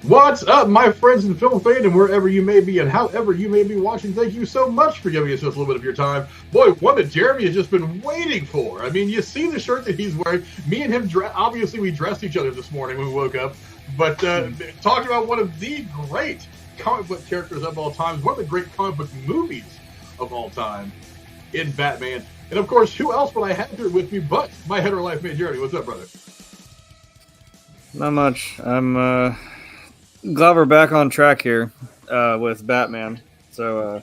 What's up, my friends in film fandom, wherever you may be and however you may be watching? Thank you so much for giving us just a little bit of your time. Boy, one that Jeremy has just been waiting for. I mean, you see the shirt that he's wearing. Me and him, obviously, we dressed each other this morning when we woke up. But talking about one of the great comic book characters of all time, one of the great comic book movies of all time in Batman. And, of course, who else would I have here with me but my hetero life mate, Jeremy? What's up, brother? Not much. I'm glad we're back on track here with Batman. So,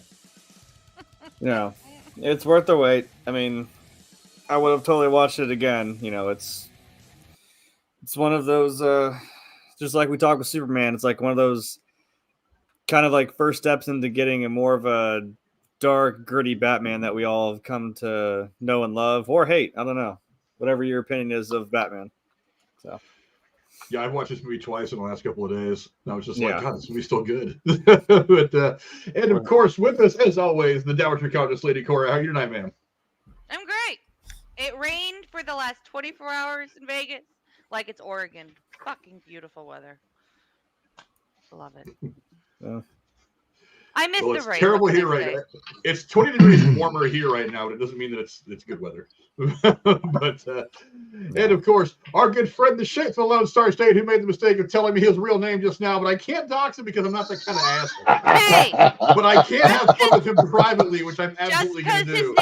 it's worth the wait. I mean, I would have totally watched it again. You know, it's one of those, just like we talked with Superman, it's like one of those kind of like first steps into getting a more of a dark, gritty Batman that we all have come to know and love or hate. I don't know. Whatever your opinion is of Batman. So. Yeah, I've watched this movie twice in the last couple of days. And I was just like, God, this movie's still good. But, and of course, with us, as always, the Dowager Countess, Lady Cora. How are you tonight, ma'am? I'm great. It rained for the last 24 hours in Vegas, like it's Oregon. Fucking beautiful weather. Love it. I miss the rain. It's terrible here right now. It's 20 degrees warmer here right now, but it doesn't mean that it's good weather. But and of course, our good friend, the Shit from the Lone Star State, who made the mistake of telling me his real name just now, but I can't dox him because I'm not that kind of asshole. Hey! But I can't have fun with him privately, which I'm absolutely going to do.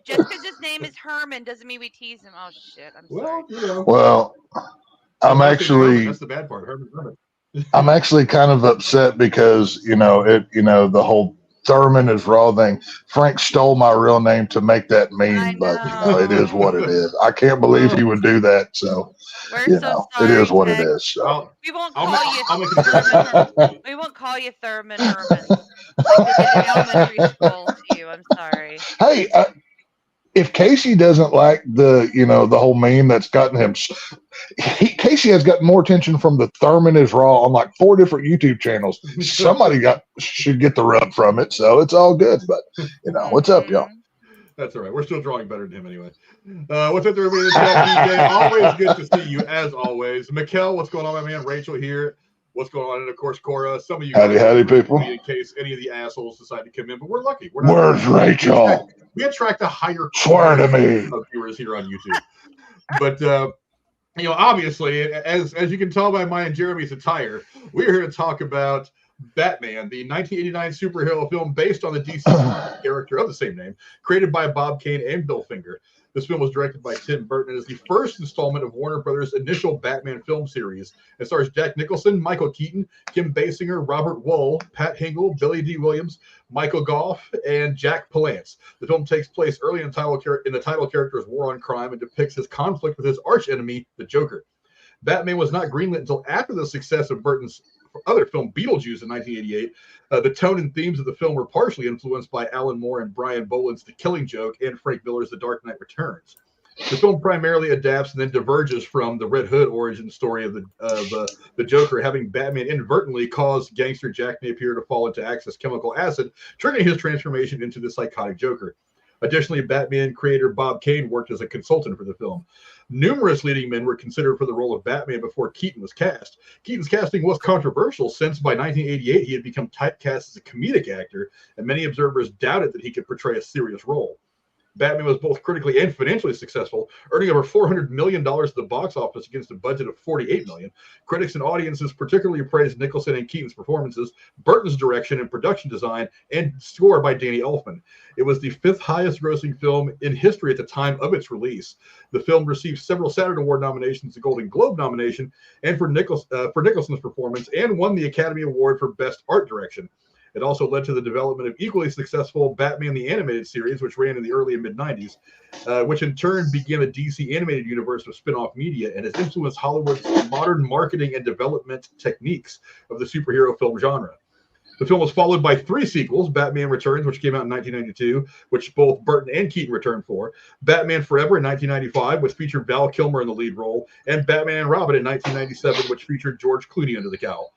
Just because his name is Herman doesn't mean we tease him. Oh shit! I'm sorry. Well, I'm actually. That's the bad part, Herman. I'm actually kind of upset because the whole Thurman is raw thing. Frank stole my real name to make that meme, but it is what it is. I can't believe he would do that. So We're so sorry, it is what Frank. it is. So. We won't call you Thurman. We won't call you Thurman Herman. Like they did in elementary school to you. I'm sorry. Hey, if Casey doesn't like the whole meme that's gotten him, Casey has gotten more attention from the Thurman is Raw on like 4 different YouTube channels. Somebody should get the rub from it, so it's all good. But what's up, y'all? That's all right. We're still drawing better than him anyway. What's up, everybody? This is DJ. Always good to see you, as always. Mikkel, what's going on, my man? Rachel here. What's going on? And of course, Cora. Some of you howdy, people. In case any of the assholes decide to come in, but we're lucky. Where's Rachel? We attract a higher swear to me of viewers here on YouTube. But obviously, as you can tell by my and Jeremy's attire, we're here to talk about Batman, the 1989 superhero film based on the DC character of the same name, created by Bob Kane and Bill Finger. This film was directed by Tim Burton and is the first installment of Warner Brothers' initial Batman film series. It stars Jack Nicholson, Michael Keaton, Kim Basinger, Robert Wuhl, Pat Hingle, Billy Dee Williams, Michael Gough, and Jack Palance. The film takes place early in the title character's war on crime and depicts his conflict with his archenemy, the Joker. Batman was not greenlit until after the success of Burton's other film, Beetlejuice, in 1988. The tone and themes of the film were partially influenced by Alan Moore and Brian Boland's The Killing Joke and Frank Miller's The Dark Knight Returns. The film primarily adapts and then diverges from the Red Hood origin story of the Joker, having Batman inadvertently cause gangster Jack Napier to fall into Axis chemical acid, triggering his transformation into the psychotic Joker. Additionally, Batman creator Bob Kane worked as a consultant for the film. Numerous leading men were considered for the role of Batman before Keaton was cast. Keaton's casting was controversial since by 1988 he had become typecast as a comedic actor, and many observers doubted that he could portray a serious role. Batman was both critically and financially successful, earning over $400 million at the box office against a budget of $48 million. Critics and audiences particularly praised Nicholson and Keaton's performances, Burton's direction and production design, and score by Danny Elfman. It was the 5th highest grossing film in history at the time of its release. The film received several Saturn Award nominations, a Golden Globe nomination, and for Nicholson's performance, and won the Academy Award for Best Art Direction. It also led to the development of equally successful Batman the Animated Series, which ran in the early and mid-90s, which in turn began a DC animated universe of spin-off media and has influenced Hollywood's modern marketing and development techniques of the superhero film genre. The film was followed by 3 sequels: Batman Returns, which came out in 1992, which both Burton and Keaton returned for; Batman Forever in 1995, which featured Val Kilmer in the lead role; and Batman and Robin in 1997, which featured George Clooney under the cowl.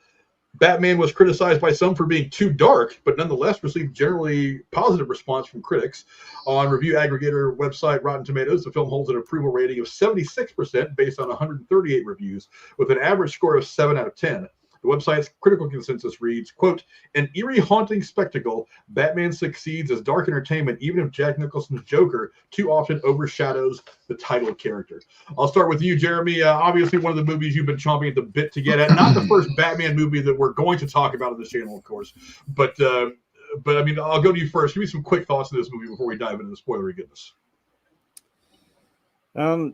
Batman was criticized by some for being too dark, but nonetheless received generally positive response from critics. On review aggregator website Rotten Tomatoes, the film holds an approval rating of 76% based on 138 reviews, with an average score of 7 out of 10. The website's critical consensus reads, quote, an eerie, haunting spectacle, Batman succeeds as dark entertainment, even if Jack Nicholson's Joker too often overshadows the title character. I'll start with you, Jeremy. Obviously, one of the movies you've been chomping at the bit to get at. Not the first Batman movie that we're going to talk about on this channel, of course, but I mean, I'll go to you first. Give me some quick thoughts on this movie before we dive into the spoilery goodness.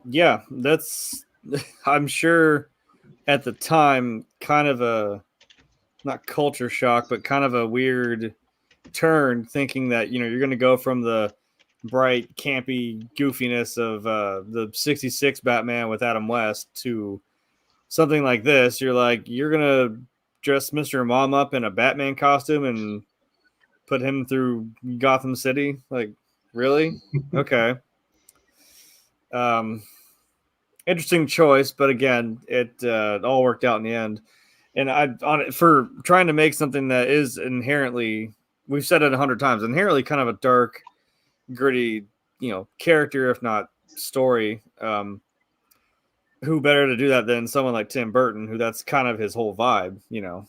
Yeah, that's, I'm sure at the time, kind of a, not culture shock, but kind of a weird turn, thinking that, you know, you're going to go from the bright, campy goofiness of the 66 Batman with Adam West to something like this. You're like, you're going to dress Mr. Mom up in a Batman costume and put him through Gotham City? Like, really? Okay. Interesting choice, but again, it all worked out in the end. And for trying to make something that is inherently, we've said it 100 times, inherently kind of a dark, gritty, you know, character, if not story. Who better to do that than someone like Tim Burton, who that's kind of his whole vibe, you know.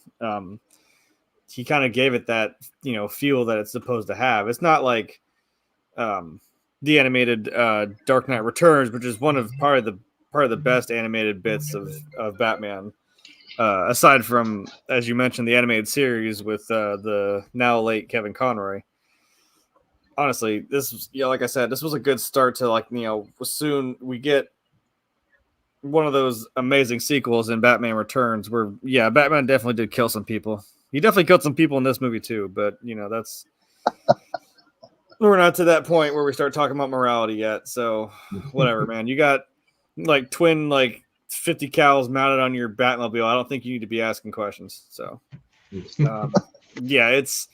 He kind of gave it that, you know, feel that it's supposed to have. It's not like the animated Dark Knight Returns, which is one of part of the best animated bits of Batman, aside from, as you mentioned, the animated series with the now late Kevin Conroy. Honestly, this was, yeah, like I said, this was a good start to, like, you know, soon we get one of those amazing sequels in Batman Returns where, yeah, Batman definitely did kill some people. He definitely killed some people in this movie too, but, you know, that's, we're not to that point where we start talking about morality yet. So whatever, man. You got like twin, like 50 cows mounted on your Batmobile. I don't think you need to be asking questions. So yeah, it's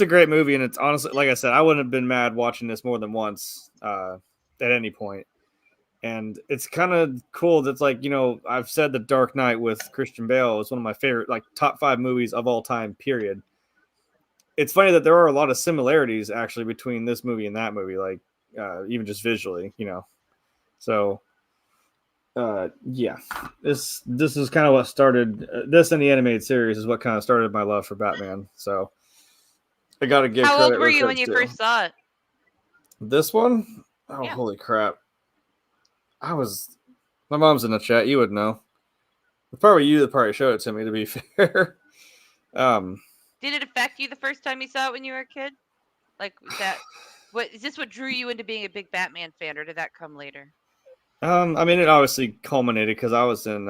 a great movie. And it's honestly, like I said, I wouldn't have been mad watching this more than once at any point. And it's kind of cool that's like, you know, I've said The Dark Knight with Christian Bale is one of my favorite, like, top 5 movies of all time, period. It's funny that there are a lot of similarities actually between this movie and that movie, like even just visually, you know. So yeah, this is kind of what started this, and the animated series is what kind of started my love for Batman. So I got to give How credit old were you when credit's you due. first saw it? This one? Oh, Yeah. Holy crap. My mom's in the chat. You would know. It's probably you that probably showed it to me, to be fair. Did it affect you the first time you saw it when you were a kid? Like, was that, is this what drew you into being a big Batman fan, or did that come later? I mean, it obviously culminated because I was in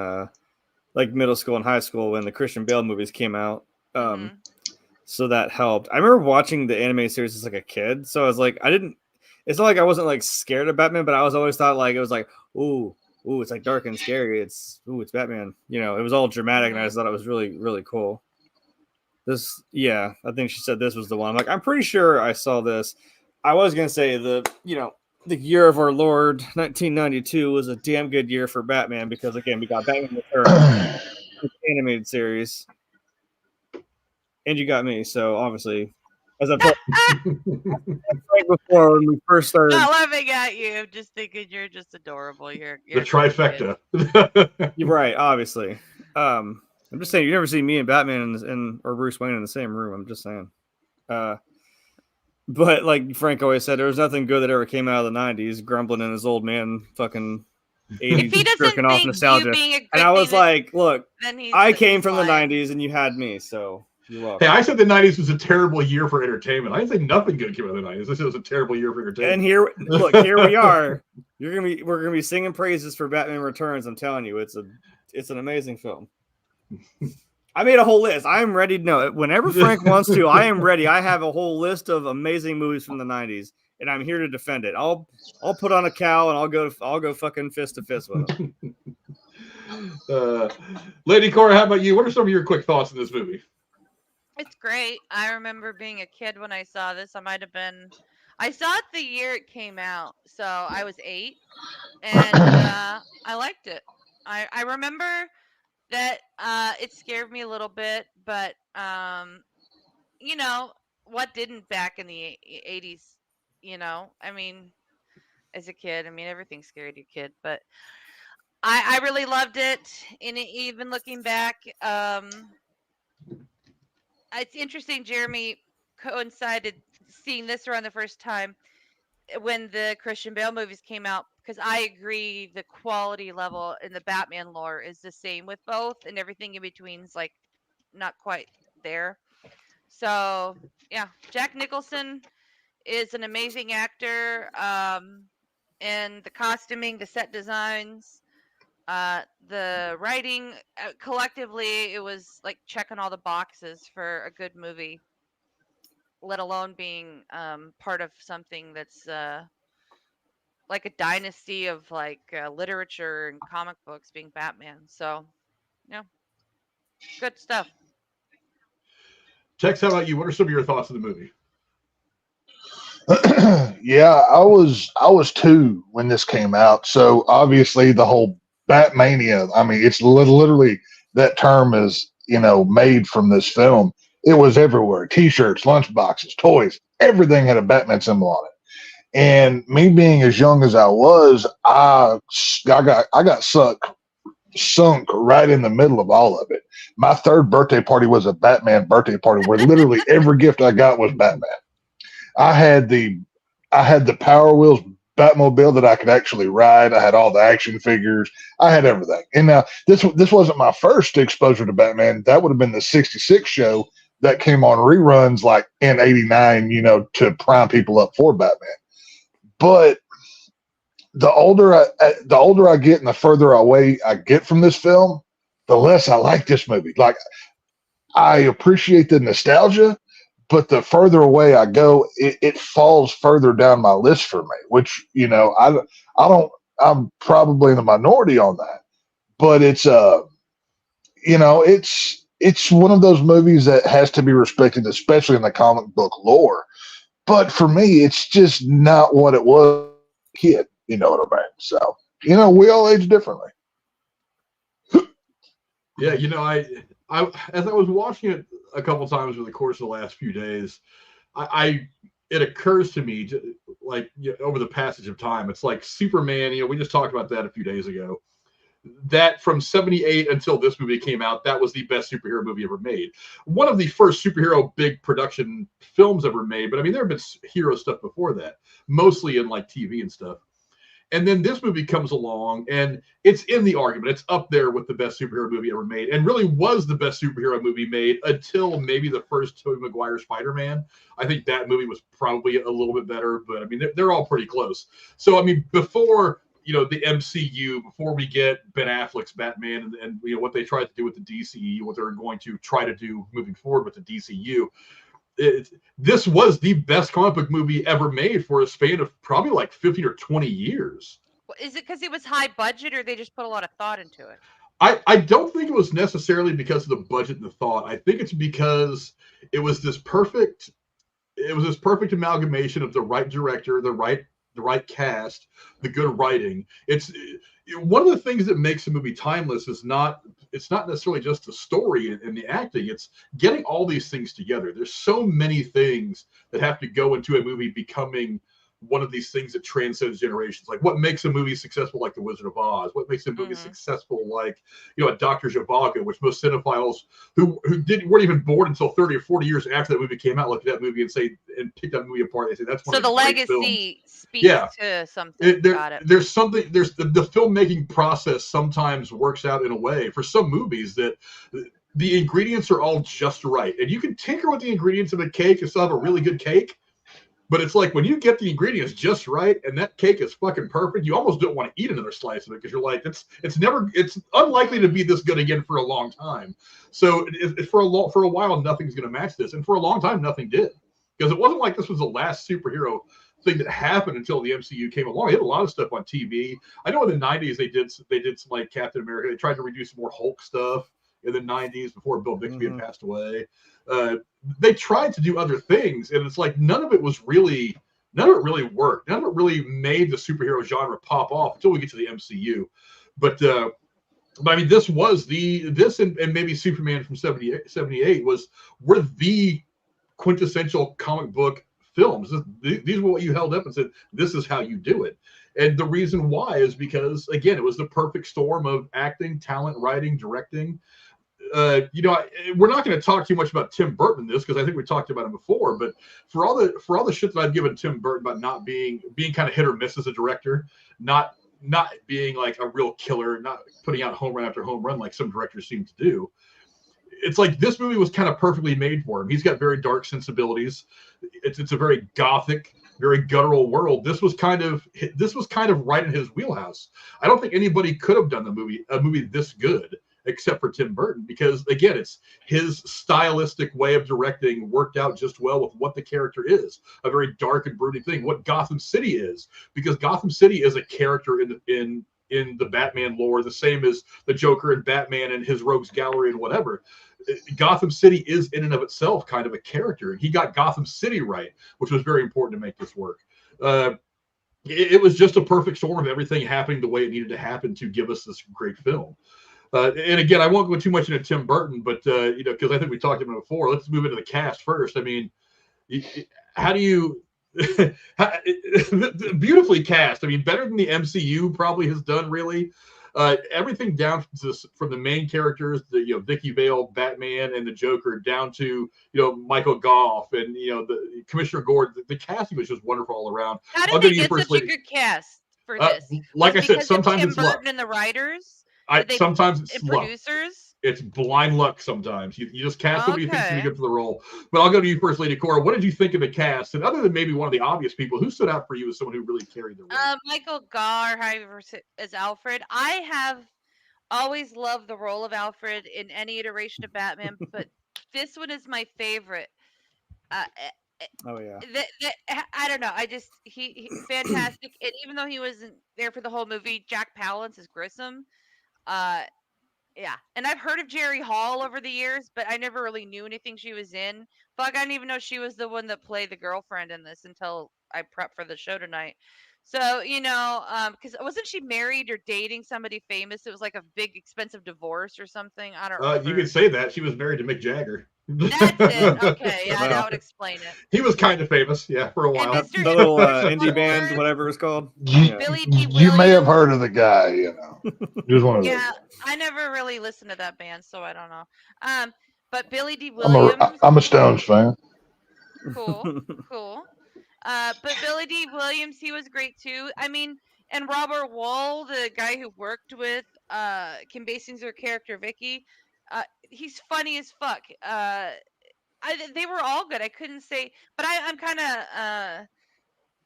like middle school and high school when the Christian Bale movies came out. So that helped. I remember watching the anime series as like a kid. So I was like, it's not like I wasn't like scared of Batman, but I was always thought like, it was like, ooh, it's like dark and scary. It's Batman. You know, it was all dramatic, and I just thought it was really, really cool. This, yeah, I think she said this was the one. I'm like, I'm pretty sure I saw this. I was gonna say the year of our Lord 1992 was a damn good year for Batman because, again, we got Batman Returns, animated series, and you got me. So obviously, as I've told right before when we first started, Not laughing at you, just thinking you're just adorable. You're the trifecta. You're right, obviously. I'm just saying, you never see me and Batman or Bruce Wayne in the same room. I'm just saying. But like Frank always said, there was nothing good that ever came out of the 90s, grumbling in his old man fucking 80s, jerking off nostalgia. And I was like, look, I came from the 90s and you had me, so you're welcome. Hey, I said the 90s was a terrible year for entertainment. I didn't say nothing good came out of the 90s. I said it was a terrible year for entertainment. And here we are. We're gonna be singing praises for Batman Returns. I'm telling you, it's an amazing film. I made a whole list. I am ready to know. Whenever Frank wants to, I am ready. I have a whole list of amazing movies from the 90s, and I'm here to defend it. I'll put on a cow and I'll go fucking fist to fist with him. Lady Cora, how about you? What are some of your quick thoughts on this movie? It's great. I remember being a kid when I saw this. I saw it the year it came out, so I was 8, and I liked it. I remember that it scared me a little bit, but you know, what didn't back in the 80s, you know? I mean, as a kid, I mean, everything scared you, kid, but I really loved it. And even looking back, it's interesting, Jeremy coincided seeing this around the first time when the Christian Bale movies came out, because I agree the quality level in the Batman lore is the same with both, and everything in between is like not quite there. So yeah, Jack Nicholson is an amazing actor, and the costuming, the set designs, the writing, collectively, it was like checking all the boxes for a good movie, let alone being part of something that's like a dynasty of like literature and comic books, being Batman. So yeah, good stuff. Tex, how about you? What are some of your thoughts of the movie? Yeah, I was 2 when this came out, so obviously the whole Batmania. I mean, it's literally that term is made from this film. It was everywhere: T-shirts, lunchboxes, toys, everything had a Batman symbol on it. And me being as young as I was, I got sunk right in the middle of all of it. My 3rd birthday party was a Batman birthday party where literally every gift I got was Batman. I had the Power Wheels Batmobile that I could actually ride. I had all the action figures. I had everything. And now this wasn't my first exposure to Batman. That would have been the '66 show that came on reruns like in '89, to prime people up for Batman. But the older I get and the further away I get from this film, the less I like this movie. Like, I appreciate the nostalgia, but the further away I go, it falls further down my list for me, which, I'm probably in the minority on that, but it's one of those movies that has to be respected, especially in the comic book lore. But for me, it's just not what it was as a kid. You know what I mean? So, we all age differently. Yeah, I as I was watching it a couple times over the course of the last few days, it occurs to me, over the passage of time, it's like Superman. We just talked about that a few days ago. That from '78 until this movie came out, that was the best superhero movie ever made. One of the first superhero big production films ever made. But I mean, there have been hero stuff before that, mostly in like TV and stuff. And then this movie comes along, and it's in the argument. It's up there with the best superhero movie ever made, and really was the best superhero movie made until maybe the first Tobey Maguire Spider-Man. I think that movie was probably a little bit better, but I mean, they're all pretty close. So, I mean, before the MCU, before we get Ben Affleck's Batman and what they tried to do with the DCU, what they're going to try to do moving forward with the DCU, this was the best comic book movie ever made for a span of probably like 15 or 20 years. Is it because it was high budget, or they just put a lot of thought into it? I don't think it was necessarily because of the budget and the thought. I think it's because it was this perfect amalgamation of the right director, the right cast, the good writing. It's one of the things that makes a movie timeless is it's not necessarily just the story and the acting. It's getting all these things together. There's so many things that have to go into a movie becoming one of these things that transcends generations. Like, what makes a movie successful, like The Wizard of Oz? What makes a movie successful, like a Dr. Zhivago, which most cinephiles who weren't even born until 30 or 40 years after that movie came out look at that movie and pick that movie apart. They say that's one of the legacy films. Speaks to something. Got it. There's something. There's the filmmaking process sometimes works out in a way for some movies that the ingredients are all just right, and you can tinker with the ingredients of a cake and still have a really good cake. But it's like when you get the ingredients just right and that cake is fucking perfect, you almost don't want to eat another slice of it because you're like, it's unlikely to be this good again for a long time. So for a while, nothing's going to match this, and for a long time, nothing did, because it wasn't like this was the last superhero thing that happened until the MCU came along. They had a lot of stuff on TV. I know in the '90s they did some like Captain America. They tried to redo some more Hulk stuff in the '90s before Bill Bixby had passed away. They tried to do other things, and it's like none of it really worked. None of it really made the superhero genre pop off until we get to the MCU. But I mean, this and maybe Superman from 78 were the quintessential comic book films. These were what you held up and said, this is how you do it. And the reason why is because, again, it was the perfect storm of acting, talent, writing, directing. we're not going to talk too much about Tim Burton in this because I think we talked about him before. But for all the shit that I've given Tim Burton about not being kind of hit or miss as a director, not being like a real killer, not putting out home run after home run like some directors seem to do, it's like this movie was kind of perfectly made for him. He's got very dark sensibilities. It's a very gothic, very guttural world. This was kind of right in his wheelhouse. I don't think anybody could have done a movie this good except for Tim Burton, because again, it's his stylistic way of directing worked out just well with what the character is, a very dark and brooding thing, what Gotham City is, because Gotham City is a character in the Batman lore, the same as the Joker and Batman and his rogues gallery and whatever. Gotham City is in and of itself kind of a character, and he got Gotham City right, which was very important to make this work. It was just a perfect storm of everything happening the way it needed to happen to give us this great film. And again, I won't go too much into Tim Burton, but because I think we talked about it before. Let's move into the cast first. I mean, how do you beautifully cast? I mean, better than the MCU probably has done. Really, everything down from the main characters, Vicky Vale, Batman, and the Joker, down to Michael Gough and the Commissioner Gordon. The casting was just wonderful all around. How did they get such a good cast for this? Like I said, sometimes it's Tim Burton and the writers. Sometimes it's luck. Producers. It's blind luck sometimes. You just cast somebody you think's going to be good for the role. But I'll go to you first, Lady Cora. What did you think of the cast? And other than maybe one of the obvious people, who stood out for you as someone who really carried the role? Michael Gough as Alfred. I have always loved the role of Alfred in any iteration of Batman, but this one is my favorite. Oh yeah. I don't know. He fantastic. And even though he wasn't there for the whole movie, Jack Palance is Grissom. Yeah, and I've heard of Jerry Hall over the years, but I never really knew anything she was in. Fuck, I didn't even know she was the one that played the girlfriend in this until I prepped for the show tonight. So, because wasn't she married or dating somebody famous? It was like a big, expensive divorce or something. I don't remember. You could say that. She was married to Mick Jagger. That's it. Okay, yeah, that would explain it. He was kind of famous, for a while. The little indie band, whatever it's called. Billy Dee Williams. You may have heard of the guy, Just one of those. I never really listened to that band, so I don't know. But Billy Dee Williams. I'm a Stones fan. Cool. But Billy Dee Williams, he was great too. I mean, and Robert Wuhl, the guy who worked with Kim Basinger's character Vicky, he's funny as fuck. They were all good. I couldn't say, but I'm kind of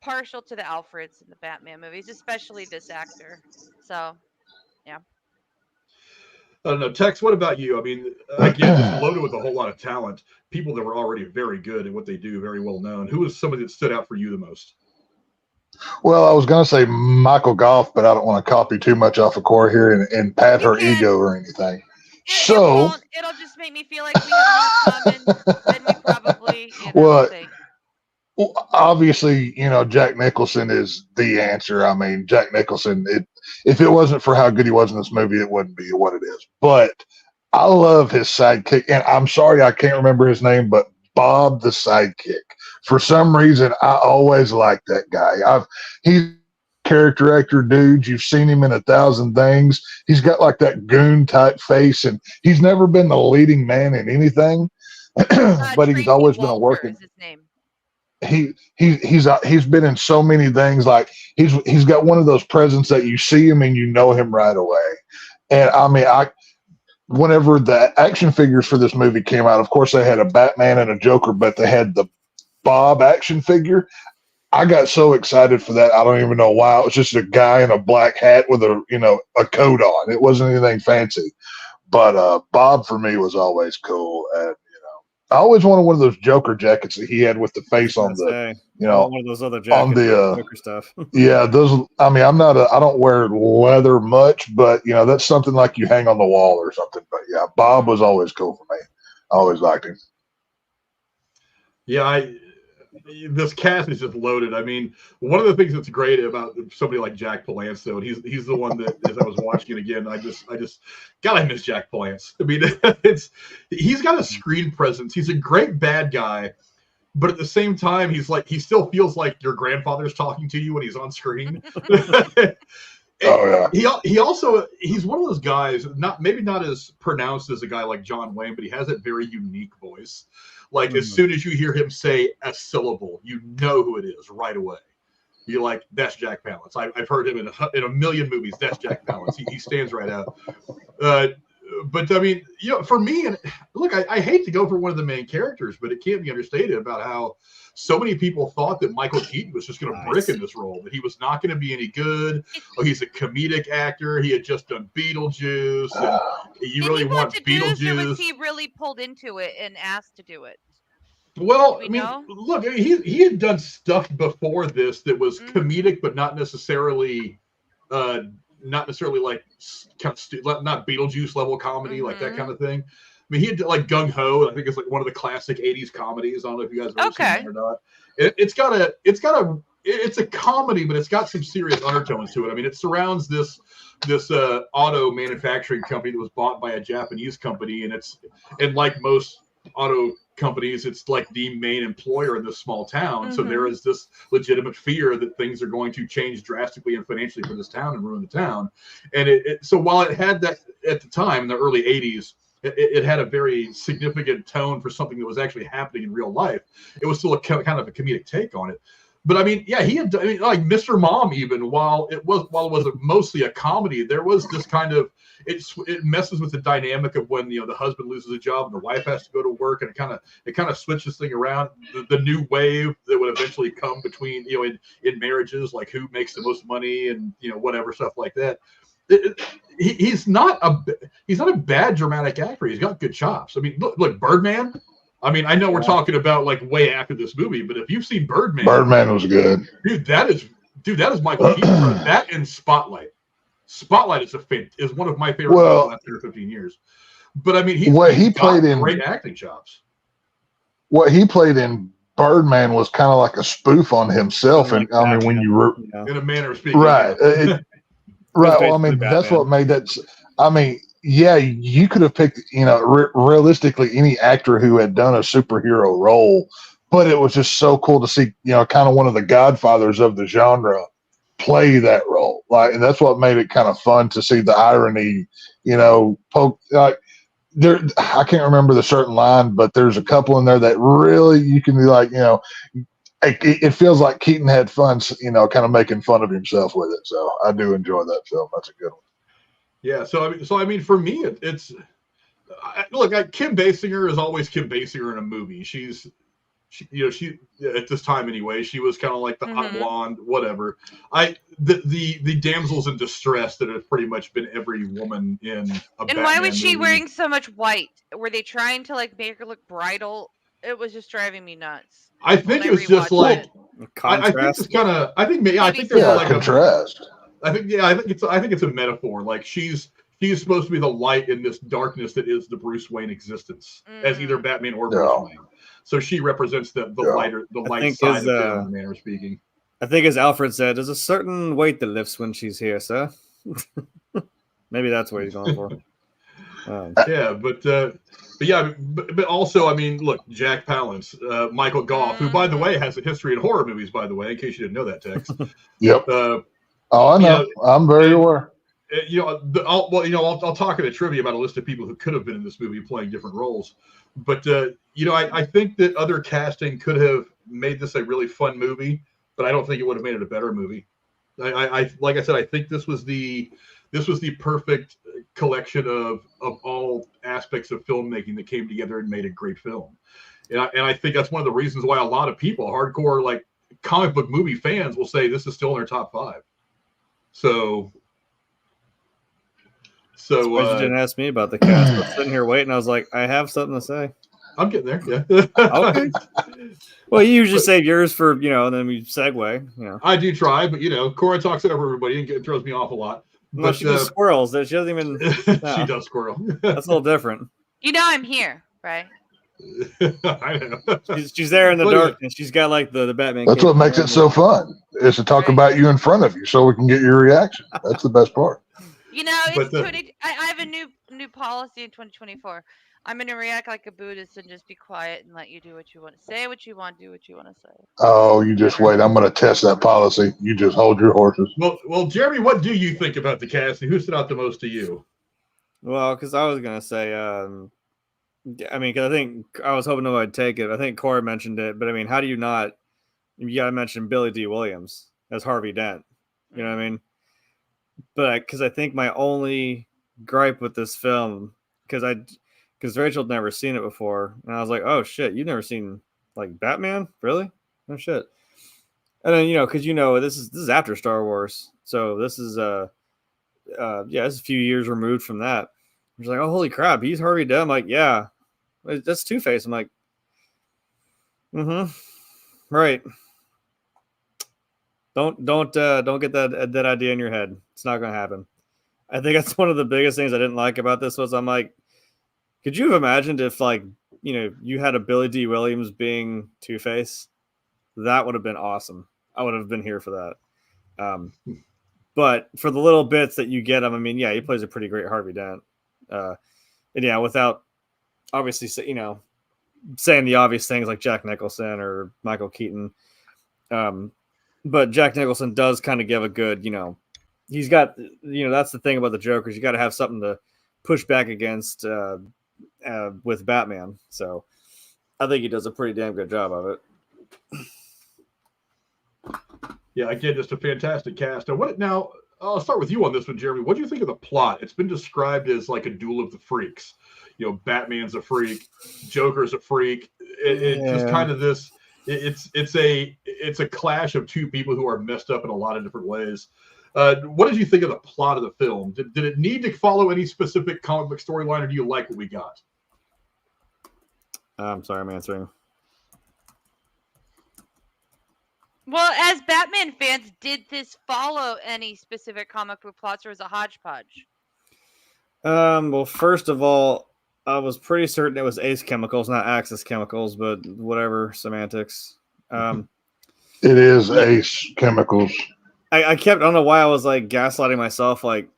partial to the Alfreds in the Batman movies, especially this actor. So, yeah. I don't know. Tex, what about you? I mean, again, it's loaded with a whole lot of talent. People that were already very good at what they do, very well known. Who was somebody that stood out for you the most? Well, I was going to say Michael Gough, but I don't want to copy too much off of Cora here and pat her ego or anything. It'll just make me feel like we have more in common than we probably think. Well, obviously, Jack Nicholson is the answer. I mean, Jack Nicholson, if it wasn't for how good he was in this movie, it wouldn't be what it is. But I love his sidekick, and I'm sorry I can't remember his name, but Bob the sidekick. For some reason, I always liked that guy. He's a character actor dude. You've seen him in 1,000 things. He's got like that goon type face, and he's never been the leading man in anything, but he's always been a working. Is his name. He's been in so many things. Like he's got one of those presents that you see him and you know him right away. And I mean, whenever the action figures for this movie came out, of course they had a Batman and a Joker, but they had the Bob action figure. I got so excited for that. I don't even know why. It was just a guy in a black hat with a coat on. It wasn't anything fancy, but Bob for me was always cool. And I always wanted one of those Joker jackets that he had with the face on the, one of those other jackets on the Joker stuff. Yeah, those. I mean, I don't wear leather much, but that's something like you hang on the wall or something. But yeah, Bob was always cool for me. I always liked him. Yeah, this cast is just loaded. I mean, one of the things that's great about somebody like Jack Palance, though, and he's the one that, as I was watching it again, I just God, I miss Jack Palance. I mean, he's got a screen presence. He's a great bad guy, but at the same time, he still feels like your grandfather's talking to you when he's on screen. Oh yeah. He's one of those guys, maybe not as pronounced as a guy like John Wayne, but he has that very unique voice. Like as soon as you hear him say a syllable, you know who it is right away. You're like, that's Jack Palance. I've heard him in a million movies. That's Jack Palance. He stands right out. But I mean, for me, and look, I hate to go for one of the main characters, but it can't be understated about how so many people thought that Michael Keaton was just going to brick in this role, that he was not going to be any good. Oh, he's a comedic actor. He had just done Beetlejuice. And you really want Beetlejuice? Or was he really pulled into it and asked to do it? Well, I mean, look, he had done stuff before this that was comedic, but not necessarily like not Beetlejuice level comedy, like that kind of thing. I mean, he had like Gung Ho. I think it's like one of the classic '80s comedies. I don't know if you guys have ever seen that or not. It's a comedy, but it's got some serious undertones to it. I mean, it surrounds this auto manufacturing company that was bought by a Japanese company, and like most auto companies, it's like the main employer in this small town. So there is this legitimate fear that things are going to change drastically and financially for this town and ruin the town. And so while it had that at the time in the early 80s, it had a very significant tone for something that was actually happening in real life. It was still a kind of a comedic take on it. But I mean, yeah, like Mr. Mom, even while it was mostly a comedy, there was this kind of it messes with the dynamic of when the husband loses a job and the wife has to go to work, and it kind of switches thing around. The new wave that would eventually come between in marriages, like who makes the most money and whatever stuff like that. He's not a bad dramatic actor. He's got good chops. I mean, look, Birdman. I mean, I know we're talking about like way after this movie, but if you've seen Birdman was good. Dude, that is Michael Keaton. That and Spotlight. Spotlight is one of my favorite movies of the last 10 or 15 years. But I mean, he played in great acting chops. What he played in Birdman was kind of like a spoof on himself, and I mean, when you in a manner of speaking, right, right. Well, I mean, that's what made that. I mean, yeah, you could have picked, realistically any actor who had done a superhero role, but it was just so cool to see, kind of one of the godfathers of the genre play that role. Like, and that's what made it kind of fun to see the irony, like there. I can't remember the certain line, but there's a couple in there that really you can be like, it feels like Keaton had fun, kind of making fun of himself with it. So I do enjoy that film. That's a good one. Yeah, so I mean, for me, it's look. Kim Basinger is always Kim Basinger in a movie. She at this time anyway, she was kind of like the hot blonde, whatever. The damsels in distress that have pretty much been every woman in a Batman why was she movie. wearing so much white? Were they trying to like make her look bridal? It was just driving me nuts. I think it was just like I think it's kind of. I think there's like contrast. I think it's a metaphor. Like she's supposed to be the light in this darkness that is the Bruce Wayne existence as either Batman or Bruce Wayne. So she represents the light side of the manner of speaking. I think, as Alfred said, there's a certain weight that lifts when she's here, sir. Maybe that's what he's going for. But also, I mean, look, Jack Palance, Michael Gough, who, by the way, has a history in horror movies, by the way, in case you didn't know that, Tex. Yep. I know. I'm very aware. I'll talk in a trivia about a list of people who could have been in this movie playing different roles. But, I think that other casting could have made this a really fun movie, but I don't think it would have made it a better movie. Like I said, I think this was the perfect collection of all aspects of filmmaking that came together and made a great film. And I think that's one of the reasons why a lot of people, hardcore like comic book movie fans, will say this is still in their top 5. So you didn't ask me about the cast. I was sitting here waiting. I was like, I have something to say. I'm getting there. Yeah. Okay. Well, you usually save yours for, and then we segue. I do try, but Cora talks over everybody and throws me off a lot. No, she just squirrels. She doesn't even. No. She does squirrel. That's a little different. I'm here, right? I know. She's there in the darkness. She's got like the Batman. That's what makes it so fun, is to talk about you in front of you so we can get your reaction. That's the best part. You know, it's But the- 20. I have a new policy in 2024. I'm gonna react like a Buddhist and just be quiet and let you do what you want to say, what you want, do what you want to say. Oh, you just wait. I'm going to test that policy. You just hold your horses. Well, Jeremy, what do you think about the cast, and who stood out the most to you? Well, because I was gonna say, I mean, because I think I was hoping nobody would take it. I think Corey mentioned it, but I mean, how do you not? You got to mention Billy Dee Williams as Harvey Dent. You know what I mean? But because I think my only gripe with this film, because Rachel had never seen it before, and I was like, oh shit, you've never seen like Batman, really? No shit. And then because this is after Star Wars, so this is it's a few years removed from that. She's like, oh holy crap, he's Harvey Dent. I'm like, yeah, that's Two-Face. I'm like, right. Don't get that idea in your head. It's not going to happen. I think that's one of the biggest things I didn't like about this was I'm like, could you have imagined if you had a Billy Dee Williams being Two-Face? That would have been awesome. I would have been here for that. But for the little bits that you get him, I mean, yeah, he plays a pretty great Harvey Dent. And yeah, without obviously, saying the obvious things like Jack Nicholson or Michael Keaton. But Jack Nicholson does kind of give a good, he's got, that's the thing about the Joker is you got to have something to push back against with Batman. So I think he does a pretty damn good job of it. Yeah, again, just a fantastic cast. Now, I'll start with you on this one, Jeremy. What do you think of the plot? It's been described as like a duel of the freaks. Batman's a freak, Joker's a freak. It's just kind of this. It's a clash of two people who are messed up in a lot of different ways. What did you think of the plot of the film? Did it need to follow any specific comic book storyline, or do you like what we got? I'm sorry, I'm answering. Well, as Batman fans, did this follow any specific comic book plots, or was it a hodgepodge? Well, first of all, I was pretty certain it was Ace Chemicals, not Axis Chemicals, but whatever, semantics. It is Ace Chemicals. I don't know why I was like gaslighting myself. Like,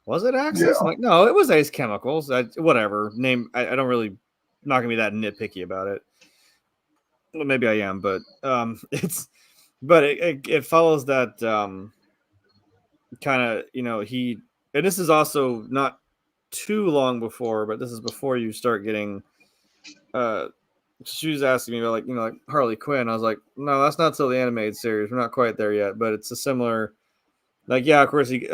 was it Axis? Yeah. I'm like, no, it was Ace Chemicals. Whatever name. I don't really, not gonna be that nitpicky about it. Well, maybe I am, but it follows that kind of and this is also not too long before, but this is before you start getting she was asking me about like Harley Quinn. I was like, no, that's not till the animated series. We're not quite there yet, but it's a similar of course he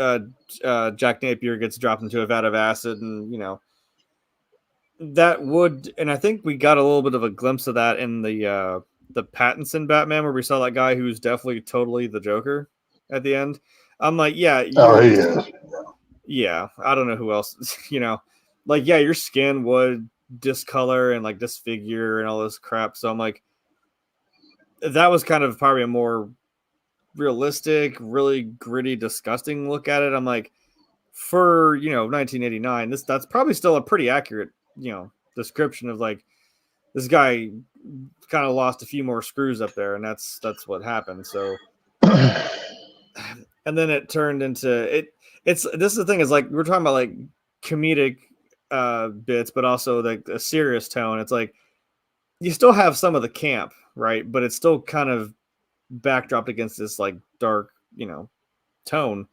Jack Napier gets dropped into a vat of acid, and that would, and I think we got a little bit of a glimpse of that in the Pattinson Batman, where we saw that guy who's definitely totally the Joker at the end. I'm like, yeah, he is. Yeah, I don't know who else, your skin would discolor and like disfigure and all this crap. So I'm like, that was kind of probably a more realistic, really gritty, disgusting look at it. I'm like, for 1989, that's probably still a pretty accurate description of like this guy kind of lost a few more screws up there, and that's what happened. So and then it turned into it. This is the thing, is like we're talking about like comedic bits, but also like a serious tone. It's like you still have some of the camp, right? But it's still kind of backdropped against this like dark, tone.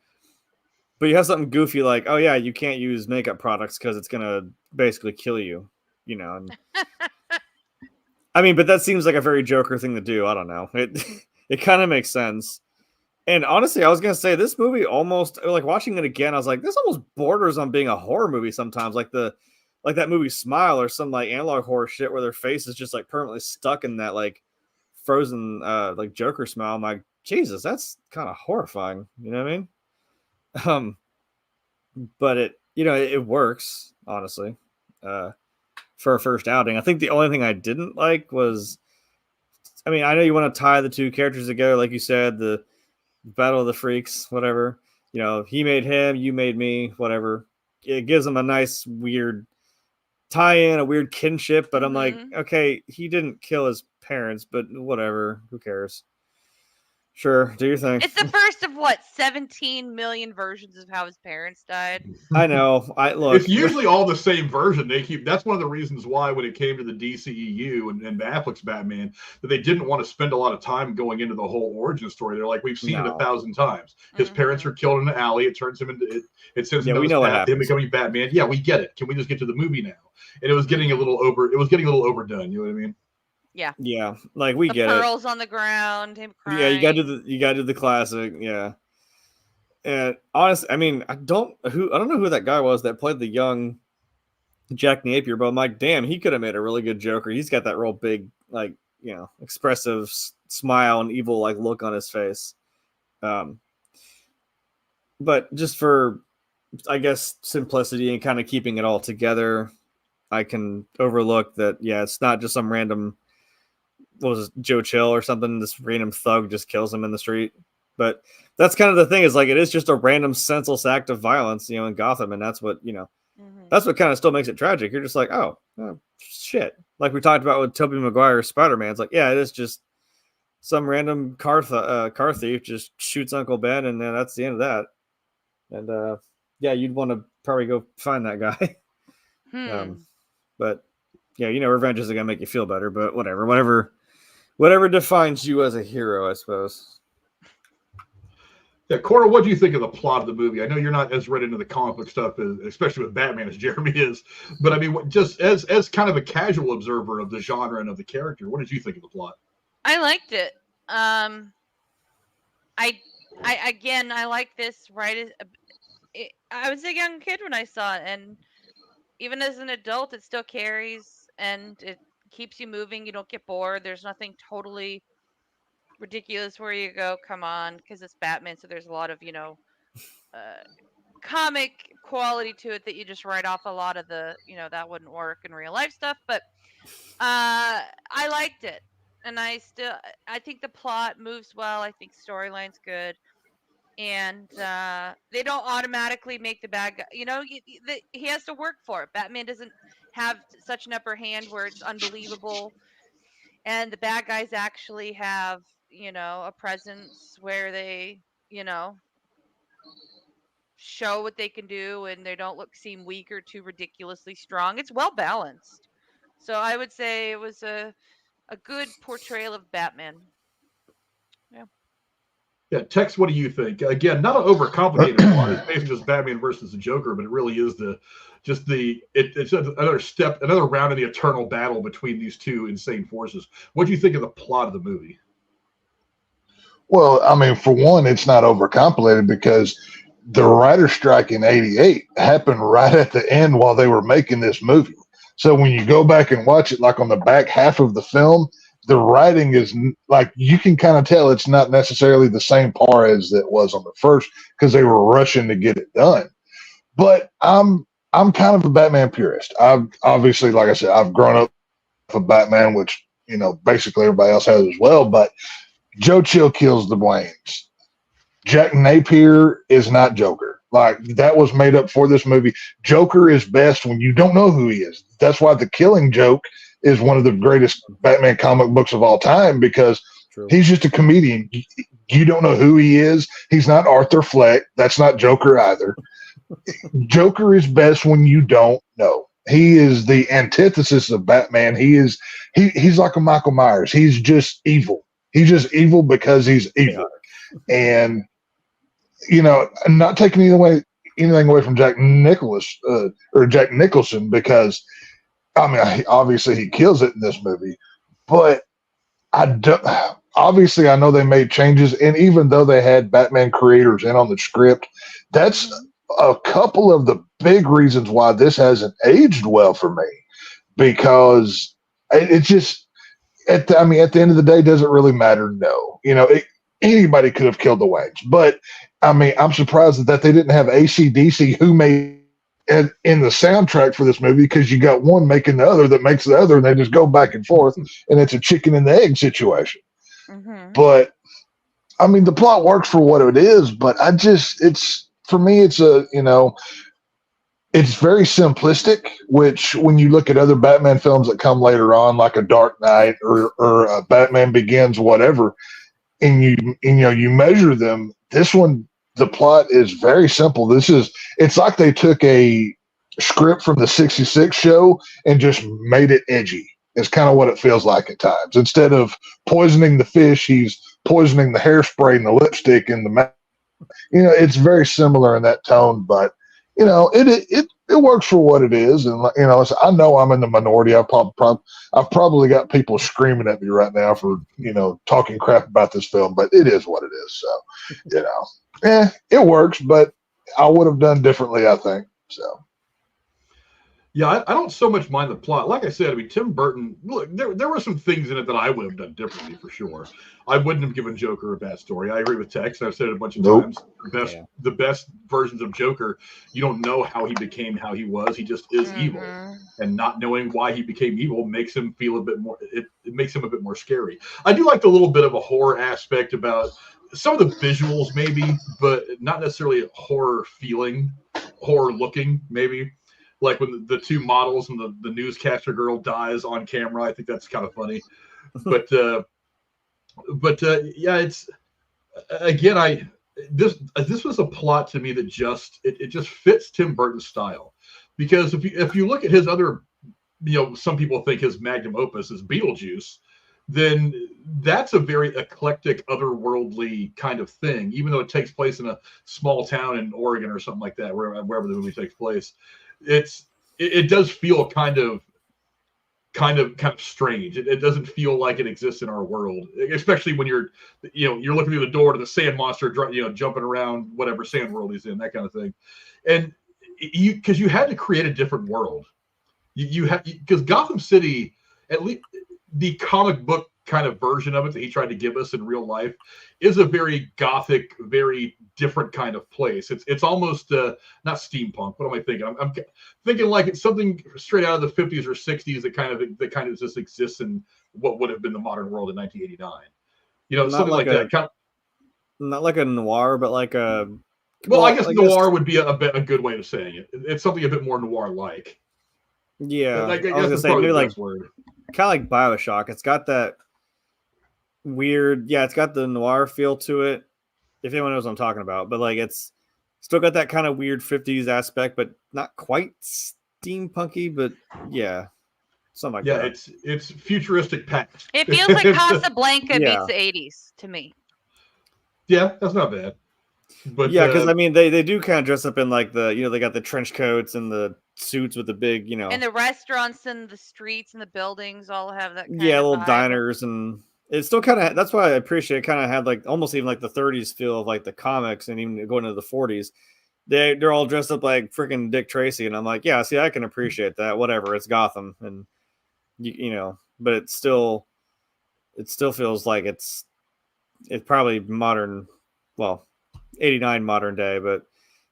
But you have something goofy like, oh yeah, you can't use makeup products because it's gonna basically kill you, And, I mean, but that seems like a very Joker thing to do. I don't know. It kind of makes sense. And honestly, I was gonna say this movie almost, like watching it again, I was like, this almost borders on being a horror movie sometimes, like that movie Smile or some like analog horror shit where their face is just like permanently stuck in that like frozen like Joker smile. I'm like, Jesus, that's kind of horrifying. You know what I mean? But it works, honestly, for a first outing. I think the only thing I didn't like was, I mean, I know you want to tie the two characters together, like you said, the Battle of the Freaks, whatever. He made him, you made me, whatever. It gives them a nice, weird tie-in, a weird kinship, but I'm like, okay, he didn't kill his parents, but whatever, who cares? Sure, do your thing. It's the first of what 17 million versions of how his parents died. I know. Look. It's usually all the same version. That's one of the reasons why when it came to the DCEU and Affleck's Batman, that they didn't want to spend a lot of time going into the whole origin story. They're like, we've seen it 1,000 times. His parents are killed in an alley. It turns him into it sends him him becoming Batman. Yeah, we get it. Can we just get to the movie now? And it was getting a little overdone. You know what I mean? Yeah. Like we get it. Pearls on the ground. Him crying. Yeah, you got to do the classic. Yeah. And honestly, I mean, I don't know who that guy was that played the young Jack Napier, but I'm like, damn, he could have made a really good Joker. He's got that real big, like, expressive smile and evil like look on his face. But just for, I guess, simplicity and kind of keeping it all together, I can overlook that. Yeah, it's not just some random, what was it, Joe Chill or something. This random thug just kills him in the street. But that's kind of the thing, is like, it is just a random senseless act of violence, in Gotham. And that's what, that's what kind of still makes it tragic. You're just like, oh shit. Like we talked about with Tobey Maguire's Spider-Man. It's like, yeah, it is just some random car thief just shoots Uncle Ben. And then that's the end of that. And yeah, you'd want to probably go find that guy. But yeah, revenge isn't going to make you feel better, but whatever defines you as a hero, I suppose. Yeah, Cora, what do you think of the plot of the movie? I know you're not as read into the comic book stuff, especially with Batman, as Jeremy is. But I mean, just as kind of a casual observer of the genre and of the character, what did you think of the plot? I liked it. I like this. Right, I was a young kid when I saw it, and even as an adult, it still carries and it keeps you moving. You don't get bored. There's nothing totally ridiculous where you go, come on, because it's Batman, so there's a lot of comic quality to it that you just write off a lot of the that wouldn't work in real life stuff. But I liked it, and I think the plot moves well. I think storyline's good, and they don't automatically make the bad guy. He has to work for it. Batman doesn't have such an upper hand where it's unbelievable, and the bad guys actually have a presence where they, show what they can do, and they don't seem weak or too ridiculously strong. It's well balanced. So I would say it was a good portrayal of Batman. Yeah, Tex, what do you think? Again, not an overcomplicated plot. It's basically just Batman versus the Joker, but it really is it's another round in the eternal battle between these two insane forces. What do you think of the plot of the movie? Well, I mean, for one, it's not overcomplicated because the writer's strike in '88 happened right at the end while they were making this movie. So when you go back and watch it, like on the back half of the film, the writing is like, you can kind of tell it's not necessarily the same par as it was on the first, because they were rushing to get it done. But I'm kind of a Batman purist. I've obviously, like I said, I've grown up with Batman, which basically everybody else has as well. But Joe Chill kills the Waynes. Jack Napier is not Joker. Like, that was made up for this movie. Joker is best when you don't know who he is. That's why The Killing Joke is one of the greatest Batman comic books of all time, because he's just a comedian. You don't know who he is. He's not Arthur Fleck. That's not Joker either. Joker is best when you don't know. He is the antithesis of Batman. He's like a Michael Myers. He's just evil. He's just evil because he's evil. And, I'm not taking anything away from Jack Nicholson, because, I mean, obviously he kills it in this movie. But obviously I know they made changes. And even though they had Batman creators in on the script, that's a couple of the big reasons why this hasn't aged well for me, because it just, at the end of the day, doesn't really matter. No, anybody could have killed the Waynes, but I mean, I'm surprised that they didn't have AC/DC who made in the soundtrack for this movie, because you got one making the other that makes the other, and they just go back and forth, and it's a chicken and the egg situation. Mm-hmm. But I mean, the plot works for what it is, but for me, it's it's very simplistic, which when you look at other Batman films that come later on, like a Dark Knight or a Batman Begins, whatever, and you measure them. This one, the plot is very simple. It's like they took a script from the 66 show and just made it edgy. It's kind of what it feels like at times. Instead of poisoning the fish, he's poisoning the hairspray and the lipstick and the mouth. It's very similar in that tone, but it works for what it is. And I know I'm in the minority. I've probably got people screaming at me right now for talking crap about this film, but it is what it is. So it works, but I would have done differently, I think. So. Yeah, I don't so much mind the plot. Like I said, I mean, Tim Burton, look, there were some things in it that I would have done differently for sure. I wouldn't have given Joker a bad story. I agree with Tex. I've said it a bunch of times. The best versions of Joker, you don't know how he became how he was. He just is evil. And not knowing why he became evil makes him feel a bit more, it makes him a bit more scary. I do like the little bit of a horror aspect about some of the visuals maybe, but not necessarily a horror feeling, horror looking maybe. Like when the two models and the newscaster girl dies on camera, I think that's kind of funny. But yeah, it's again, this was a plot to me that just fits Tim Burton's style, because if you look at his other, some people think his magnum opus is Beetlejuice, then that's a very eclectic, otherworldly kind of thing. Even though it takes place in a small town in Oregon or something like that, wherever the movie takes place. It does feel kind of strange. It doesn't feel like it exists in our world, especially when you're looking through the door to the sand monster, jumping around whatever sand world he's in, that kind of thing. And because you had to create a different world, because Gotham City, at least the comic book kind of version of it that he tried to give us in real life, is a very gothic, very different kind of place. It's almost not steampunk. What am I thinking? I'm thinking like it's something straight out of the 50s or 60s that kind of just exists in what would have been the modern world in 1989. Something like that. Not like a noir, but like a. Well, I guess noir would be a good way of saying it. It's something a bit more noir-like. Yeah, I guess was gonna that's say probably maybe the like best word. kind of like BioShock. It's got that weird, it's got the noir feel to it, if anyone knows what I'm talking about. But like it's still got that kind of weird 50s aspect, but not quite steampunky, but something like that. It's futuristic past. It feels like Casablanca meets the 80s to me. Yeah, that's not bad. But because I mean they do kind of dress up in like the they got the trench coats and the suits with the big and the restaurants and the streets and the buildings all have that kind of little vibe. diners, and it's still kind of, that's why I appreciate it, kind of had like almost even like the 30s feel of like the comics, and even going into the 40s they're all dressed up like freaking Dick Tracy, and I'm like, yeah, see, I can appreciate that. Whatever, it's Gotham, and but it still feels like it's probably modern, 89 modern day, but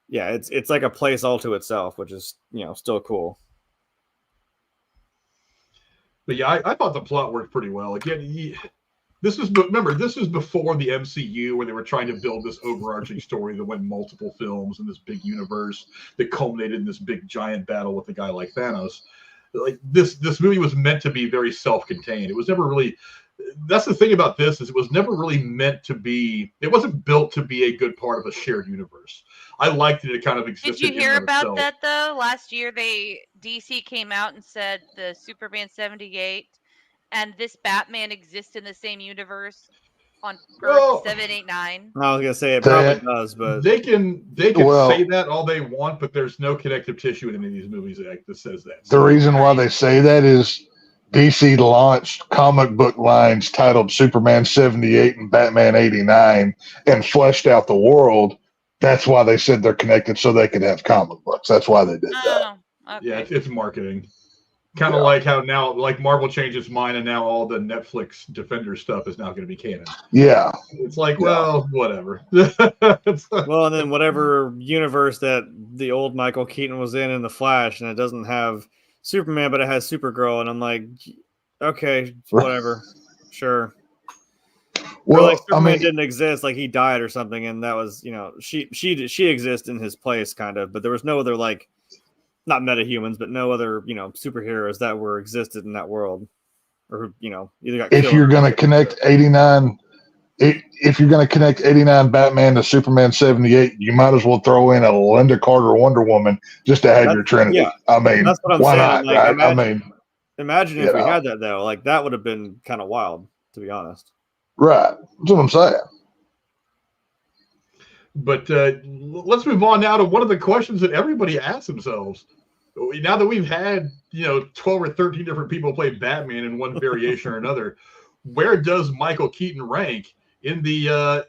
yeah, it's like a place all to itself, which is still cool. But yeah, I thought the plot worked pretty well. Again, this is before the MCU, where they were trying to build this overarching story that went multiple films in this big universe that culminated in this big giant battle with a guy like Thanos. Like this movie was meant to be very self-contained. It was never really. That's the thing about this, is it was never really meant to be. It wasn't built to be a good part of a shared universe. I liked that it kind of existed. Did you hear about that though? Last year, DC came out and said the Superman 78 and this Batman exist in the same universe on Earth 789. I was gonna say it probably does, but they can say that all they want, but there's no connective tissue in any of these movies that says that. The reason why they say that is DC launched comic book lines titled Superman 78 and Batman 89 and fleshed out the world. That's why they said they're connected, so they could have comic books. That's why they did that. Okay. Yeah, it's marketing. Kind of like how now, like Marvel changed its mind, and now all the Netflix Defender stuff is now going to be canon. Yeah. It's like, well, whatever. Well, and then whatever universe that the old Michael Keaton was in The Flash, and it doesn't have Superman, but it has Supergirl, and I'm like, okay, whatever, sure. Well, like Superman didn't exist, like he died or something, and that was, she exists in his place, kind of, but there was no other, like, not metahumans, but no other, superheroes that existed in that world, or either got killed. If you're going to connect 89 if you're going to connect 89 Batman to Superman 78, you might as well throw in a Linda Carter Wonder Woman just to have your Trinity. Yeah, I mean, that's what I'm why saying. not? Like, Right? Imagine if we had that though. Like that would have been kind of wild, to be honest. Right. That's what I'm saying. But let's move on now to one of the questions that everybody asks themselves. Now that we've had 12 or 13 different people play Batman in one variation or another, where does Michael Keaton rank in the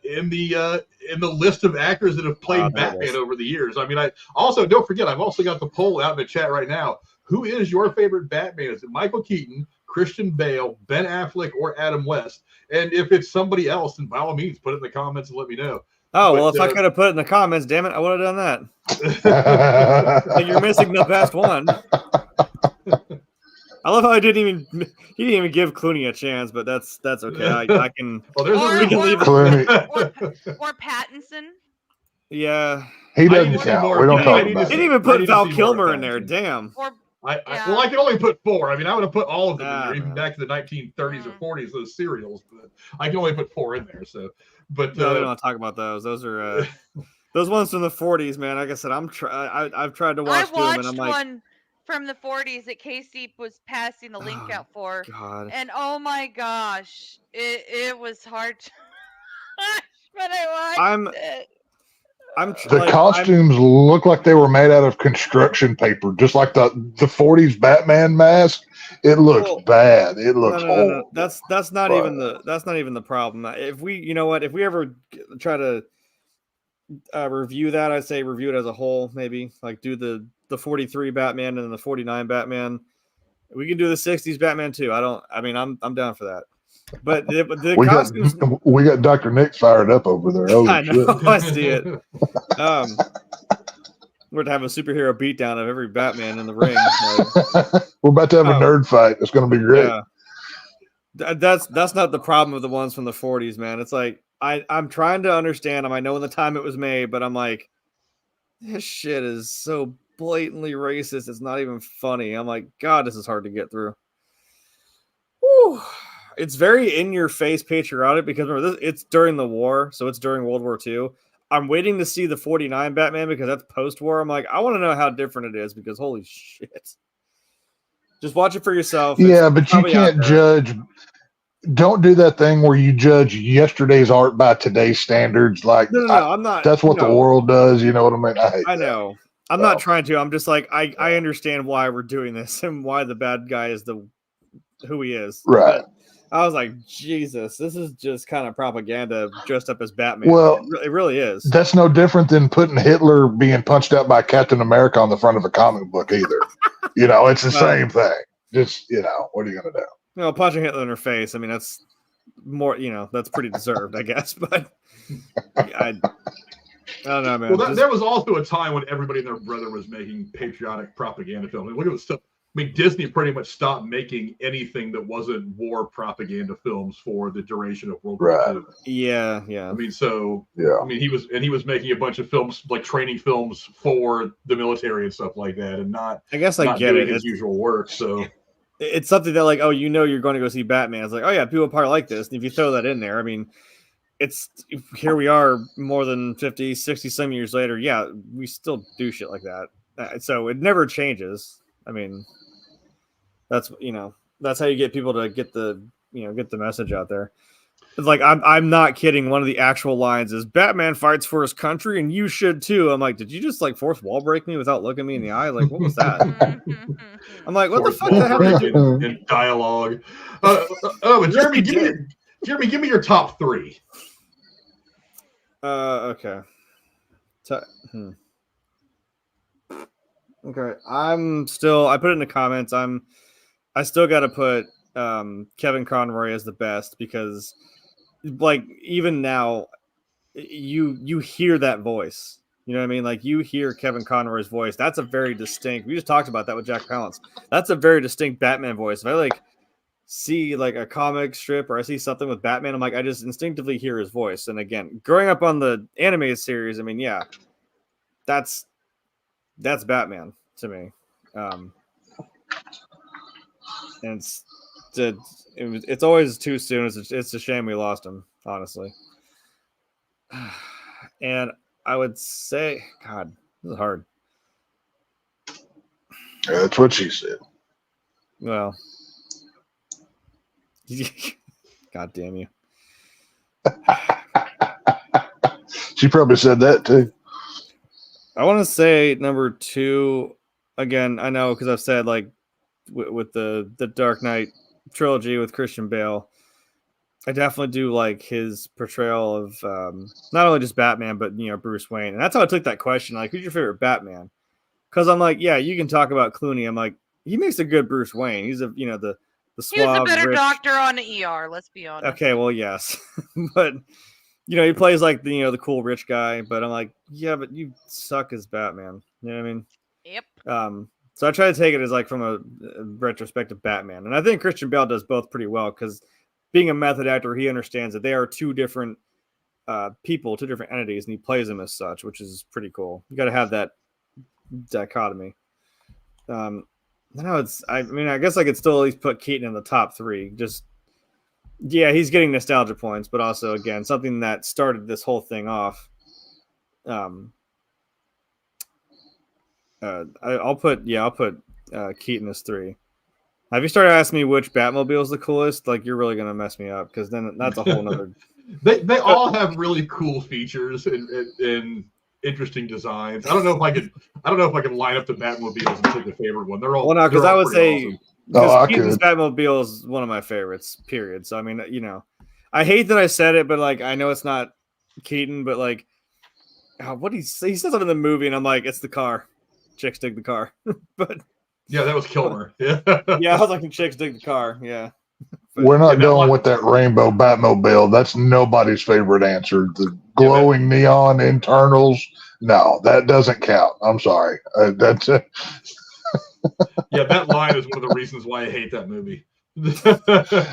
list of actors that have played Batman over the years? I mean, don't forget, I've also got the poll out in the chat right now. Who is your favorite Batman? Is it Michael Keaton, Christian Bale, Ben Affleck, or Adam West? And if it's somebody else, then by all means, put it in the comments and let me know. Well, if I could have put it in the comments, damn it, I would have done that. Like you're missing the best one. I love how he didn't even give Clooney a chance, but that's okay. I can. Well, there's we can leave or Pattinson. Yeah, he doesn't count. We don't talk about it. Didn't even put Val Kilmer in there. Damn. I can only put 4. I mean, I would have put all of them in there, even back to the 1930s or 40s, those serials. But I can only put 4 in there. So, but no, we don't want to talk about those. Those are those ones from the 40s, man. Like I said, I've tried to watch them, and I'm like, one from the 40s that Casey was passing the link out for, God. and oh my gosh, it was hard to watch, but I watched it. The costumes look like they were made out of construction paper, just like the 40s Batman mask. It looks bad. It looks horrible. That's not even the problem. If we ever try to review that, I'd say review it as a whole. Maybe like do the 43 Batman and the 49 Batman. We can do the 60s Batman too. I'm down for that. But the costumes, we got Dr. Nick fired up over there. Oh, I know, I see it. We're to have a superhero beatdown of every Batman in the ring. We're about to have a nerd fight. It's going to be great. Yeah. That's not the problem with the ones from the 40s, man. It's like I'm trying to understand them. I know in the time it was made, but I'm like, this shit is so blatantly racist. It's not even funny. I'm like, God, this is hard to get through. Whew. It's very in-your-face patriotic because remember, it's during the war, so it's during World War II. I'm waiting to see the 49 Batman because that's post-war. I'm like, I want to know how different it is because holy shit. Just watch it for yourself. Yeah, but you can't judge. Don't do that thing where you judge yesterday's art by today's standards. Like, no, I'm not. That's what the world does. You know what I mean? I know. I'm not trying to. I'm just like, I understand why we're doing this and why the bad guy is who he is. Right. But I was like, Jesus, this is just kind of propaganda dressed up as Batman. Well, it really is. That's no different than putting Hitler being punched out by Captain America on the front of a comic book either. It's the same thing. Just, what are you going to do? Punching Hitler in her face. I mean, that's more, that's pretty deserved, I guess. But I don't know, man. Well, there was also a time when everybody and their brother was making patriotic propaganda films. Look at the stuff. I mean, Disney pretty much stopped making anything that wasn't war propaganda films for the duration of World War II. Yeah. I mean, I mean, he was making a bunch of films, like training films for the military and stuff like that, and not. I guess I get it. His usual work. So it's something that, like, you're going to go see Batman. It's like, oh yeah, people probably like this. And if you throw that in there, I mean, here we are more than 50, 60 some years later. Yeah, we still do shit like that. So it never changes. I mean, that's how you get people to get the message out there. It's like, I'm not kidding. One of the actual lines is Batman fights for his country and you should too. I'm like, did you just like fourth wall break me without looking me in the eye? Like, what was that? I'm like, what the fuck did that have to do? In dialogue. But Jeremy, give me your top 3. Okay. Okay. I put it in the comments. I still got to put Kevin Conroy as the best because, like, even now, you hear that voice. You know what I mean? Like, you hear Kevin Conroy's voice. That's a very distinct. We just talked about that with Jack Palance. That's a very distinct Batman voice. If I see like a comic strip or I see something with Batman, I'm like, I just instinctively hear his voice. And again, growing up on the animated series, I mean, yeah, that's Batman to me. And it's always too soon. It's a shame we lost him. honestly. And I would say, God, this is hard. That's what she said. Well, God damn you. She probably said that too. I want to say number 2 again. I know because I've said like with the Dark Knight trilogy with Christian Bale. I definitely do like his portrayal of not only just Batman, but Bruce Wayne, and that's how I took that question. Like, who's your favorite Batman? Because I'm like, yeah, you can talk about Clooney. I'm like, he makes a good Bruce Wayne. He's the suave, He was a better rich... doctor on the ER. Let's be honest. Okay, well, yes, but he plays like the cool rich guy. But I'm like, yeah, but you suck as Batman. You know what I mean? Yep. So I try to take it as like from a retrospective Batman, and I think Christian Bale does both pretty well because being a method actor, he understands that they are two different people, two different entities, and he plays them as such, which is pretty cool. You got to have that dichotomy. I guess I could still at least put Keaton in the top 3. Just, yeah, he's getting nostalgia points, but also, again, something that started this whole thing off. I'll put Keaton as 3. Have you started asking me which Batmobile is the coolest? Like, you're really gonna mess me up because then that's a whole nother. They all have really cool features and interesting designs. I don't know if I could line up the Batmobiles and pick a favorite one. They're all because I would say awesome. Keaton's Batmobile is one of my favorites. Period. So I mean, I hate that I said it, but like I know it's not Keaton, but like, what he says something in the movie, and I'm like, it's the car. Chicks dig the car, but. Yeah, that was Kilmer. Yeah, yeah, I was like, chicks dig the car. Yeah. But we're not going with that rainbow Batmobile. That's nobody's favorite answer. The glowing neon internals, no, that doesn't count. I'm sorry. That's it. Yeah, that line is one of the reasons why I hate that movie. Yeah,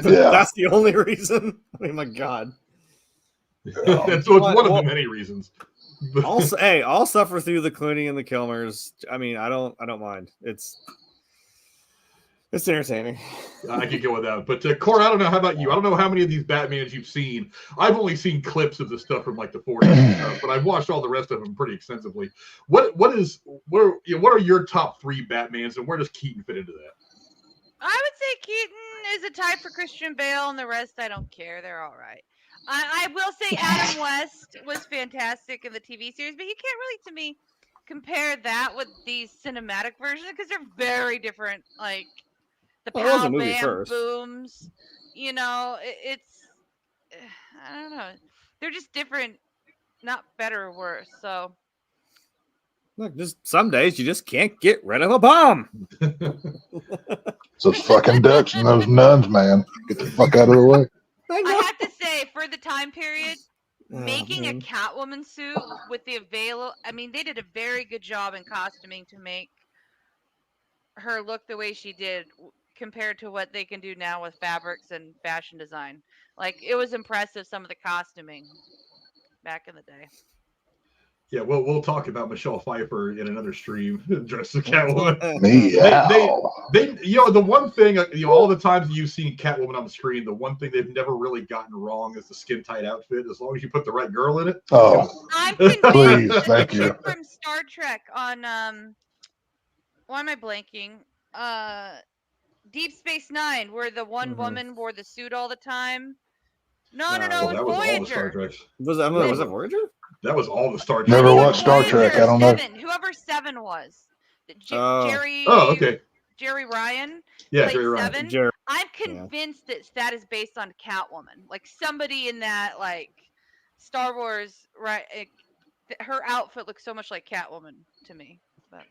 that's the only reason. I mean, my God. Yeah. So it's one of the many reasons. I'll suffer through the Clooney and the Kilmers. I mean, I don't mind. It's entertaining. I could go with that. But Cor, I don't know. How about you? I don't know how many of these Batmans you've seen. I've only seen clips of the stuff from like the 40s, but I've watched all the rest of them pretty extensively. What are your top 3 Batmans, and where does Keaton fit into that? I would say Keaton is a type for Christian Bale, and the rest I don't care. They're all right. I will say Adam West was fantastic in the TV series, but you can't really, to me, compare that with these cinematic versions because they're very different. Like the pow bam booms, it's I don't know. They're just different, not better or worse. So look, just some days you just can't get rid of a bomb. Those fucking Dutch and those nuns, man. Get the fuck out of the way. I have to say, for the time period, making a Catwoman suit with the they did a very good job in costuming to make her look the way she did compared to what they can do now with fabrics and fashion design. Like, it was impressive, some of the costuming back in the day. Yeah, we'll talk about Michelle Pfeiffer in another stream dressed as Catwoman. The one thing, all the times you've seen Catwoman on the screen, the one thing they've never really gotten wrong is the skin tight outfit. As long as you put the right girl in it. Oh, I'm convinced. Please, thank you. From Star Trek on why am I blanking? Deep Space Nine, where the one woman wore the suit all the time. No, it was Voyager. Was that Voyager? That was all the Star Trek. Never watched Star Trek. I don't know. Whoever Seven was. Jerry. Oh, okay. Jerry Ryan. Yeah, Jerry Ryan. Seven. I'm convinced that is based on Catwoman. Like somebody in that Star Wars, right? Her outfit looks so much like Catwoman to me. But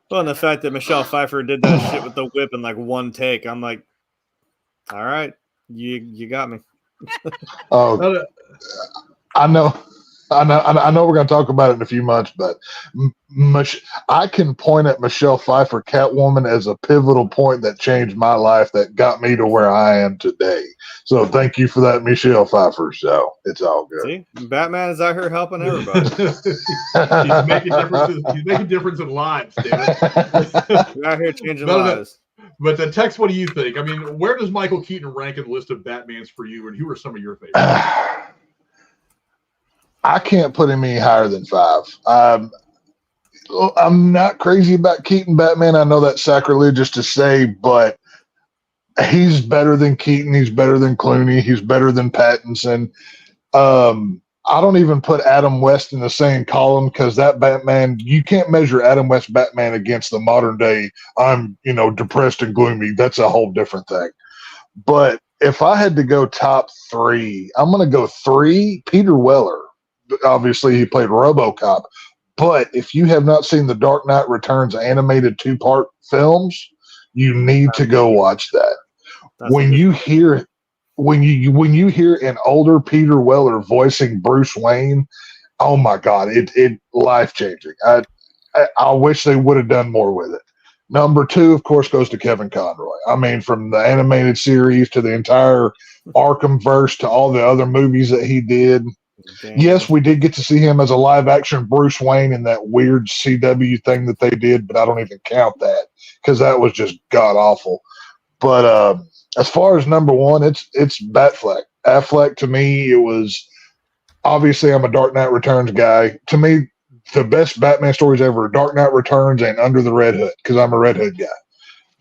well, and the fact that Michelle Pfeiffer did that shit with the whip in like one take, I'm like, all right, you got me. Oh, I know we're going to talk about it in a few months, but I can point at Michelle Pfeiffer Catwoman as a pivotal point that changed my life, that got me to where I am today. So thank you for that, Michelle Pfeiffer. So it's all good. See, Batman is out here helping everybody. He's making differences. He's making difference in lives, David. You're out here changing lives. But Tex, what do you think? I mean, where does Michael Keaton rank in the list of Batmans for you, and who are some of your favorites? I can't put him any higher than 5. I'm not crazy about Keaton Batman. I know that's sacrilegious to say, but he's better than Keaton. He's better than Clooney. He's better than Pattinson. I don't even put Adam West in the same column because that Batman, you can't measure Adam West Batman against the modern day, I'm, depressed and gloomy. That's a whole different thing. But if I had to go top 3, I'm going to go 3, Peter Weller. Obviously, he played RoboCop. But if you have not seen the Dark Knight Returns animated 2-part films, you need to go watch that. When you hear an older Peter Weller voicing Bruce Wayne, oh my God, it life changing. I wish they would have done more with it. Number 2, of course, goes to Kevin Conroy. I mean, from the animated series to the entire Arkham verse to all the other movies that he did. Damn. Yes, we did get to see him as a live action Bruce Wayne in that weird CW thing that they did, but I don't even count that because that was just god awful. But as far as number 1, it's Batfleck. Affleck, to me, it was obviously I'm a Dark Knight Returns guy. To me, the best Batman stories ever are Dark Knight Returns and Under the Red Hood because I'm a Red Hood guy.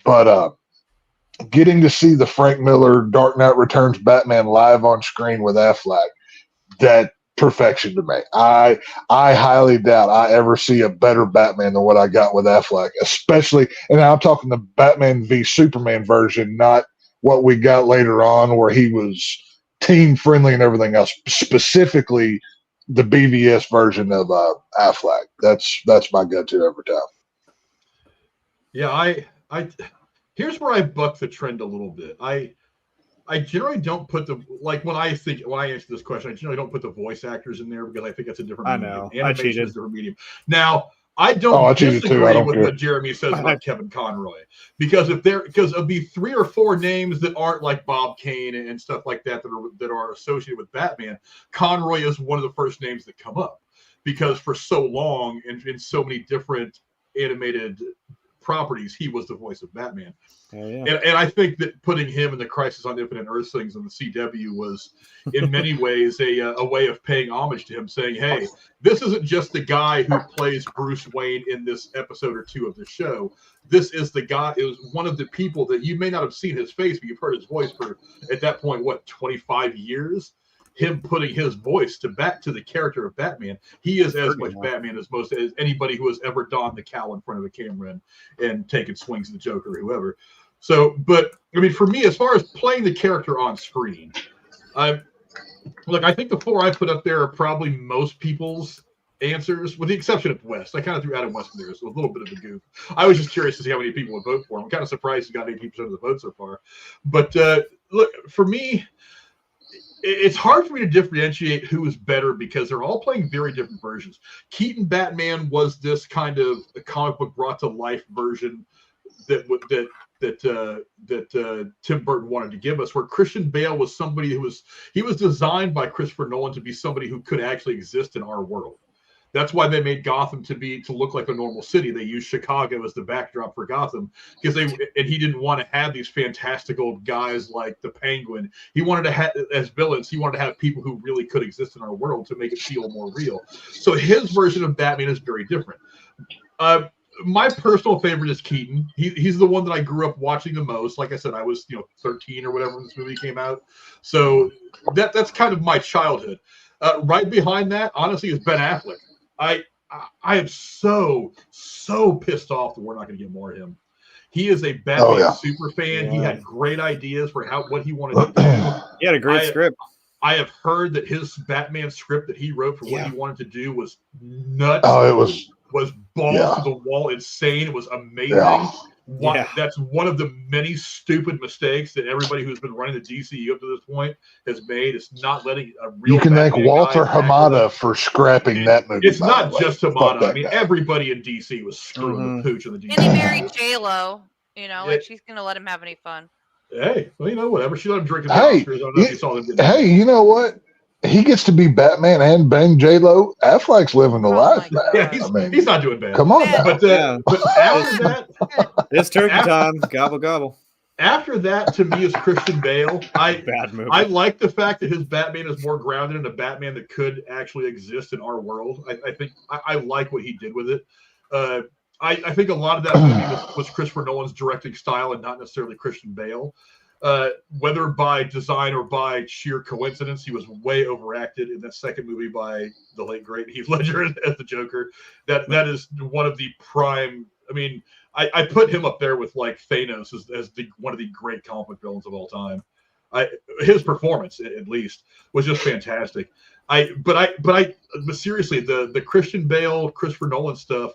But getting to see the Frank Miller Dark Knight Returns Batman live on screen with Affleck, that perfection to me. I highly doubt I ever see a better Batman than what I got with Affleck, especially, and I'm talking the Batman v Superman version, not what we got later on where he was teen friendly and everything else, specifically the BVS version of Affleck. That's my go-to every time. Yeah, I here's where I buck the trend a little bit. I generally don't put when I answer this question, I generally don't put the voice actors in there because I think that's a different medium. I know. Animation is a different medium. Now, I don't disagree with what Jeremy says about Kevin Conroy because it'll be 3 or 4 names that aren't like Bob Kane and stuff like that are associated with Batman. Conroy is one of the first names that come up because for so long and in so many different animated properties, he was the voice of Batman. Oh, yeah. And I think that putting him in the Crisis on Infinite Earths on the CW was in many ways a way of paying homage to him, saying, hey, this isn't just the guy who plays Bruce Wayne in this episode or 2 of the show. This is the guy, it was one of the people that you may not have seen his face, but you've heard his voice for, at that point, 25 years? Him putting his voice to the character of Batman. He is as much Batman as anybody who has ever donned the cowl in front of a camera and taken swings at the Joker or whoever. So, but I mean, for me, as far as playing the character on screen, I think the 4 I put up there are probably most people's answers, with the exception of West. I kind of threw Adam West in there, so a little bit of a goof. I was just curious to see how many people would vote for him. I'm kind of surprised he got 80% of the vote so far. But look, for me, it's hard for me to differentiate who is better because they're all playing very different versions. Keaton Batman was this kind of a comic book brought to life version that Tim Burton wanted to give us, where Christian Bale was somebody who was designed by Christopher Nolan to be somebody who could actually exist in our world. That's why they made Gotham to look like a normal city. They used Chicago as the backdrop for Gotham because he didn't want to have these fantastical guys like the Penguin. He wanted to have, as villains, he wanted to have people who really could exist in our world to make it feel more real. So his version of Batman is very different. My personal favorite is Keaton. He's the one that I grew up watching the most. Like I said, I was 13 or whatever when this movie came out. So that's kind of my childhood. Right behind that, honestly, is Ben Affleck. I am so pissed off that we're not going to get more of him. He is a Batman super fan. Yeah. He had great ideas for what he wanted to do. He had a great script. I have heard that his Batman script that he wrote for what he wanted to do was nuts. Oh, it was balls to the wall, insane. It was amazing. Yeah. That's one of the many stupid mistakes that everybody who's been running the DCU up to this point has made. Is not letting a real. You can thank Walter Hamada for scrapping that movie. It's not just Hamada. I mean, everybody in DC was screwing the pooch in the DC. And he married J-Lo. Like she's gonna let him have any fun. Hey, well, whatever. She let him drink his Oscars. I don't know if you saw them. Hey, you know what? he gets to be Batman and bang J-Lo. Affleck's living the life, man. Yeah, he's not doing bad. Come on now. But after that, it's turkey time. Gobble gobble. After that, to me, is Christian Bale. Bad movie. I like the fact that his Batman is more grounded in a Batman that could actually exist in our world. I think I like what he did with it. I think a lot of that movie was Christopher Nolan's directing style and not necessarily Christian Bale. Whether by design or by sheer coincidence, he was way overacted in that second movie by the late great Heath Ledger as the Joker. That is one of the prime. I mean, I put him up there with like Thanos as one of the great comic book villains of all time. His performance, at least, was just fantastic. But seriously, the Christian Bale, Christopher Nolan stuff,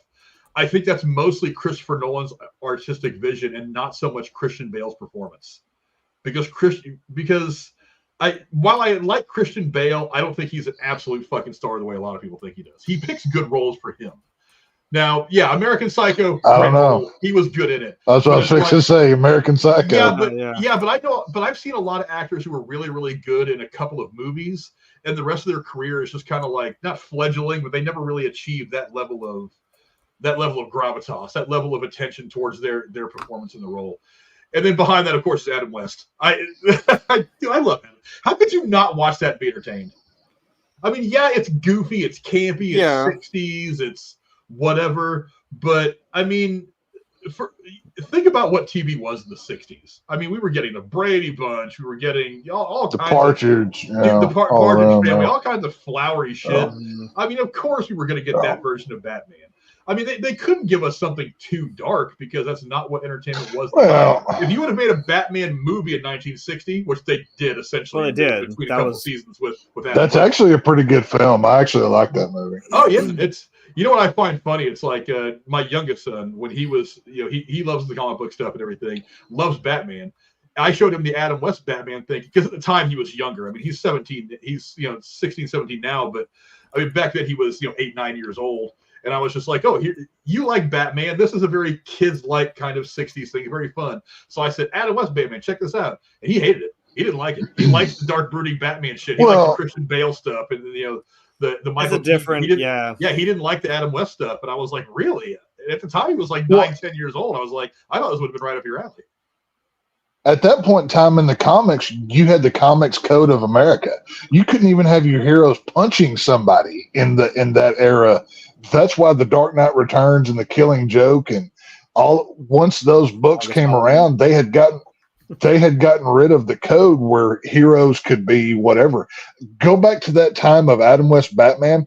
I think that's mostly Christopher Nolan's artistic vision and not so much Christian Bale's performance. Because while I like Christian Bale, I don't think he's an absolute fucking star the way a lot of people think he does. He picks good roles for him. Now, yeah, American Psycho. I don't know. He was good in it. That's what I was fixing to say. American Psycho. Yeah, but I've seen a lot of actors who were really, really good in a couple of movies, and the rest of their career is just kind of like not fledgling, but they never really achieved that level of gravitas, that level of attention towards their performance in the role. And then behind that, of course, is Adam West. I love him. How could you not watch that and be entertained? I mean, yeah, it's goofy, it's campy, it's 60s, it's whatever. But I mean, think about what TV was in the 60s. I mean, we were getting the Brady Bunch, we were getting all the kinds Partridge, of the Partridge Family, all kinds of flowery shit. I mean, of course, we were going to get that version of Batman. I mean, they couldn't give us something too dark because that's not what entertainment was. Well, if you would have made a Batman movie in 1960, which they did essentially, well, they did between a couple seasons with that. That's actually a pretty good film. I actually like that movie. Oh yeah, it's you know what I find funny? It's like my youngest son, when he was, he loves the comic book stuff and everything, loves Batman. I showed him the Adam West Batman thing because at the time he was younger. I mean, he's 17, he's 16, 17 now, but I mean back then he was 8, 9 years old. And I was just like, oh, you like Batman. This is a very kids-like kind of 60s thing. Very fun. So I said, Adam West Batman, check this out. And he hated it. He didn't like it. He likes the dark, brooding Batman shit. He liked the Christian Bale stuff and, the Michael. It's a different, Yeah, he didn't like the Adam West stuff. And I was like, really? At the time, he was like 9, 10 years old. I was like, I thought this would have been right up your alley. At that point in time in the comics, you had the Comics Code of America. You couldn't even have your heroes punching somebody in that era. That's why the Dark Knight Returns and the Killing Joke and once those books came around, they had gotten rid of the code where heroes could be whatever. Go back to that time of Adam West Batman.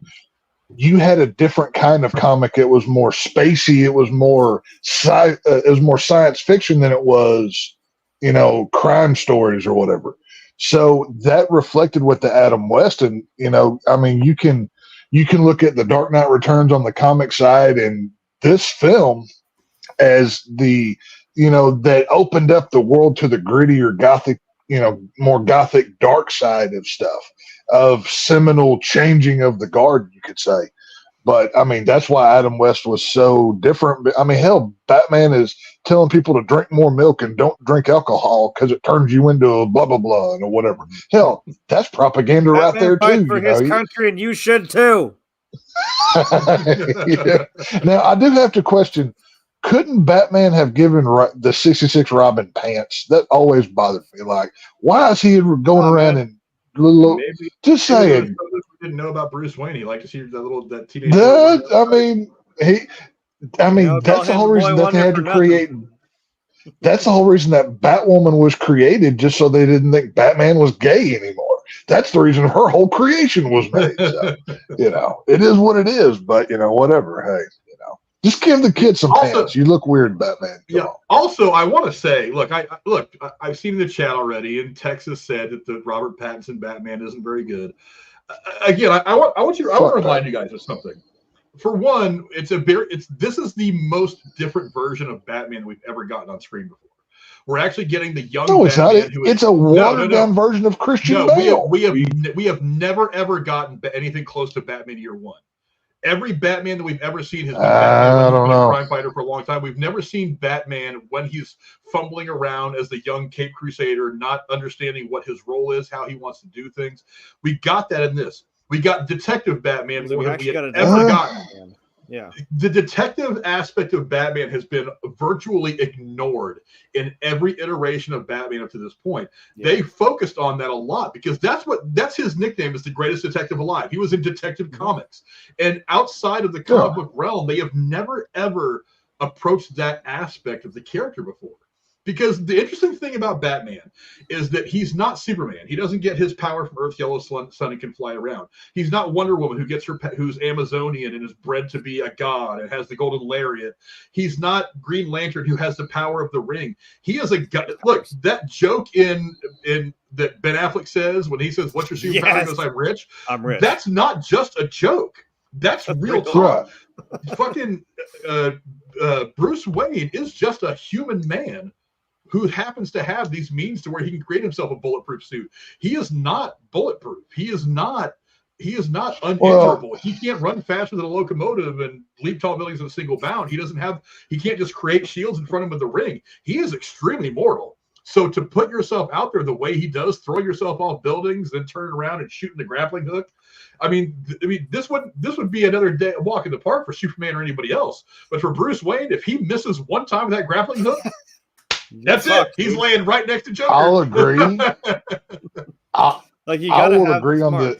You had a different kind of comic. It was more spacey. It was more science fiction than it was, crime stories or whatever. So that reflected what the Adam West and I mean, you can look at the Dark Knight Returns on the comic side and this film as that opened up the world to the grittier gothic, more gothic dark side of stuff, of seminal changing of the guard, you could say. But I mean, that's why Adam West was so different. I mean, hell, Batman is telling people to drink more milk and don't drink alcohol because it turns you into a blah, blah, blah, or whatever. Hell, that's propaganda right there, too. For his country, and you should, too. Yeah. Now, I do have to question, couldn't Batman have given the 66 Robin pants? That always bothered me. Like, why is he going around in little, just saying. We didn't know about Bruce Wayne. He liked to see that teenage. That's the whole reason that they had to create. That's the whole reason that Batwoman was created, just so they didn't think Batman was gay anymore. That's the reason her whole creation was made. So, it is what it is. But whatever. Hey, just give the kid some pants. You look weird, Batman. Come on. Also, I want to say, I've seen in the chat already, and Texas said that the Robert Pattinson Batman isn't very good. Again, I want to remind you guys of something. For one, this is the most different version of Batman we've ever gotten on screen before. We're actually getting the young. No, it's Batman not. It's a watered down version of Christian Bale. We have never ever gotten anything close to Batman Year One. Every Batman that we've ever seen has been Batman when he's been a crime fighter for a long time. We've never seen Batman when he's fumbling around as the young Cape Crusader, not understanding what his role is, how he wants to do things. We got that in this. We got Detective Batman more than we had ever gotten. Yeah. The detective aspect of Batman has been virtually ignored in every iteration of Batman up to this point. Yeah. They focused on that a lot because that's his nickname, is the greatest detective alive. He was in Detective Comics. And outside of the comic book realm, they have never, ever approached that aspect of the character before. Because the interesting thing about Batman is that he's not Superman. He doesn't get his power from Earth's yellow sun and can fly around. He's not Wonder Woman, who's Amazonian and is bred to be a god and has the golden lariat. He's not Green Lantern, who has the power of the ring. He is a god. Look, that joke in that Ben Affleck says when he says, "What's your superpower?" Yes. He goes, "I'm rich." I'm rich. That's not just a joke. That's real talk. Fucking Bruce Wayne is just a human man who happens to have these means to where he can create himself a bulletproof suit. He is not bulletproof. He is not uninterable. He can't run faster than a locomotive and leap tall buildings in a single bound. He can't just create shields in front of him with a ring. He is extremely mortal. So to put yourself out there the way he does, throw yourself off buildings, then turn around and shoot in the grappling hook. I mean, this would be another day walk in the park for Superman or anybody else. But for Bruce Wayne, if he misses one time with that grappling hook, that's it. He's laying right next to Joker. I'll agree. I'll agree on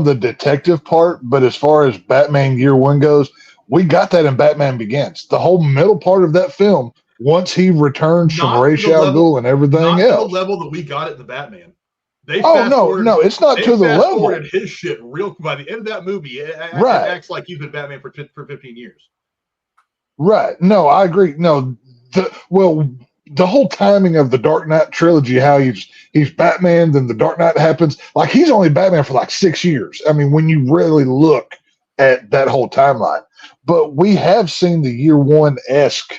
the detective part, but as far as Batman Year One goes, we got that in Batman Begins. The whole middle part of that film, once he returns from Ra's al Ghul and everything else, to the level that we got it in the Batman. No, it's not to the level. His shit real by the end of that movie, it acts like he's been Batman for 15 years. Right. No, I agree. No. The whole timing of the Dark Knight trilogy, how he's Batman, then the Dark Knight happens. Like, he's only Batman for like 6 years. I mean, when you really look at that whole timeline. But we have seen the Year One-esque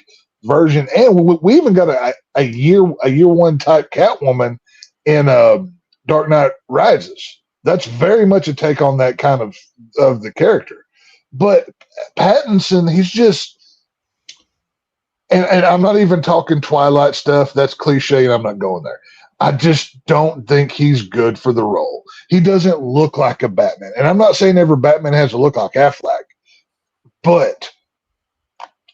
version, and we even got a year one type Catwoman in Dark Knight Rises. That's very much a take on that kind of the character. But Pattinson, he's just. And I'm not even talking Twilight stuff. That's cliche, and I'm not going there. I just don't think he's good for the role. He doesn't look like a Batman. And I'm not saying every Batman has to look like Affleck, but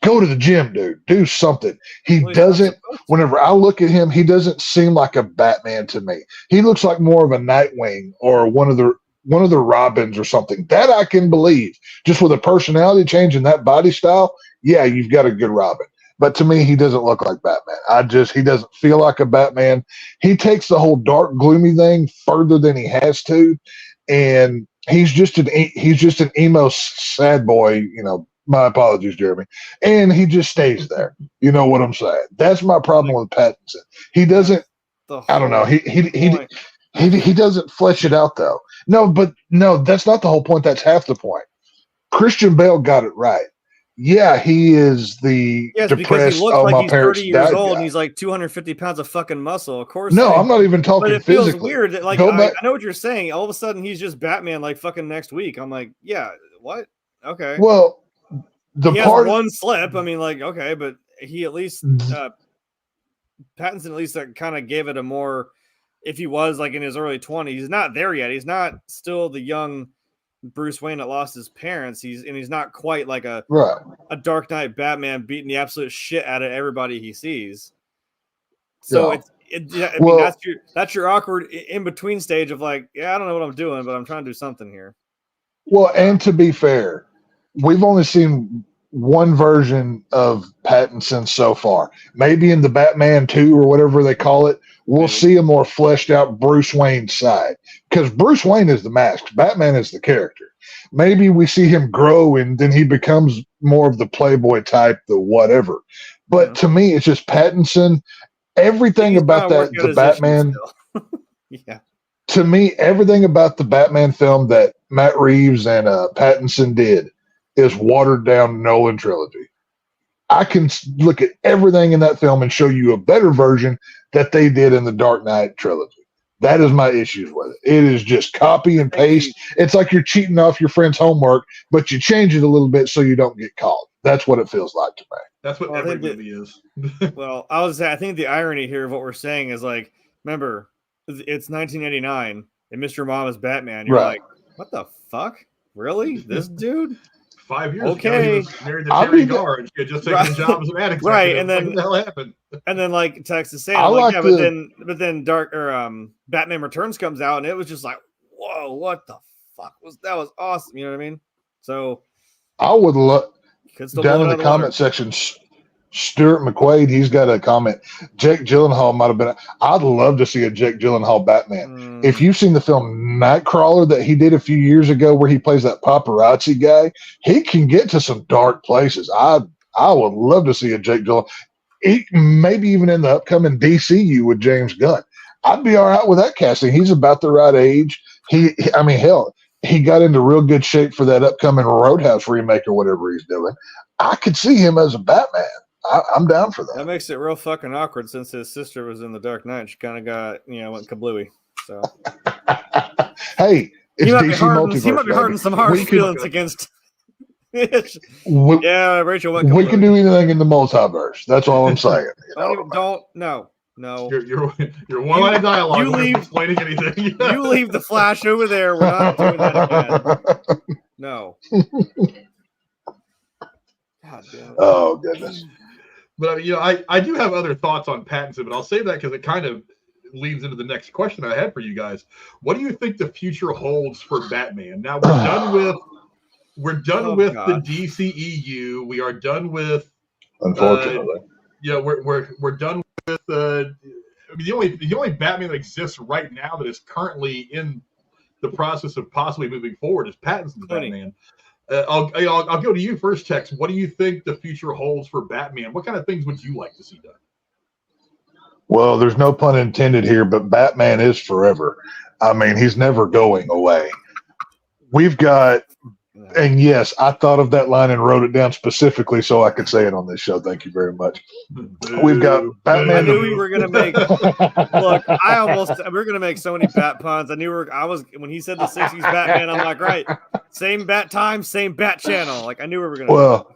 go to the gym, dude. Do something. He doesn't, whenever I look at him, he doesn't seem like a Batman to me. He looks like more of a Nightwing or one of the Robins or something. That I can believe. Just with a personality change and that body style, yeah, you've got a good Robin. But to me, he doesn't look like Batman. He doesn't feel like a Batman. He takes the whole dark, gloomy thing further than he has to, and he's just an emo sad boy. You know, my apologies, Jeremy. And he just stays there. You know what I'm saying? That's my problem with Pattinson. He doesn't. I don't know. He doesn't flesh it out though. No, that's not the whole point. That's half the point. Christian Bale got it right. Yeah, he is the depressed. Because he looks like he's 30 years old and he's like 250 pounds of fucking muscle. Of course. No, I'm not even talking physically. But it feels weird. Like, I know what you're saying. All of a sudden, he's just Batman like fucking next week. I'm like, yeah, what? Okay. Well, he has one slip. I mean, like, okay, but he at least Pattinson at least kind of gave it a more. If he was like in his early 20s, he's not there yet. He's not still the young Bruce Wayne that lost his parents. He's not quite like a Dark Knight Batman beating the absolute shit out of everybody he sees. So that's your awkward in between stage of like, yeah, I don't know what I'm doing, but I'm trying to do something here. Well, and to be fair, we've only seen one version of Pattinson so far. Maybe in the Batman 2 or whatever they call it, we'll see a more fleshed out Bruce Wayne side. Because Bruce Wayne is the mask. Batman is the character. Maybe we see him grow and then he becomes more of the playboy type, the whatever. But to me, it's just Pattinson. Everything about the Batman. Yeah. To me, everything about the Batman film that Matt Reeves and Pattinson did is watered down Nolan trilogy. I can look at everything in that film and show you a better version that they did in the Dark Knight trilogy. That is my issues with it. It is just copy and paste. It's like you're cheating off your friend's homework, but you change it a little bit so you don't get caught. That's what it feels like to me. That's what every movie is. Well, I think the irony here of what we're saying is like, remember, it's 1989 and Mr. Mom is Batman. You're like, what the fuck? Really? This dude? 5 years ago, he was married to Terry Garr, and she had just taken a job as an ad executive. Right, and then what the hell happened? And then like Texas saying, but then Batman Returns comes out, and it was just like, whoa, what the fuck that was awesome. You know what I mean? So I would love down in the comment section. Stuart McQuaid, he's got a comment. Jake Gyllenhaal might have been. I'd love to see a Jake Gyllenhaal Batman. If you've seen the film Nightcrawler that he did a few years ago, where he plays that paparazzi guy, he can get to some dark places. I would love to see a Jake Gyllenhaal. Maybe even in the upcoming DCU with James Gunn. I'd be all right with that casting. He's about the right age. He got into real good shape for that upcoming Roadhouse remake or whatever he's doing. I could see him as a Batman. I'm down for that. That makes it real fucking awkward since his sister was in the Dark Knight. She kind of got, went kablooey. So, hey, it's DC Multiverse. He might be hurting some harsh feelings against. Rachel went kablooey. We can do anything in the multiverse. That's all I'm saying. No. Your one line of dialogue. You leave explaining anything. You leave the Flash over there. We're not doing that again. No. God damn it. Oh goodness. But I do have other thoughts on Pattinson, but I'll save that because it kind of leads into the next question I had for you guys. What do you think the future holds for Batman? Now we're done with the DCEU. We are done with. Unfortunately, we're done with. The only Batman that exists right now that is currently in the process of possibly moving forward is Pattinson's Batman. I'll go to you first, Tex. What do you think the future holds for Batman? What kind of things would you like to see done? Well, there's no pun intended here, but Batman is forever. I mean, he's never going away. We've got, and yes, I thought of that line and wrote it down specifically so I could say it on this show. Thank you very much. We've got Batman. I knew we were going to make. Look, we're going to make so many Bat puns. I was when he said the 60s Batman. I'm like, right, same Bat time, same Bat channel. Like I knew we were going to. Well,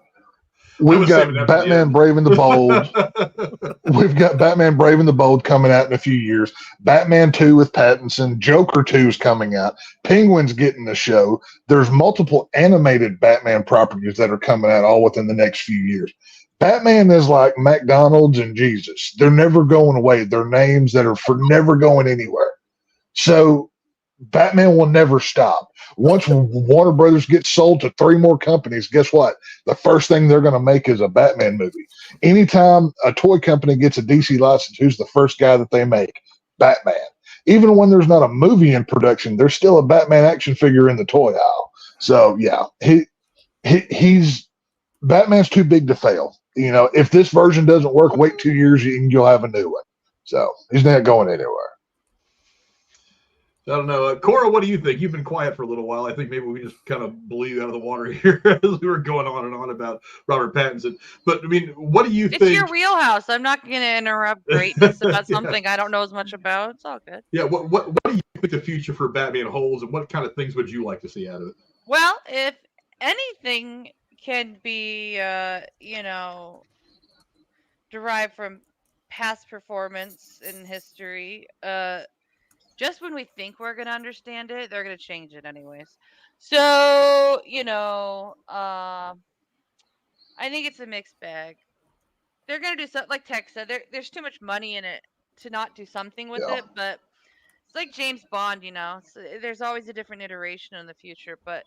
we've got Batman Brave and the Bold. We've got Batman Brave and the Bold coming out in a few years. Batman 2 with Pattinson. Joker 2 is coming out. Penguin's getting the show. There's multiple animated Batman properties that are coming out all within the next few years. Batman is like McDonald's and Jesus. They're never going away. They're names that are for never going anywhere. So Batman will never stop. Once Warner Brothers gets sold to 3 more companies, guess what? The first thing they're going to make is a Batman movie. Anytime a toy company gets a DC license, who's the first guy that they make? Batman. Even when there's not a movie in production, there's still a Batman action figure in the toy aisle. So yeah, he's Batman's too big to fail. If this version doesn't work, wait 2 years and you'll have a new one. So he's not going anywhere. I don't know. Cora, what do you think? You've been quiet for a little while. I think maybe we just kind of blew you out of the water here as we were going on and on about Robert Pattinson. But, I mean, what do you think? It's your wheelhouse. I'm not going to interrupt greatness about something I don't know as much about. It's all good. Yeah, what do you think the future for Batman holds, and what kind of things would you like to see out of it? Well, if anything can be, derived from past performance in history, just when we think we're going to understand it, they're going to change it anyways. So, I think it's a mixed bag. They're going to do something, like Tex said, there's too much money in it to not do something with it. But it's like James Bond, so there's always a different iteration in the future. But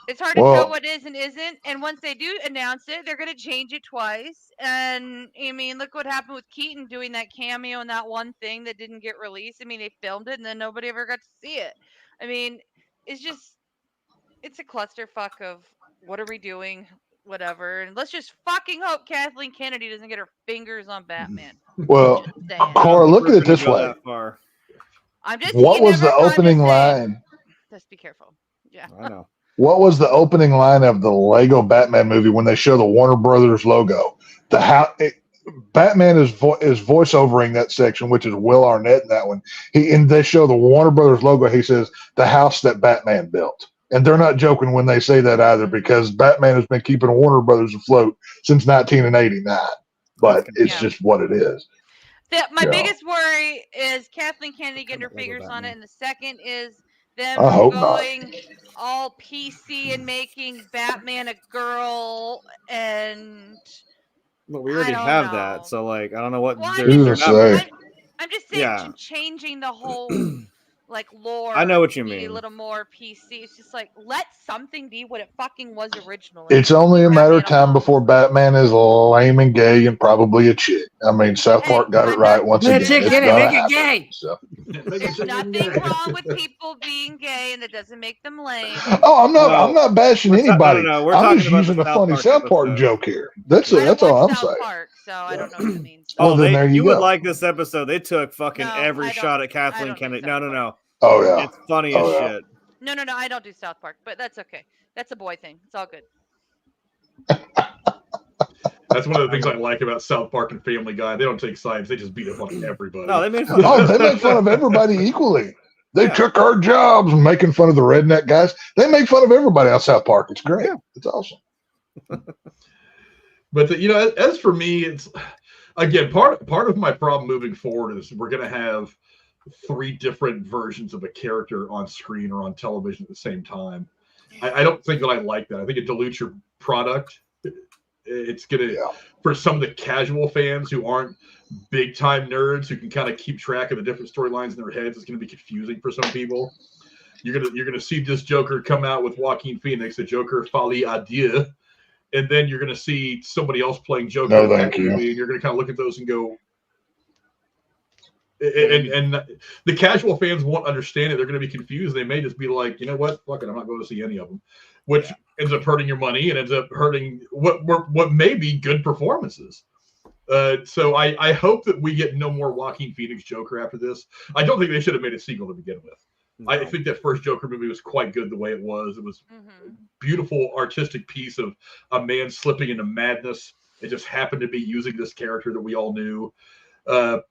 it's hard to tell what is and isn't. And once they do announce it, they're going to change it twice. And, I mean, look what happened with Keaton doing that cameo in that one thing that didn't get released. I mean, they filmed it and then nobody ever got to see it. I mean, it's a clusterfuck of what are we doing, whatever. And let's just fucking hope Kathleen Kennedy doesn't get her fingers on Batman. Well, Cora, look at it this way. What was the opening line? Just be careful. Yeah. I know. What was the opening line of the Lego Batman movie when they show the Warner Brothers logo? Batman is voiceovering that section, which is Will Arnett in that one. And they show the Warner Brothers logo. He says, the house that Batman built. And they're not joking when they say that either, because Batman has been keeping Warner Brothers afloat since 1989. But it's just what it is. My biggest worry is Kathleen Kennedy getting her fingers on it, and the second is them going all PC and making Batman a girl, and well, we already have that, so like I don't know what. Well, I'm just saying, changing the whole like lore. I know what you mean. A little more PC. It's just like let something be what it fucking was originally. It's only a matter of time before Batman is lame and gay and probably a chick. I mean, South Park got it right once again. Chick, get it, make it gay. So. There's nothing wrong with people being gay, and it doesn't make them lame. Oh, I'm not bashing anybody. No, I'm just using a funny South Park joke here. That's it. That's all I'm saying. Park, so I don't know what it means. Oh, then there you would like this episode. They took fucking every shot at Kathleen Kennedy. No. Oh yeah, it's funny as shit. No, I don't do South Park, but that's okay. That's a boy thing. It's all good. That's one of the things I like about South Park and Family Guy. They don't take sides; they just beat up on everybody. No, they made fun. They make fun of everybody equally. They took our jobs, making fun of the redneck guys. They make fun of everybody on South Park. It's great. Yeah. It's awesome. But as for me, it's again part of my problem moving forward is we're going to have 3 different versions of a character on screen or on television at the same time. I don't think that I like that. I think it dilutes your product. It's going to, for some of the casual fans who aren't big time nerds who can kind of keep track of the different storylines in their heads, it's going to be confusing for some people. You're gonna see this Joker come out with Joaquin Phoenix, the Joker Folie à Deux, and then you're going to see somebody else playing Joker. No, thank you. And you're going to kind of look at those and go, and the casual fans won't understand it. They're going to be confused. They may just be like, you know what? Fuck it. I'm not going to see any of them, which ends up hurting your money and ends up hurting what may be good performances. So I hope that we get no more Joaquin Phoenix Joker after this. I don't think they should have made a sequel to begin with. No. I think that first Joker movie was quite good the way it was. It was a beautiful artistic piece of a man slipping into madness. It just happened to be using this character that we all knew. As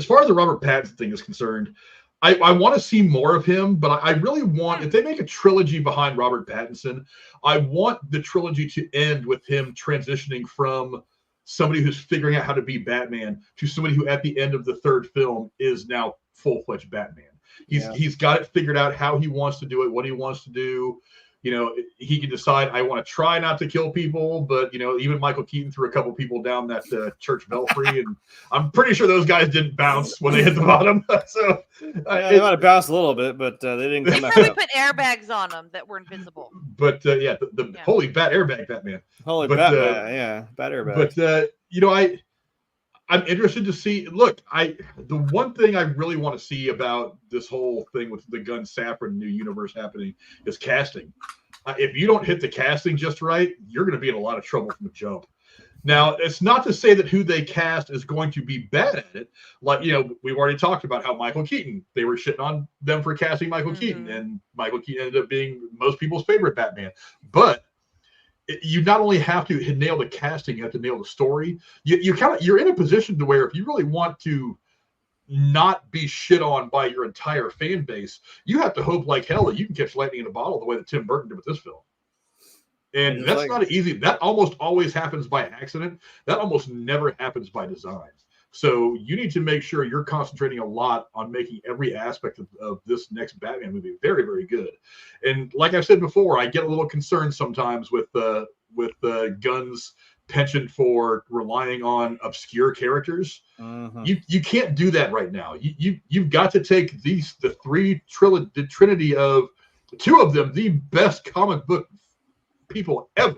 far as the Robert Pattinson thing is concerned, I want to see more of him, but I really want, if they make a trilogy behind Robert Pattinson, I want the trilogy to end with him transitioning from somebody who's figuring out how to be Batman to somebody who at the end of the 3rd film is now full-fledged Batman. He's got it figured out how he wants to do it, what he wants to do. He can decide, I want to try not to kill people, but, even Michael Keaton threw a couple people down that church belfry, and I'm pretty sure those guys didn't bounce when they hit the bottom. So they might have bounced a little bit, but they didn't come back probably up. Put airbags on them that were invisible. But, the holy bat airbag Batman. Holy bat airbag. But, I'm interested to see. Look, the one thing I really want to see about this whole thing with the Gunn Safran new universe happening is casting. If you don't hit the casting just right, you're going to be in a lot of trouble from the jump. Now, it's not to say that who they cast is going to be bad at it. Like, we've already talked about how Michael Keaton, they were shitting on them for casting Michael Keaton, and Michael Keaton ended up being most people's favorite Batman. But you not only have to nail the casting, you have to nail the story. You're in a position to where if you really want to not be shit on by your entire fan base, you have to hope like hell that you can catch lightning in a bottle the way that Tim Burton did with this film. And that's not easy. That almost always happens by accident. That almost never happens by design. So you need to make sure you're concentrating a lot on making every aspect of this next Batman movie very, very good. And like I said before, I get a little concerned sometimes with Gunn's penchant for relying on obscure characters. You can't do that right now. You've got to take the trinity of 2 of them, the best comic book people ever,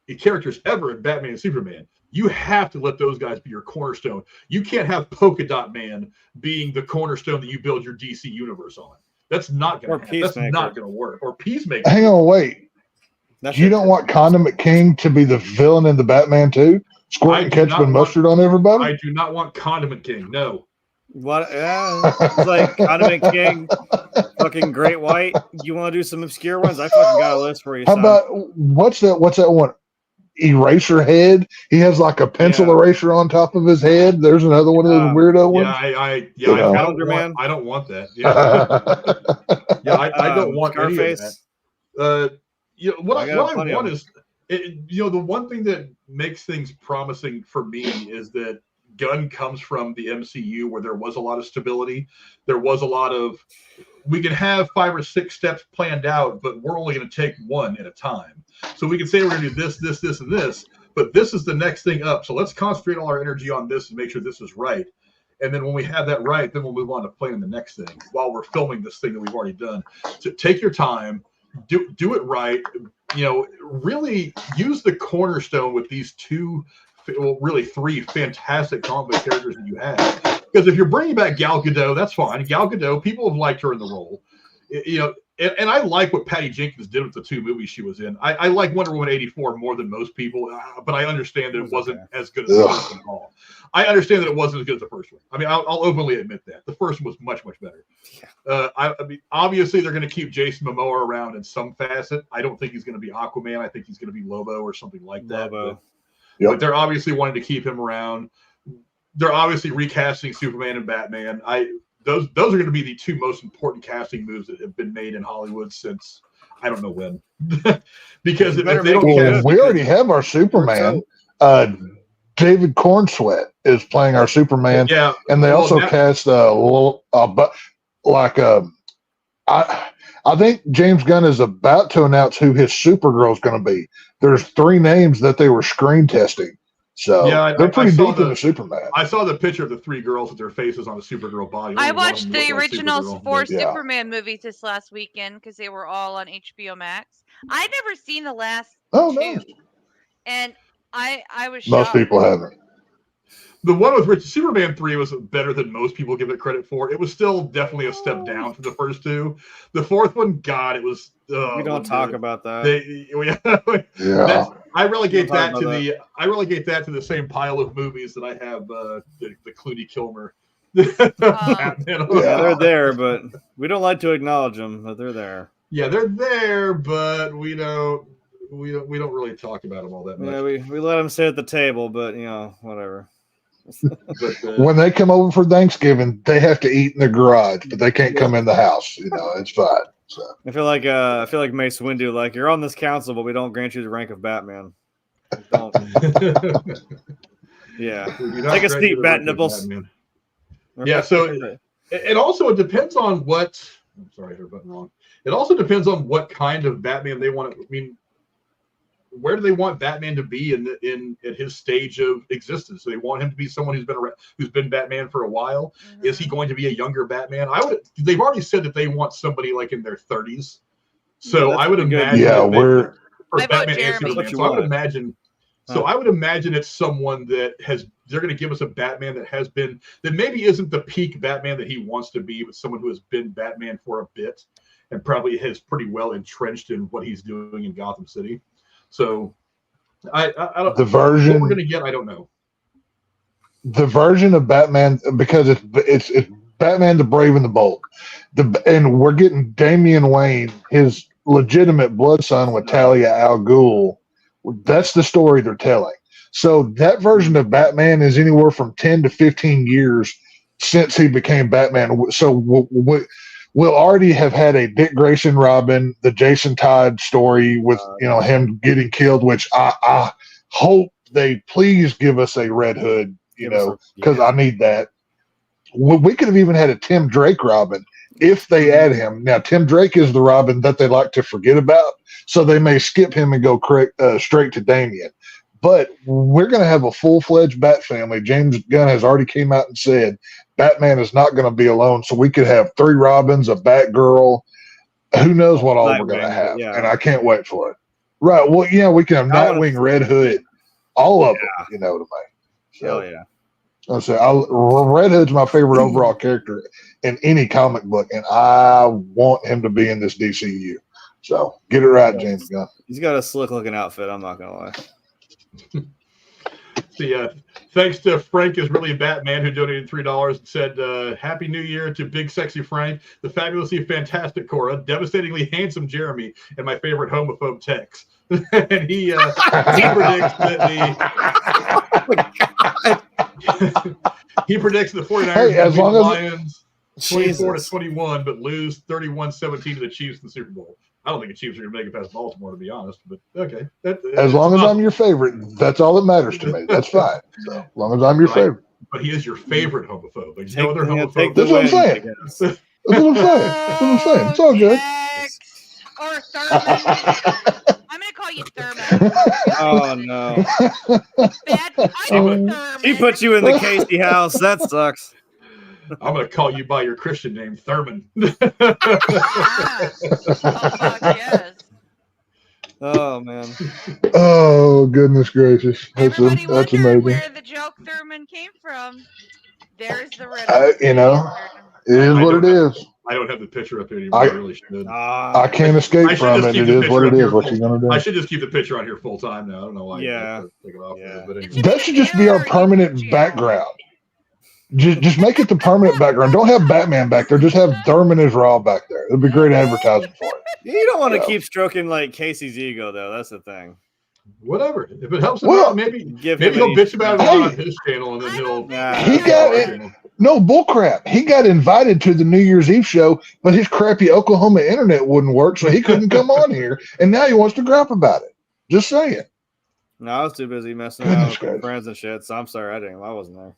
the characters ever in Batman and Superman. You have to let those guys be your cornerstone. You can't have Polka Dot Man being the cornerstone that you build your DC universe on. That's not going to work. Or Peacemaker. Hang on, wait. You don't want Condiment King to be the villain in the Batman 2? Squirting ketchup and mustard on everybody? I do not want Condiment King. No. What? It's like Condiment King, fucking Great White. You want to do some obscure ones? I fucking got a list for you. How about what's that one? eraser head. He has like a pencil eraser on top of his head. There's another one of those weirdo ones. I don't want that. I don't want Scarface. any of that. What I want is, the one thing that makes things promising for me is that Gunn comes from the MCU where there was a lot of stability. There was a lot of, we can have 5 or 6 steps planned out, but we're only going to take one at a time. So we can say we're going to do this, this, this, and this, but this is the next thing up. So let's concentrate all our energy on this and make sure this is right. And then when we have that right, then we'll move on to planning the next thing while we're filming this thing that we've already done. So take your time, do it right. Really use the cornerstone with these 2, well, really 3 fantastic comic book characters that you have. Because if you're bringing back Gal Gadot, that's fine. Gal Gadot, people have liked her in the role. And I like what Patty Jenkins did with the 2 movies she was in. I like Wonder Woman 84 more than most people, but I understand that it wasn't as good as the first one at all. I understand that it wasn't as good as the first one. I mean, I'll openly admit that. The first one was much, much better. I mean, obviously, they're going to keep Jason Momoa around in some facet. I don't think he's going to be Aquaman. I think he's going to be Lobo or something like that. But they're obviously wanting to keep him around. They're obviously recasting Superman and Batman. Those are going to be the 2 most important casting moves that have been made in Hollywood since I don't know when. Because if they don't we already have our Superman. David Cornsweet is playing our Superman. Yeah, and they also cast I think James Gunn is about to announce who his Supergirl is going to be. There's 3 names that they were screen testing. So they're pretty deep into Superman. I saw the picture of the 3 girls with their faces on a Supergirl body. I watched the original 4 Superman movies this last weekend because they were all on HBO Max. I'd never seen the last 2. No. And I was shocked. Most people haven't. The one with Superman 3 was better than most people give it credit for. It was still definitely a step down from the first 2. The 4th one, God, it was. We don't talk about that. I relegate that to the same pile of movies that I have the Clooney Kilmer. They're there, but we don't like to acknowledge them, but they're there. Yeah, they're there, but we don't really talk about them all that much. Yeah, we let them sit at the table, but whatever. But, when they come over for Thanksgiving, they have to eat in the garage, but they can't come in the house. It's fine. So. I feel like Mace Windu, like, you're on this council, but we don't grant you the rank of Batman. Don't. Yeah, take a seat, Bat Nipples. Yeah, so it also depends on what. I'm sorry, I heard button wrong. It also depends on what kind of Batman they want. I mean, where do they want Batman to be at his stage of existence? Do they want him to be someone who's been Batman for a while? Mm-hmm. Is he going to be a younger Batman? They've already said that they want somebody like in their 30s. So I would imagine. Yeah, we're for Batman and Superman. So I would imagine. So I would imagine it's someone they're going to give us a Batman that maybe isn't the peak Batman that he wants to be, but someone who has been Batman for a bit and probably has pretty well entrenched in what he's doing in Gotham City. So I don't. The version what we're going to get, I don't know. The version of Batman, because it's Batman the Brave and the Bold, and we're getting Damian Wayne, his legitimate blood son with Talia al Ghul. That's the story they're telling. So that version of Batman is anywhere from 10 to 15 years since he became Batman. So we'll already have had a Dick Grayson Robin, the Jason Todd story with him getting killed, which I hope they please give us a Red Hood, because I need that. We could have even had a Tim Drake Robin if they add him. Now, Tim Drake is the Robin that they like to forget about, so they may skip him and go straight to Damian. But we're going to have a full-fledged Bat family. James Gunn has already came out and said Batman is not going to be alone, so we could have 3 Robins, a Batgirl. Who knows what all we're going to have, and I can't wait for it. Right, well, yeah, we can have Nightwing, Red Hood, all of them, to me. So, hell yeah. I'll say Red Hood's my favorite overall character in any comic book, and I want him to be in this DCU. So get it right, James Gunn. He's got a slick looking outfit. I'm not gonna lie. Thanks to Frank is really Batman, who donated $3 and said, "Happy New Year to Big Sexy Frank, the fabulously fantastic Cora, devastatingly handsome Jeremy, and my favorite homophobe Tex." And he predicts that he predicts the 49ers will beat the Lions 24-21, but lose 31-17 to the Chiefs in the Super Bowl. I don't think the Chiefs are going to make it past Baltimore, to be honest. But okay, as long as I'm your favorite, that's all that matters to me. That's fine. So, as long as I'm your favorite. But he is your favorite homophobe. There's no other homophobe. That's what I'm saying. That's what I'm saying. It's all good. Or Thurman. I'm going to call you Thurman. Oh, no. Thurman. He put you in the Casey house. That sucks. I'm going to call you by your Christian name, Thurman. Oh, fuck, yes. Oh, man. Oh, goodness gracious. That's amazing. Where the joke Thurman came from. There's the riddle. It is what it is. I don't have the picture up here anymore. I really should. I can't escape from it. It is what it is. What you gonna do? I should just keep the picture on here full time now. I don't know why. Yeah. Take it off. Yeah. But anyway. That should just be our permanent background. Just make it the permanent background. Don't have Batman back there. Just have Thurman as Raw back there. It'd be great advertising for it. You don't want to keep stroking like Casey's ego, though. That's the thing. Whatever. If it helps him out, maybe he'll bitch about it on his channel, and then he'll. He got it. No bullcrap. He got invited to the New Year's Eve show, but his crappy Oklahoma internet wouldn't work, so he couldn't come on here. And now he wants to gripe about it. Just saying. No, I was too busy messing around with friends and shit. So I'm sorry, I wasn't there.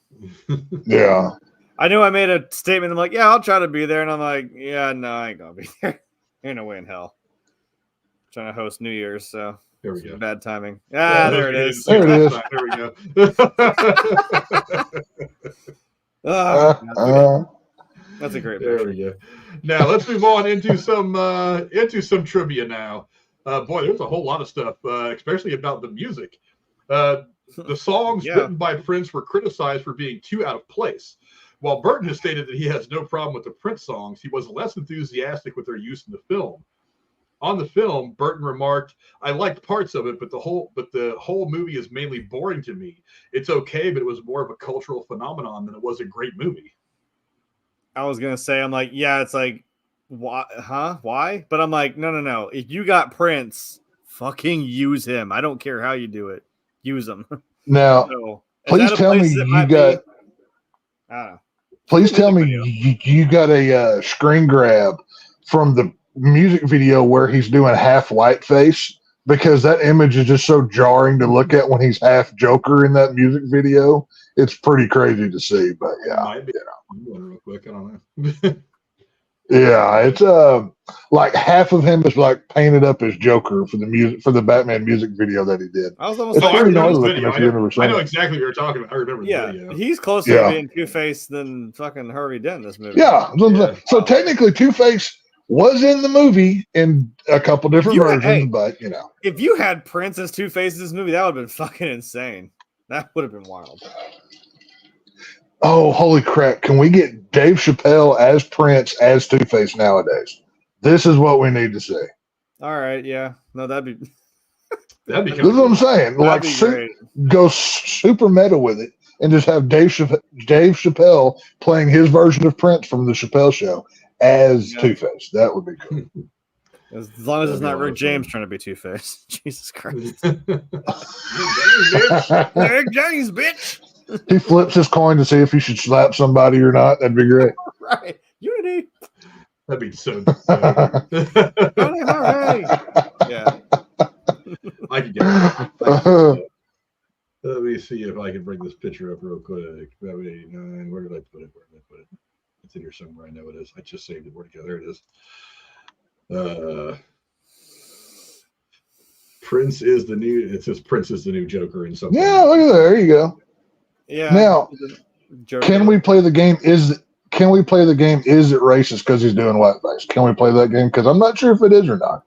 Yeah. I knew I made a statement. I'm like, yeah, I'll try to be there, and I'm like, yeah, no, I ain't gonna be there. Ain't no way in hell. I'm trying to host New Year's, so. There we go. Bad timing. There it is. There it is. There we go. That's a great picture. There we go. Now let's move on into some trivia now. Boy, there's a whole lot of stuff, especially about the music. The songs written by Prince were criticized for being too out of place. While Burton has stated that he has no problem with the Prince songs, he was less enthusiastic with their use in the film. On the film, Burton remarked, "I liked parts of it, but the whole movie is mainly boring to me. It's okay, but it was more of a cultural phenomenon than it was a great movie." I was gonna say, I'm like, yeah, it's like, why? Huh? Why? But I'm like, no. If you got Prince, fucking use him. I don't care how you do it. Use him. Now, so, please tell me you got. Please tell me you got a screen grab from the music video where he's doing half whiteface, because that image is just so jarring to look at when he's half Joker in that music video. It's pretty crazy to see, but yeah. I'm going real quick. I don't know. Yeah, it's like half of him is like painted up as Joker for the Batman music video that he did. I was almost I know exactly what you're talking about. I remember the video. He's closer to being Two-Face than fucking Harvey Dent in this movie. Yeah. So technically Two-Face was in the movie in a couple different versions, but if you had Prince as Two-Face in this movie, that would have been fucking insane. That would have been wild. Oh, holy crap. Can we get Dave Chappelle as Prince as Two-Face nowadays? This is what we need to see. All right, yeah. No, that'd be this is what I'm saying. Like, go super meta with it and just have Dave Chappelle playing his version of Prince from the Chappelle Show as Two-Face. That would be cool. As long as it's not Rick James trying to be Two-Face. Jesus Christ. Rick James, bitch. He flips his coin to see if he should slap somebody or not. That'd be great. Right. Unity. That'd be so Yeah. I could get it. Let me see if I can bring this picture up real quick. Where did I put it? It's in here somewhere. I know it is. I just saved it. Where'd it go? There it is. Prince is the new. It says Prince is the new Joker in something. Yeah, look at that. There you go. Yeah. Now, can we play the game? Is it racist because he's doing whiteface? Can we play that game? Because I'm not sure if it is or not.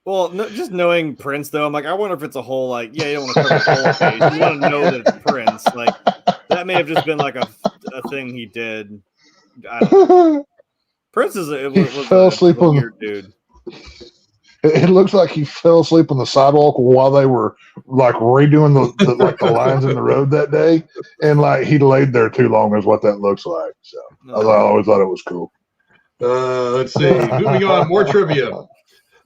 Well, just knowing Prince, though, I'm like, I wonder if it's a whole, like, you don't want to cover the whole face. You want to know that it's Prince. Like, that may have just been like a thing he did. I don't know. Prince was fell asleep on weird dude. It looks like he fell asleep on the sidewalk while they were like redoing the lines in the road that day, and like he laid there too long is what that looks like. So I always thought it was cool. Let's see. Moving on, more trivia.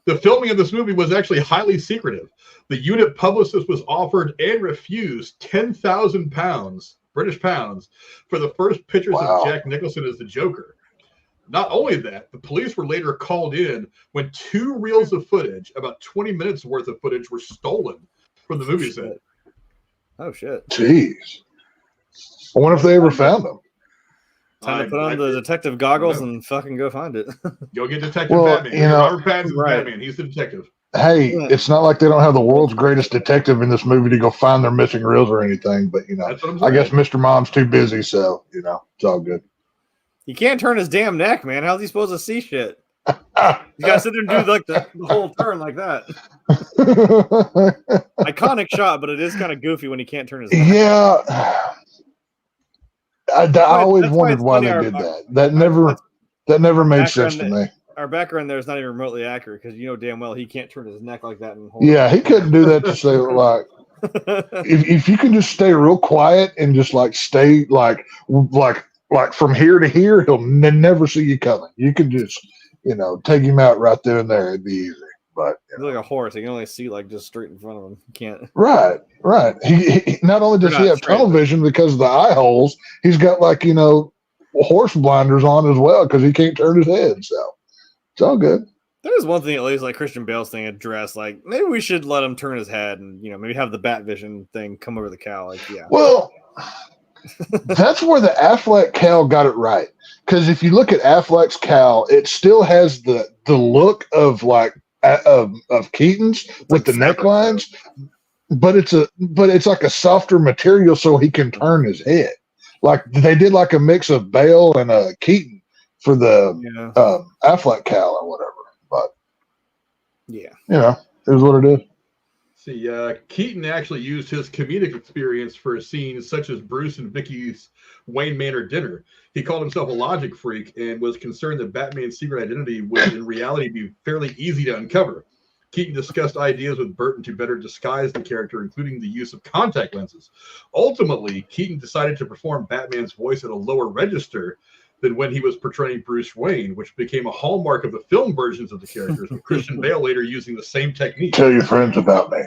The filming of this movie was actually highly secretive. The unit publicist was offered and refused £10,000, British pounds, for the first pictures of Jack Nicholson as the Joker. Not only that, the police were later called in when 2 reels of footage, about 20 minutes worth of footage, were stolen from the movie set. Oh, shit. Jeez. I wonder if they ever found them. Time to put on the detective goggles and fucking go find it. Go get Detective Batman. You know, Robert Pattinson's Batman. He's the detective. Hey, it's not like they don't have the world's greatest detective in this movie to go find their missing reels or anything, but, you know, I guess Mr. Mom's too busy, so, you know, it's all good. He can't turn his damn neck, man. How's he supposed to see shit? You gotta sit there and do like the whole turn like that. Iconic shot, but it is kind of goofy when he can't turn his neck. Yeah. I always wondered why they did that. That never made sense to me. Our background there is not even remotely accurate because you know damn well he can't turn his neck like that. He couldn't do that to say like if you can just stay real quiet and just like stay like from here to here, he'll never see you coming. You can just take him out right there and there. It'd be easy. But he's like a horse. He can only see like just straight in front of him. He can't. Right. He not only does he have tunnel vision because of the eye holes, he's got like horse blinders on as well because he can't turn his head. So it's all good. There was one thing at least like Christian Bale's thing addressed. Like maybe we should let him turn his head and maybe have the bat vision thing come over the cow. Like Well, that's where the Affleck cowl got it right. Because if you look at Affleck's cowl, it still has the look of like of Keaton's with the necklines, but it's like a softer material so he can turn his head. Like they did like a mix of Bale and Keaton for the Affleck cowl or whatever. But it is what it is. See, Keaton actually used his comedic experience for scenes such as Bruce and Vicky's Wayne Manor dinner. He called himself a logic freak and was concerned that Batman's secret identity would in reality be fairly easy to uncover. Keaton discussed ideas with Burton to better disguise the character, including the use of contact lenses. Ultimately, Keaton decided to perform Batman's voice at a lower register than when he was portraying Bruce Wayne, which became a hallmark of the film versions of the characters, with Christian Bale later using the same technique. Tell your friends about me.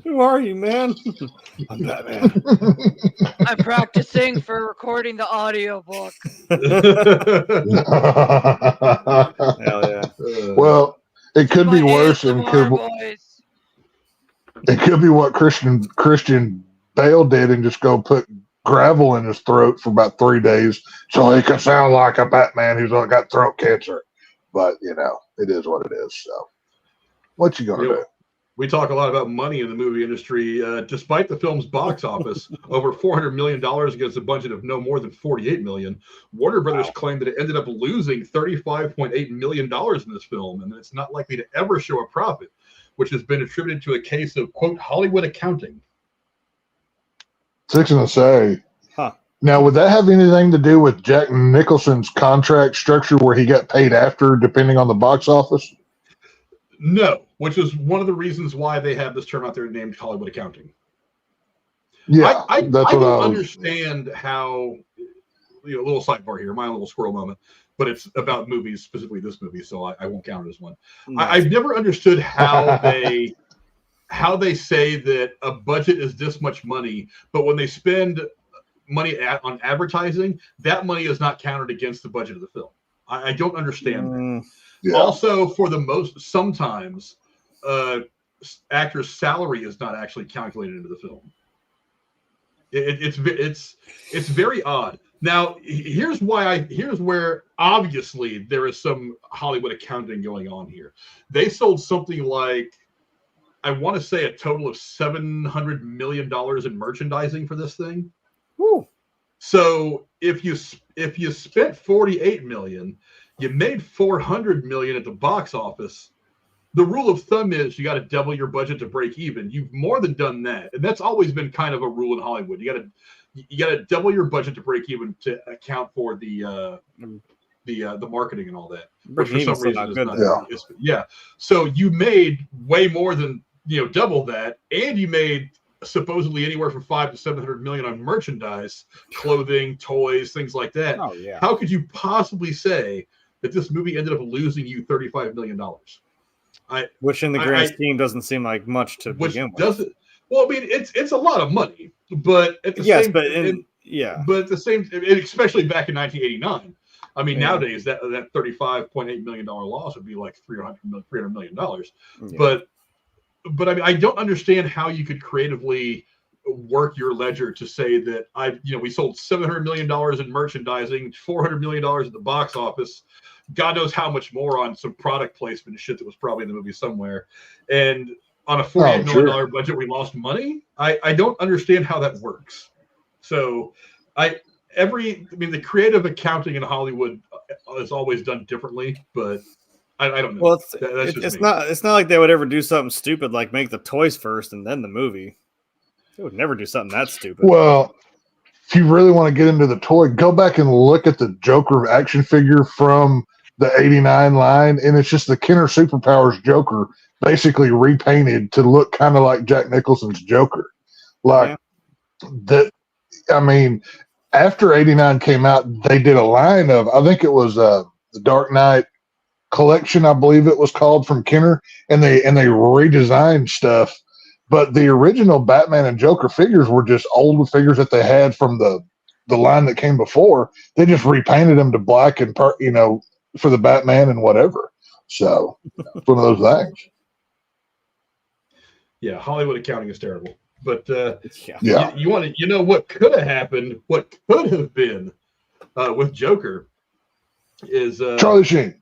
Who are you, man? I'm Batman. I'm practicing for recording the audiobook. Hell yeah. Well, it could be worse, and it could be what Christian Bale did and just go put gravel in his throat for about 3 days so he can sound like a Batman who's got throat cancer. But it is what it is. So what you gonna do? We talk a lot about money in the movie industry. Despite the film's box office, over $400 million against a budget of no more than $48 million, Warner Brothers claimed that it ended up losing $35.8 million in this film, and that it's not likely to ever show a profit, which has been attributed to a case of, quote, Hollywood accounting. Fixing to say. Now, would that have anything to do with Jack Nicholson's contract structure where he got paid after, depending on the box office? No, which is one of the reasons why they have this term out there named Hollywood accounting. Yeah, I don't understand how, a little sidebar here, my own little squirrel moment, but it's about movies, specifically this movie, so I won't count it as one. Nice. I've never understood how they say that a budget is this much money, but when they spend money on advertising, that money is not counted against the budget of the film. I don't understand that. Yeah. Also, sometimes actors' salary is not actually calculated into the film. It's very odd. Now, here's where obviously there is some Hollywood accounting going on here. They sold something like, I want to say, a total of $700 million in merchandising for this thing. Woo. So if you spent $48 million, you made $400 million at the box office. The rule of thumb is you got to double your budget to break even. You've more than done that, and that's always been kind of a rule in Hollywood. You got to double your budget to break even to account for the the marketing and all that. Which for some reason is not. Yeah. So you made way more than double that, and you made supposedly anywhere from $500 to $700 million on merchandise, clothing, toys, things like that. Oh yeah. How could you possibly say that this movie ended up losing you $35 million? Which in the grand scheme doesn't seem like much to begin with. Doesn't. Well, I mean, it's a lot of money, but at the same, but at the same, especially back in 1989. I mean, nowadays that $35.8 million loss would be like $300 million. Yeah. But I mean, I don't understand how you could creatively work your ledger to say that we sold $700 million in merchandising, $400 million at the box office, God knows how much more on some product placement and shit that was probably in the movie somewhere, and on a $48 million budget, we lost money. I don't understand how that works. So the creative accounting in Hollywood is always done differently, but I don't know. Well, it's not like they would ever do something stupid like make the toys first and then the movie. They would never do something that stupid. Well, if you really want to get into the toy, go back and look at the Joker action figure from the 89 line, and it's just the Kenner Superpowers Joker basically repainted to look kind of like Jack Nicholson's Joker. That, I mean, after 89 came out, they did a line of, I think it was the Dark Knight collection, I believe it was called, from Kenner, and they redesigned stuff. But the original Batman and Joker figures were just old figures that they had from the line that came before. They just repainted them to black and for the Batman and whatever. So it's one of those things. Yeah, Hollywood accounting is terrible. But you want to what could have happened, what could have been with Joker is Charlie Sheen.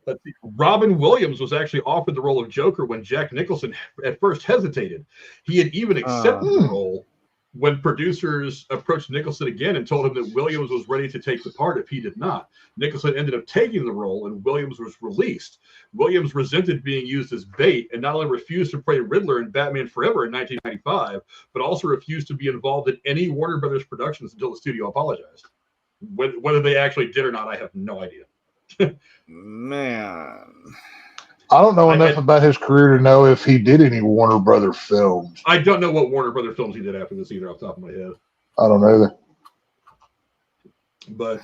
Robin Williams was actually offered the role of Joker when Jack Nicholson at first hesitated. He had even accepted the role when producers approached Nicholson again and told him that Williams was ready to take the part if he did not. Nicholson ended up taking the role, and Williams was released. Williams resented being used as bait and not only refused to play Riddler in Batman Forever in 1995, but also refused to be involved in any Warner Brothers productions until the studio apologized. Whether they actually did or not, I have no idea. Man, I don't know enough about his career to know if he did any Warner Brother films. I don't know what Warner Brother films he did after this either, off the top of my head. I don't know either. But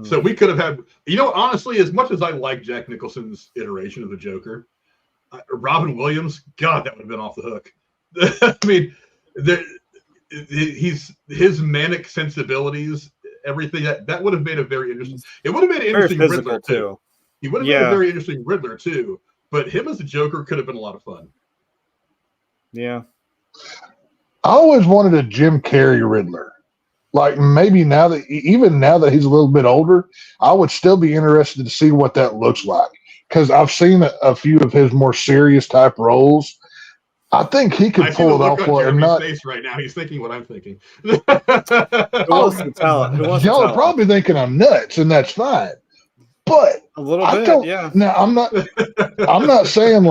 so we could have had, honestly, as much as I like Jack Nicholson's iteration of the Joker, Robin Williams, God, that would have been off the hook. I mean, his manic sensibilities, everything that would have made a very interesting. It would have made an interesting Riddler too. He would have been a very interesting Riddler too. But him as a Joker could have been a lot of fun. Yeah. I always wanted a Jim Carrey Riddler. Like maybe now that he's a little bit older, I would still be interested to see what that looks like. Because I've seen a few of his more serious type roles. I think he could pull it off. Jeremy's face right now. He's thinking what I'm thinking. Y'all are probably thinking I'm nuts, and that's fine. But a little bit, yeah. Now I'm not saying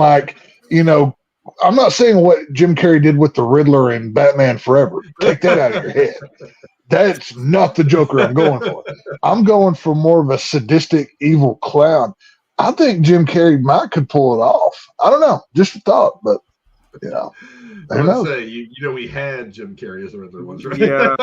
I'm not saying what Jim Carrey did with the Riddler in Batman Forever. Take that out of your head. That's not the Joker I'm going for. I'm going for more of a sadistic, evil clown. I think Jim Carrey could pull it off. I don't know, just a thought, but I would say we had Jim Carrey as the Riddler once, right? Yeah,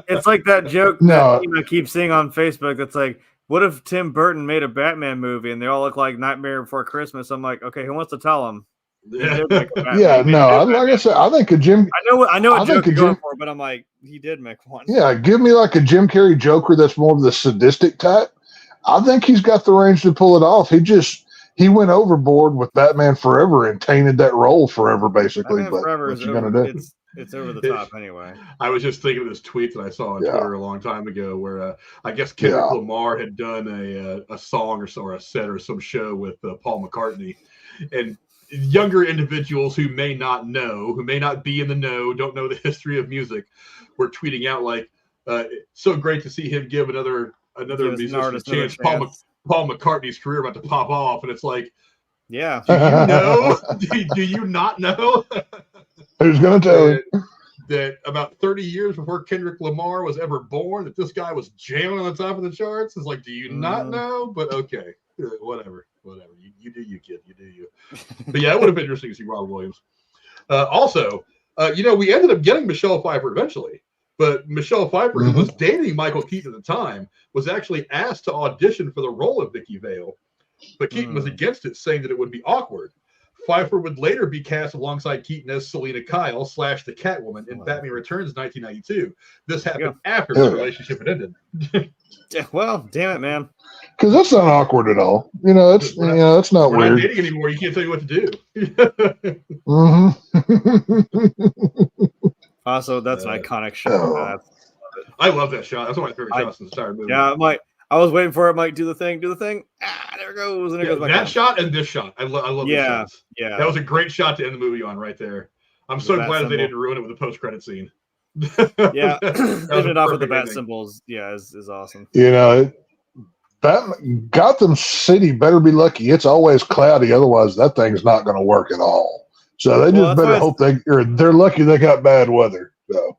it's like that joke that I keep seeing on Facebook. That's like, what if Tim Burton made a Batman movie and they all look like Nightmare Before Christmas? I'm like, okay, who wants to tell him? Like I said, I think a Jim. I know what joke you're going for, but I'm like, he did make one. Yeah, give me like a Jim Carrey Joker that's more of the sadistic type. I think he's got the range to pull it off. He went overboard with Batman Forever and tainted that role forever, basically. Batman Forever is gonna do? It's over the top anyway. I was just thinking of this tweet that I saw on Twitter a long time ago where I guess Kendrick Lamar had done a song or a set or some show with Paul McCartney. And younger individuals who may not be in the know, don't know the history of music, were tweeting out like, so great to see him give another musician a chance. Paul McCartney's career about to pop off, and it's like, do you know? do you not know? Who's gonna tell you? that about 30 years before Kendrick Lamar was ever born, that this guy was jamming on the top of the charts? It's like, do you not know? But okay, whatever. You do you, kid. You do you. But yeah, it would have been interesting to see Robert Williams. Also, we ended up getting Michelle Pfeiffer eventually. But Michelle Pfeiffer, who was dating Michael Keaton at the time, was actually asked to audition for the role of Vicky Vale. But Keaton was against it, saying that it would be awkward. Pfeiffer would later be cast alongside Keaton as Selena Kyle / the Catwoman in Batman Returns 1992. This happened after the relationship had ended. Well, damn it, man. Because that's not awkward at all. It's that's not we're weird. Not dating anymore. You can't tell you what to do. Also, that's an iconic shot. I love that shot. That's one of my favorite shots in the entire movie. Yeah, I was waiting for it. Mike, do the thing. Ah, there it goes. And it goes back that down. Shot and this shot. I love these shots. Yeah. That was a great shot to end the movie on right there. I'm so glad that they didn't ruin it with a post-credit scene. Yeah. Ended off with the bat symbols. Yeah, is awesome. Gotham City better be lucky. It's always cloudy. Otherwise, that thing's not going to work at all. So they just better hope they're lucky they got bad weather. So.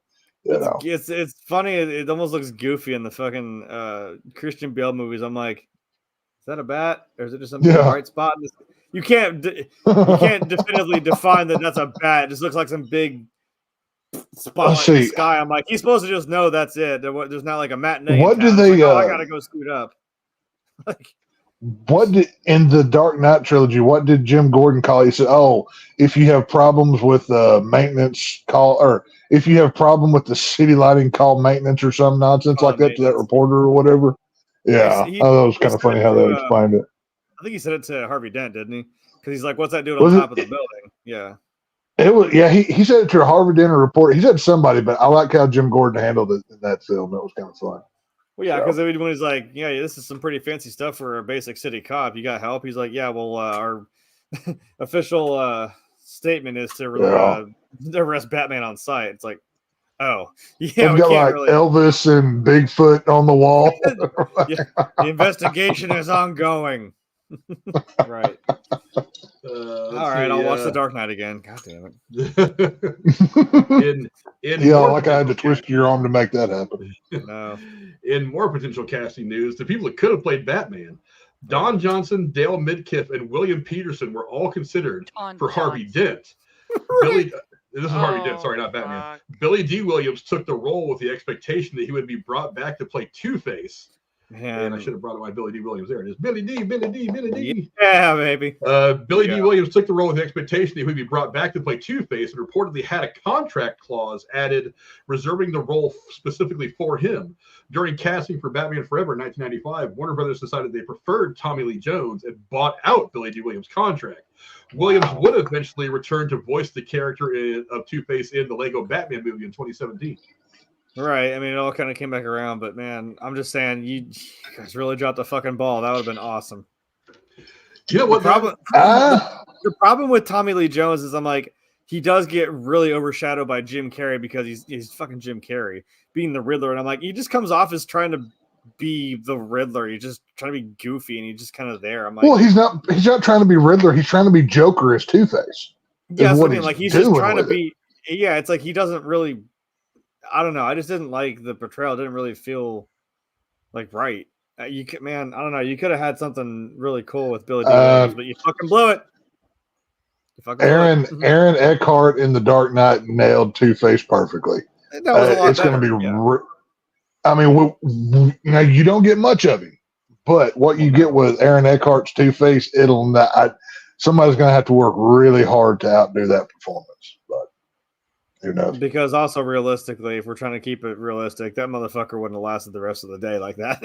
It's funny. It almost looks goofy in the fucking Christian Bale movies. I'm like, is that a bat or is it just some bright spot? You can't definitively define that that's a bat. It just looks like some big spot in the sky. I'm like, he's supposed to just know that's it. There's not like a matinee. What do they? I gotta go scoot up. In the Dark Knight trilogy, what did Jim Gordon call it? He said, if you have problems with maintenance, or if you have problem with the city lighting, call maintenance or some nonsense like that to that reporter or whatever. Yeah, that was kind of funny how they explained it. I think he said it to Harvey Dent, didn't he? Because he's like, what's that doing on top of the building? Yeah. It was, he said it to a Harvey Dent reporter. He said to somebody, but I like how Jim Gordon handled it in that film. It was kind of fun. Well, yeah, because when he's like, this is some pretty fancy stuff for a basic city cop. You got help? He's like, our official statement is to arrest Batman on site. It's like, we got like Elvis and Bigfoot on the wall. The investigation is ongoing. Right. All right, I'll watch The Dark Knight again. God damn it. I had to twist your arm to make that happen. No. In more potential casting news, the people that could have played Batman, Don Johnson, Dale Midkiff, and William Peterson were all considered for Harvey Dent. This is Harvey Dent, sorry, not Batman. Billy Dee Williams took the role with the expectation that he would be brought back to play Two-Face. And I should have brought up my Billy Dee Williams. There it is. Billy D. Yeah, baby. Billy Dee Williams took the role with the expectation that he would be brought back to play Two-Face and reportedly had a contract clause added reserving the role specifically for him. During casting for Batman Forever in 1995, Warner Brothers decided they preferred Tommy Lee Jones and bought out Billy Dee Williams' contract. Williams would eventually return to voice the character of Two-Face in the Lego Batman movie in 2017. Right. I mean, it all kind of came back around, but man, I'm just saying, you guys really dropped the fucking ball. That would have been awesome. You know what? The problem with Tommy Lee Jones is I'm like, he does get really overshadowed by Jim Carrey because he's fucking Jim Carrey being the Riddler. And I'm like, he just comes off as trying to be the Riddler. He's just trying to be goofy and he's just kind of there. I'm like, well, he's not trying to be Riddler. He's trying to be Joker as Two-Face. Yeah, that's what I mean. Like, he's just trying to be, it's like he doesn't really, I don't know. I just didn't like the portrayal. It didn't really feel like right. I don't know. You could have had something really cool with Billy Dee Williams, but you fucking blew it. Aaron Eckhart in The Dark Knight nailed Two-Face perfectly. That was a lot it's going to be. I mean, now you don't get much of him, but what you get with Aaron Eckhart's Two-Face, somebody's going to have to work really hard to outdo that performance. But who knows? Because also realistically, if we're trying to keep it realistic, that motherfucker wouldn't have lasted the rest of the day like that.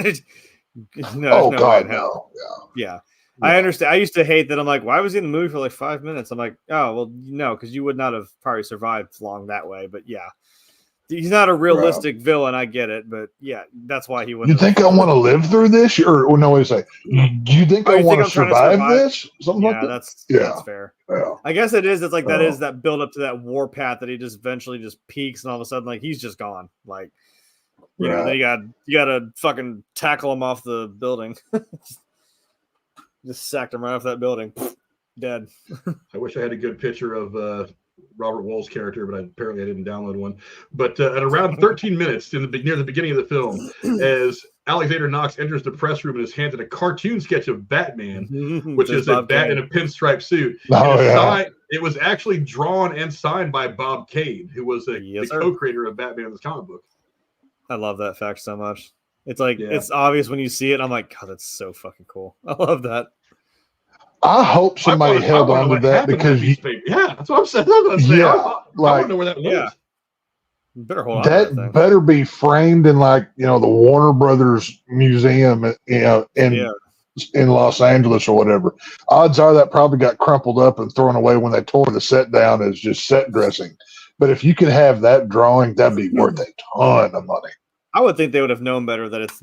No. Yeah. I understand. I used to hate that. I'm like, why was he in the movie for like 5 minutes? I'm like, oh, well, no, because you would not have probably survived long that way. But yeah, he's not a realistic villain. I get it. But yeah, that's why he wouldn't. You think I want to live through this? Or no, wait a second. Do you think I want to survive this? Something like that? That's fair. Yeah. I guess it is. It's like that is that build up to that warpath that he just eventually just peaks and all of a sudden, like, he's just gone. Like, you know, then you got to fucking tackle him off the building. Just sacked him right off that building. Dead. I wish I had a good picture of Robert Wuhl's character, but apparently I didn't download one. But at around 13 minutes near the beginning of the film, as Alexander Knox enters the press room and is handed a cartoon sketch of Batman, which is a bat in a pinstripe suit. It was actually drawn and signed by Bob Kane, who was the co-creator of Batman in this comic book. I love that fact so much. It's like it's obvious when you see it. I'm like, God, that's so fucking cool. I love that. I hope somebody held on to that because that's what I'm saying. I want to know where that was. Yeah. Better hold on. That better be framed in the Warner Brothers Museum, in Los Angeles or whatever. Odds are that probably got crumpled up and thrown away when they tore the set down as just set dressing. But if you could have that drawing, that'd be worth a ton of money. I would think they would have known better that it's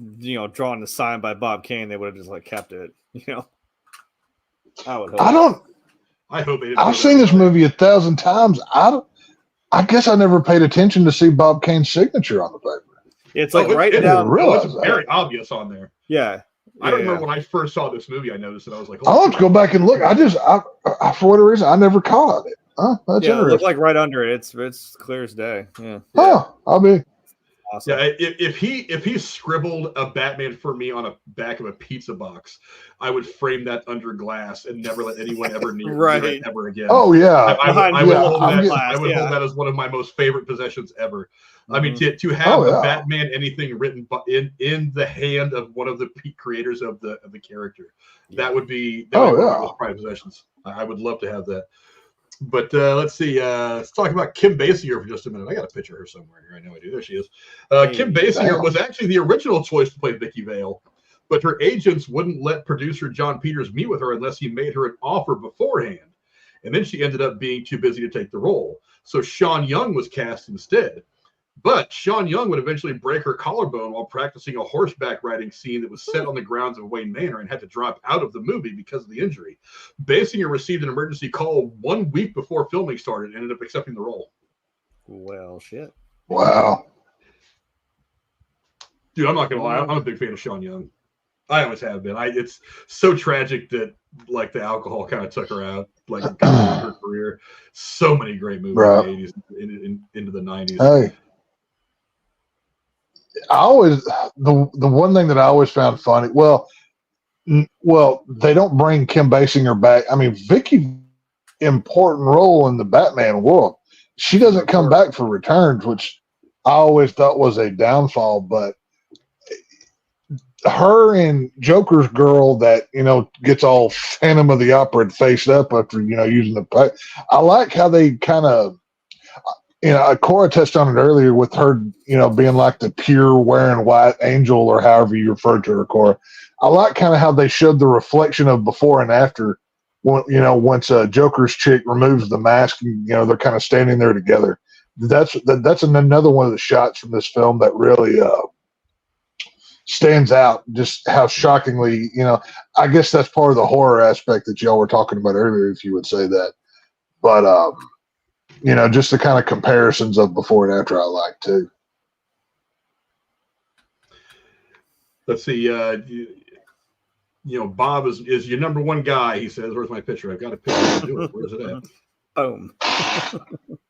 drawn and signed by Bob Kane. They would have just kept it. I would hope. I hope it. I've seen this movie 1,000 times. I guess I never paid attention to see Bob Kane's signature on the paper. It's right down. It's very obvious on there. Yeah. I remember when I first saw this movie, I noticed it. I was like, I'll have to go back and look. I for whatever reason, I never caught it. Huh? That's interesting. It looked right under it. It's clear as day. Yeah. I mean. Awesome. Yeah, if he scribbled a Batman for me on a back of a pizza box, I would frame that under glass and never let anyone ever near it ever again. Oh yeah, I would hold that as one of my most favorite possessions ever. I mean, to have a Batman anything written in the hand of one of the creators of the character, that would be one of my most prized possessions. I would love to have that. But let's see. Let's talk about Kim Basinger for just a minute. I got a picture of her somewhere here. I know I do. There she is. Kim Basinger was actually the original choice to play Vicky Vale, but her agents wouldn't let producer John Peters meet with her unless he made her an offer beforehand. And then she ended up being too busy to take the role. So Sean Young was cast instead. But Sean Young would eventually break her collarbone while practicing a horseback riding scene that was set on the grounds of Wayne Manor and had to drop out of the movie because of the injury. Basinger received an emergency call 1 week before filming started and ended up accepting the role. Well, shit. Wow. Dude, I'm not going to lie. I'm a big fan of Sean Young. I always have been. It's so tragic that the alcohol kind of took her out, her career. So many great movies in the 80s into the 90s. Hey. The one thing that I always found funny, they don't bring Kim Basinger back. I mean, Vicky, important role in the Batman world. She doesn't come back for returns, which I always thought was a downfall. But her and Joker's girl that gets all Phantom of the Opera faced up after using the. I like how they kind of. Cora touched on it earlier with her, being like the pure wearing white angel or however you referred to her, Cora. I like kind of how they showed the reflection of before and after when, once Joker's chick removes the mask and, they're kind of standing there together. That's another one of the shots from this film that really stands out, just how shockingly, I guess that's part of the horror aspect that y'all were talking about earlier, if you would say that. But, just the kind of comparisons of before and after I like too. Let's see. Bob is your number one guy. He says, "Where's my picture? I've got a picture. Where's it at?" Boom.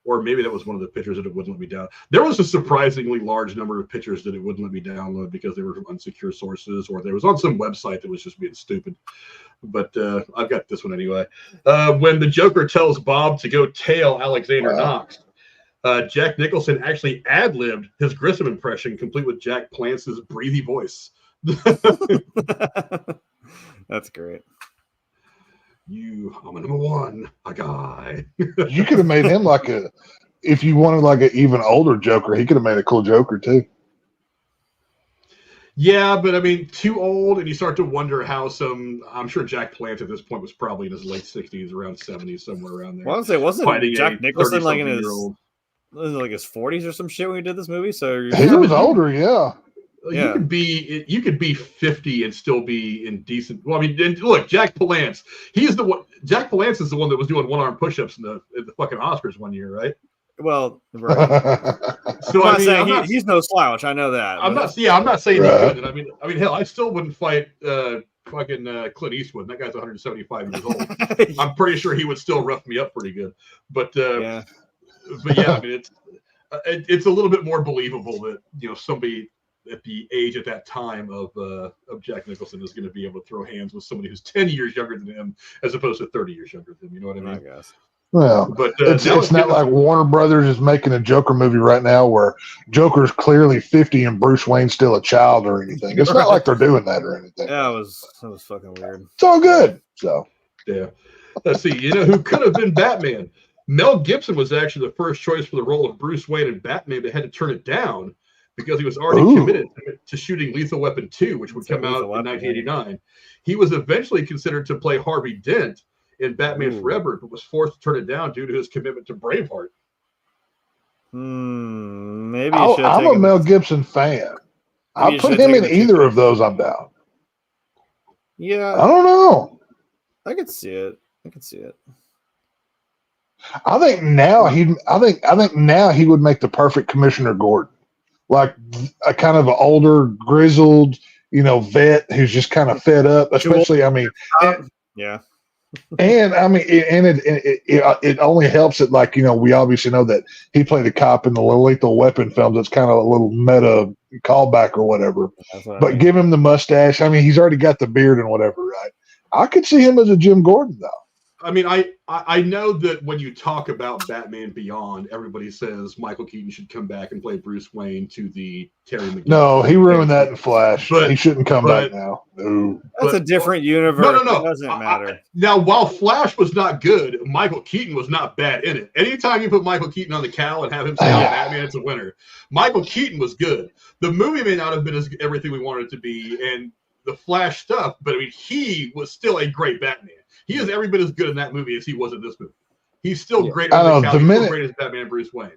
Or maybe that was one of the pictures that it wouldn't let me down. There was a surprisingly large number of pictures that it wouldn't let me download because they were from unsecure sources, or there was on some website that was just being stupid. But I've got this one anyway. When the Joker tells Bob to go tail Alexander Knox, Jack Nicholson actually ad-libbed his Grissom impression, complete with Jack Palance's breathy voice. That's great. I'm a number one, a guy. You could have made him if you wanted an even older Joker, he could have made a cool Joker too. Yeah, but I mean, too old, and you start to wonder how I'm sure Jack Palance at this point was probably in his late 60s, around 70s, somewhere around there. Well, I was say, wasn't Jack Nicholson in his 40s or some shit when he did this movie? So he was older, yeah. You could be 50 and still be in decent. Well, I mean, look, Jack Palance. He's the one. Jack Palance is the one that was doing one-arm push-ups in the fucking Oscars one year, right? Well, right. So I'm saying he's no slouch. I know that. I'm not saying he couldn't. I mean, hell, I still wouldn't fight fucking Clint Eastwood. And that guy's 175 years old. I'm pretty sure he would still rough me up pretty good. But yeah, I mean, it's a little bit more believable that somebody at the age at that time of Jack Nicholson is going to be able to throw hands with somebody who's 10 years younger than him, as opposed to 30 years younger than him. You know what I mean? I guess. Well, but it's not like Warner Brothers is making a Joker movie right now where Joker's clearly 50 and Bruce Wayne's still a child or anything. It's not like they're doing that or anything. Yeah, that was fucking weird. It's all good. So yeah, let's see. Who could have been Batman? Mel Gibson was actually the first choice for the role of Bruce Wayne in Batman, but had to turn it down because he was already committed to shooting Lethal Weapon 2, which would come out in 1989. He was eventually considered to play Harvey Dent in Batman Forever, but was forced to turn it down due to his commitment to Braveheart. Maybe I'm a Mel Gibson fan. I'll put him in either of those. I'm down. Yeah, I don't know. I could see it. I think now he would make the perfect Commissioner Gordon, like a kind of an older, grizzled, vet who's just kind of fed up. Especially, yeah. And I mean, it only helps that, like, we obviously know that he played a cop in the Lethal Weapon films. It's kind of a little meta callback or whatever. But give him the mustache. I mean, he's already got the beard and whatever, right? I could see him as a Jim Gordon, though. I mean, I know that when you talk about Batman Beyond, everybody says Michael Keaton should come back and play Bruce Wayne to the Terry McGinnis. No, he ruined that in Flash. But he shouldn't come back now. No. That's a different universe. No. It doesn't matter. Now, while Flash was not good, Michael Keaton was not bad in it. Anytime you put Michael Keaton on the cowl and have him say Batman, it's a winner. Michael Keaton was good. The movie may not have been as everything we wanted it to be, and the Flash stuff, but I mean, he was still a great Batman. He is every bit as good in that movie as he was in this movie. He's still great on the couch. He's still great as Batman Bruce Wayne.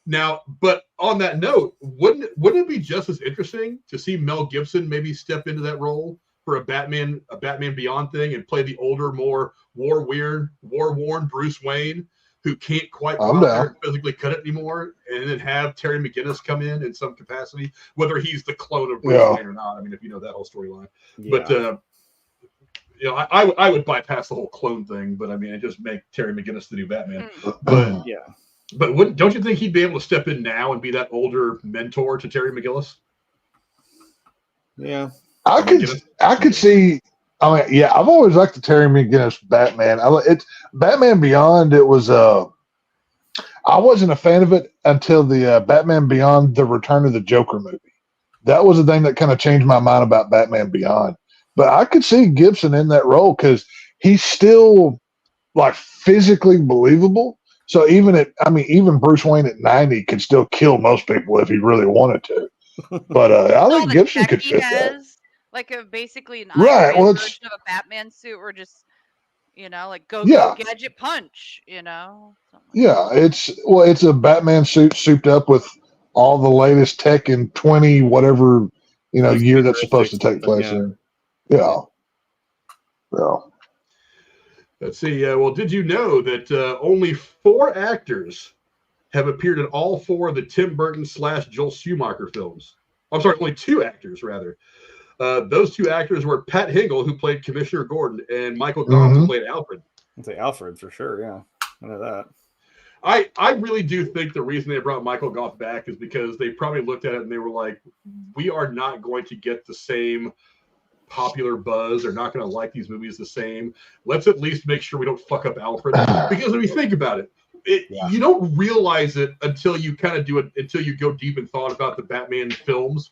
Now, but on that note, wouldn't it be just as interesting to see Mel Gibson maybe step into that role for a Batman Beyond thing and play the older, more war-worn Bruce Wayne who can't quite go out there and physically cut it anymore, and then have Terry McGinnis come in some capacity, whether he's the clone of Bruce Wayne or not. I mean, if you know that whole storyline. Yeah. But I would bypass the whole clone thing, but I mean, I just make Terry McGinnis the new Batman. But but don't you think he'd be able to step in now and be that older mentor to Terry McGinnis? Yeah, I could see. I mean, yeah, I've always liked the Terry McGinnis Batman. It's Batman Beyond. It was I wasn't a fan of it until the Batman Beyond: The Return of the Joker movie. That was the thing that kind of changed my mind about Batman Beyond. But I could see Gibson in that role because he's still like physically believable. So even Bruce Wayne at 90 could still kill most people if he really wanted to. But I think Gibson could fit that. Like basically an Iron Man version of a Batman suit, or just like go gadget punch. It's a Batman suit souped up with all the latest tech in 20 whatever year that's supposed to take place in. Yeah. Let's see. Well, did you know that only 4 actors have appeared in all 4 of the Tim Burton / Joel Schumacher films? I'm sorry, only 2 actors, rather. Those 2 actors were Pat Hingle, who played Commissioner Gordon, and Michael Gough, who played Alfred. I'd say Alfred for sure, yeah. I know that. I really do think the reason they brought Michael Gough back is because they probably looked at it and they were like, we are not going to get the same popular buzz. They're not going to like these movies the same. Let's at least make sure we don't fuck up Alfred. Because when you think about it, you don't realize it until you kind of do it, until you go deep in thought about the Batman films.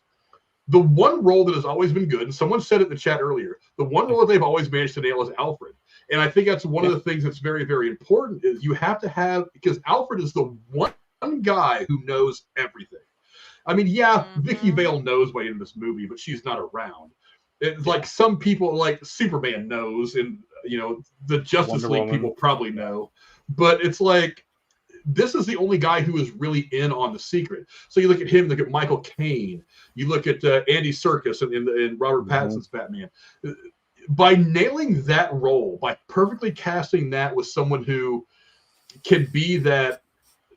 The one role that has always been good, and someone said it in the chat earlier, the one role that they've always managed to nail is Alfred. And I think that's one of the things that's very, very important is you have to have, because Alfred is the one guy who knows everything. I mean, Vicky Vale knows way in this movie, but she's not around. It's like some people, like Superman knows, and the Justice League people probably know, but it's like this is the only guy who is really in on the secret. So you look at him, look at Michael Caine, you look at Andy Serkis in Robert Pattinson's Batman. By nailing that role, by perfectly casting that with someone who can be that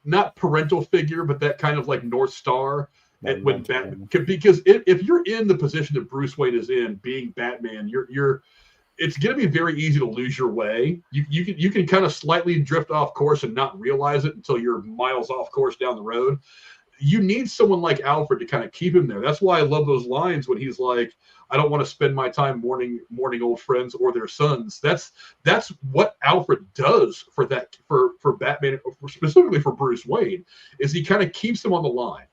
not parental figure, but that kind of like North Star. Because if you're in the position that Bruce Wayne is in, being Batman, it's going to be very easy to lose your way. You can kind of slightly drift off course and not realize it until you're miles off course down the road. You need someone like Alfred to kind of keep him there. That's why I love those lines when he's like, I don't want to spend my time mourning old friends or their sons. That's what Alfred does for Batman, specifically for Bruce Wayne, is he kind of keeps him on the line.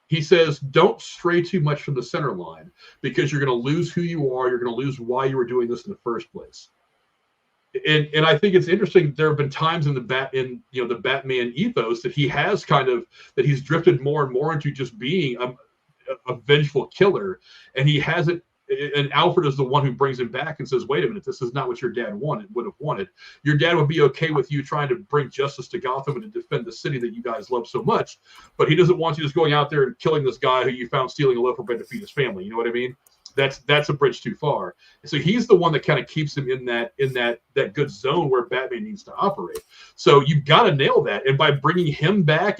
He says, don't stray too much from the center line because you're going to lose who you are. You're going to lose why you were doing this in the first place. And I think it's interesting. There have been times in the Batman ethos that he's drifted more and more into just being a vengeful killer, and he hasn't. And Alfred is the one who brings him back and says, wait a minute, this is not what your dad would have wanted. Your dad would be okay with you trying to bring justice to Gotham and to defend the city that you guys love so much, but he doesn't want you just going out there and killing this guy who you found stealing a loaf of bread to feed his family. You know what I mean? That's a bridge too far. And so he's the one that kind of keeps him in that good zone where Batman needs to operate. So you've got to nail that. And by bringing him back,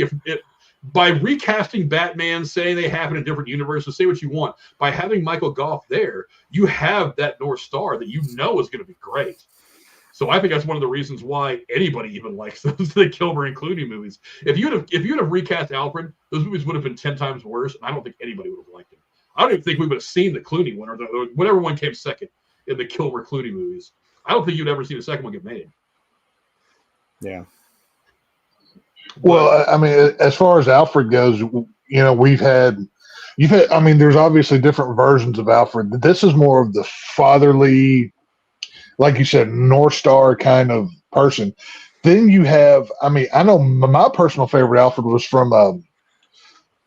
by recasting Batman, saying they happen in different universes, say what you want. By having Michael Gough there, you have that North Star that you know is going to be great. So I think that's one of the reasons why anybody even likes the Kilmer and Clooney movies. If you'd have recast Alfred, those movies would have been 10 times worse, and I don't think anybody would have liked it. I don't even think we would have seen the Clooney one or whatever one came second in the Kilmer Clooney movies. I don't think you'd ever see the second one get made. Yeah. Well, I mean, as far as Alfred goes, you've had, I mean, there's obviously different versions of Alfred. This is more of the fatherly, like you said, North Star kind of person. Then you have, I mean, I know my personal favorite Alfred was from,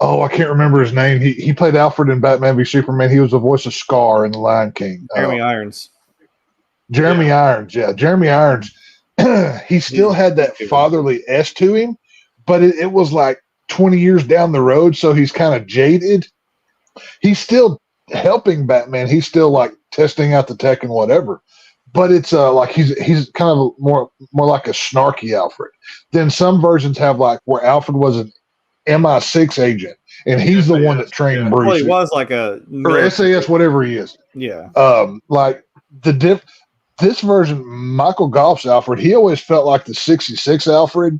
I can't remember his name. He played Alfred in Batman v Superman. He was the voice of Scar in The Lion King. Jeremy Irons. Jeremy Irons. He still had that fatherly S to him, but it was like 20 years down the road, so he's kind of jaded. He's still helping Batman. He's still like testing out the tech and whatever. But it's like he's kind of more like a snarky Alfred. Then some versions have like where Alfred was an MI6 agent, and he's the one that trained Bruce. Well, he was like a or SAS, whatever he is. Yeah. Like this version, Michael Gough's Alfred, he always felt like the 66 Alfred,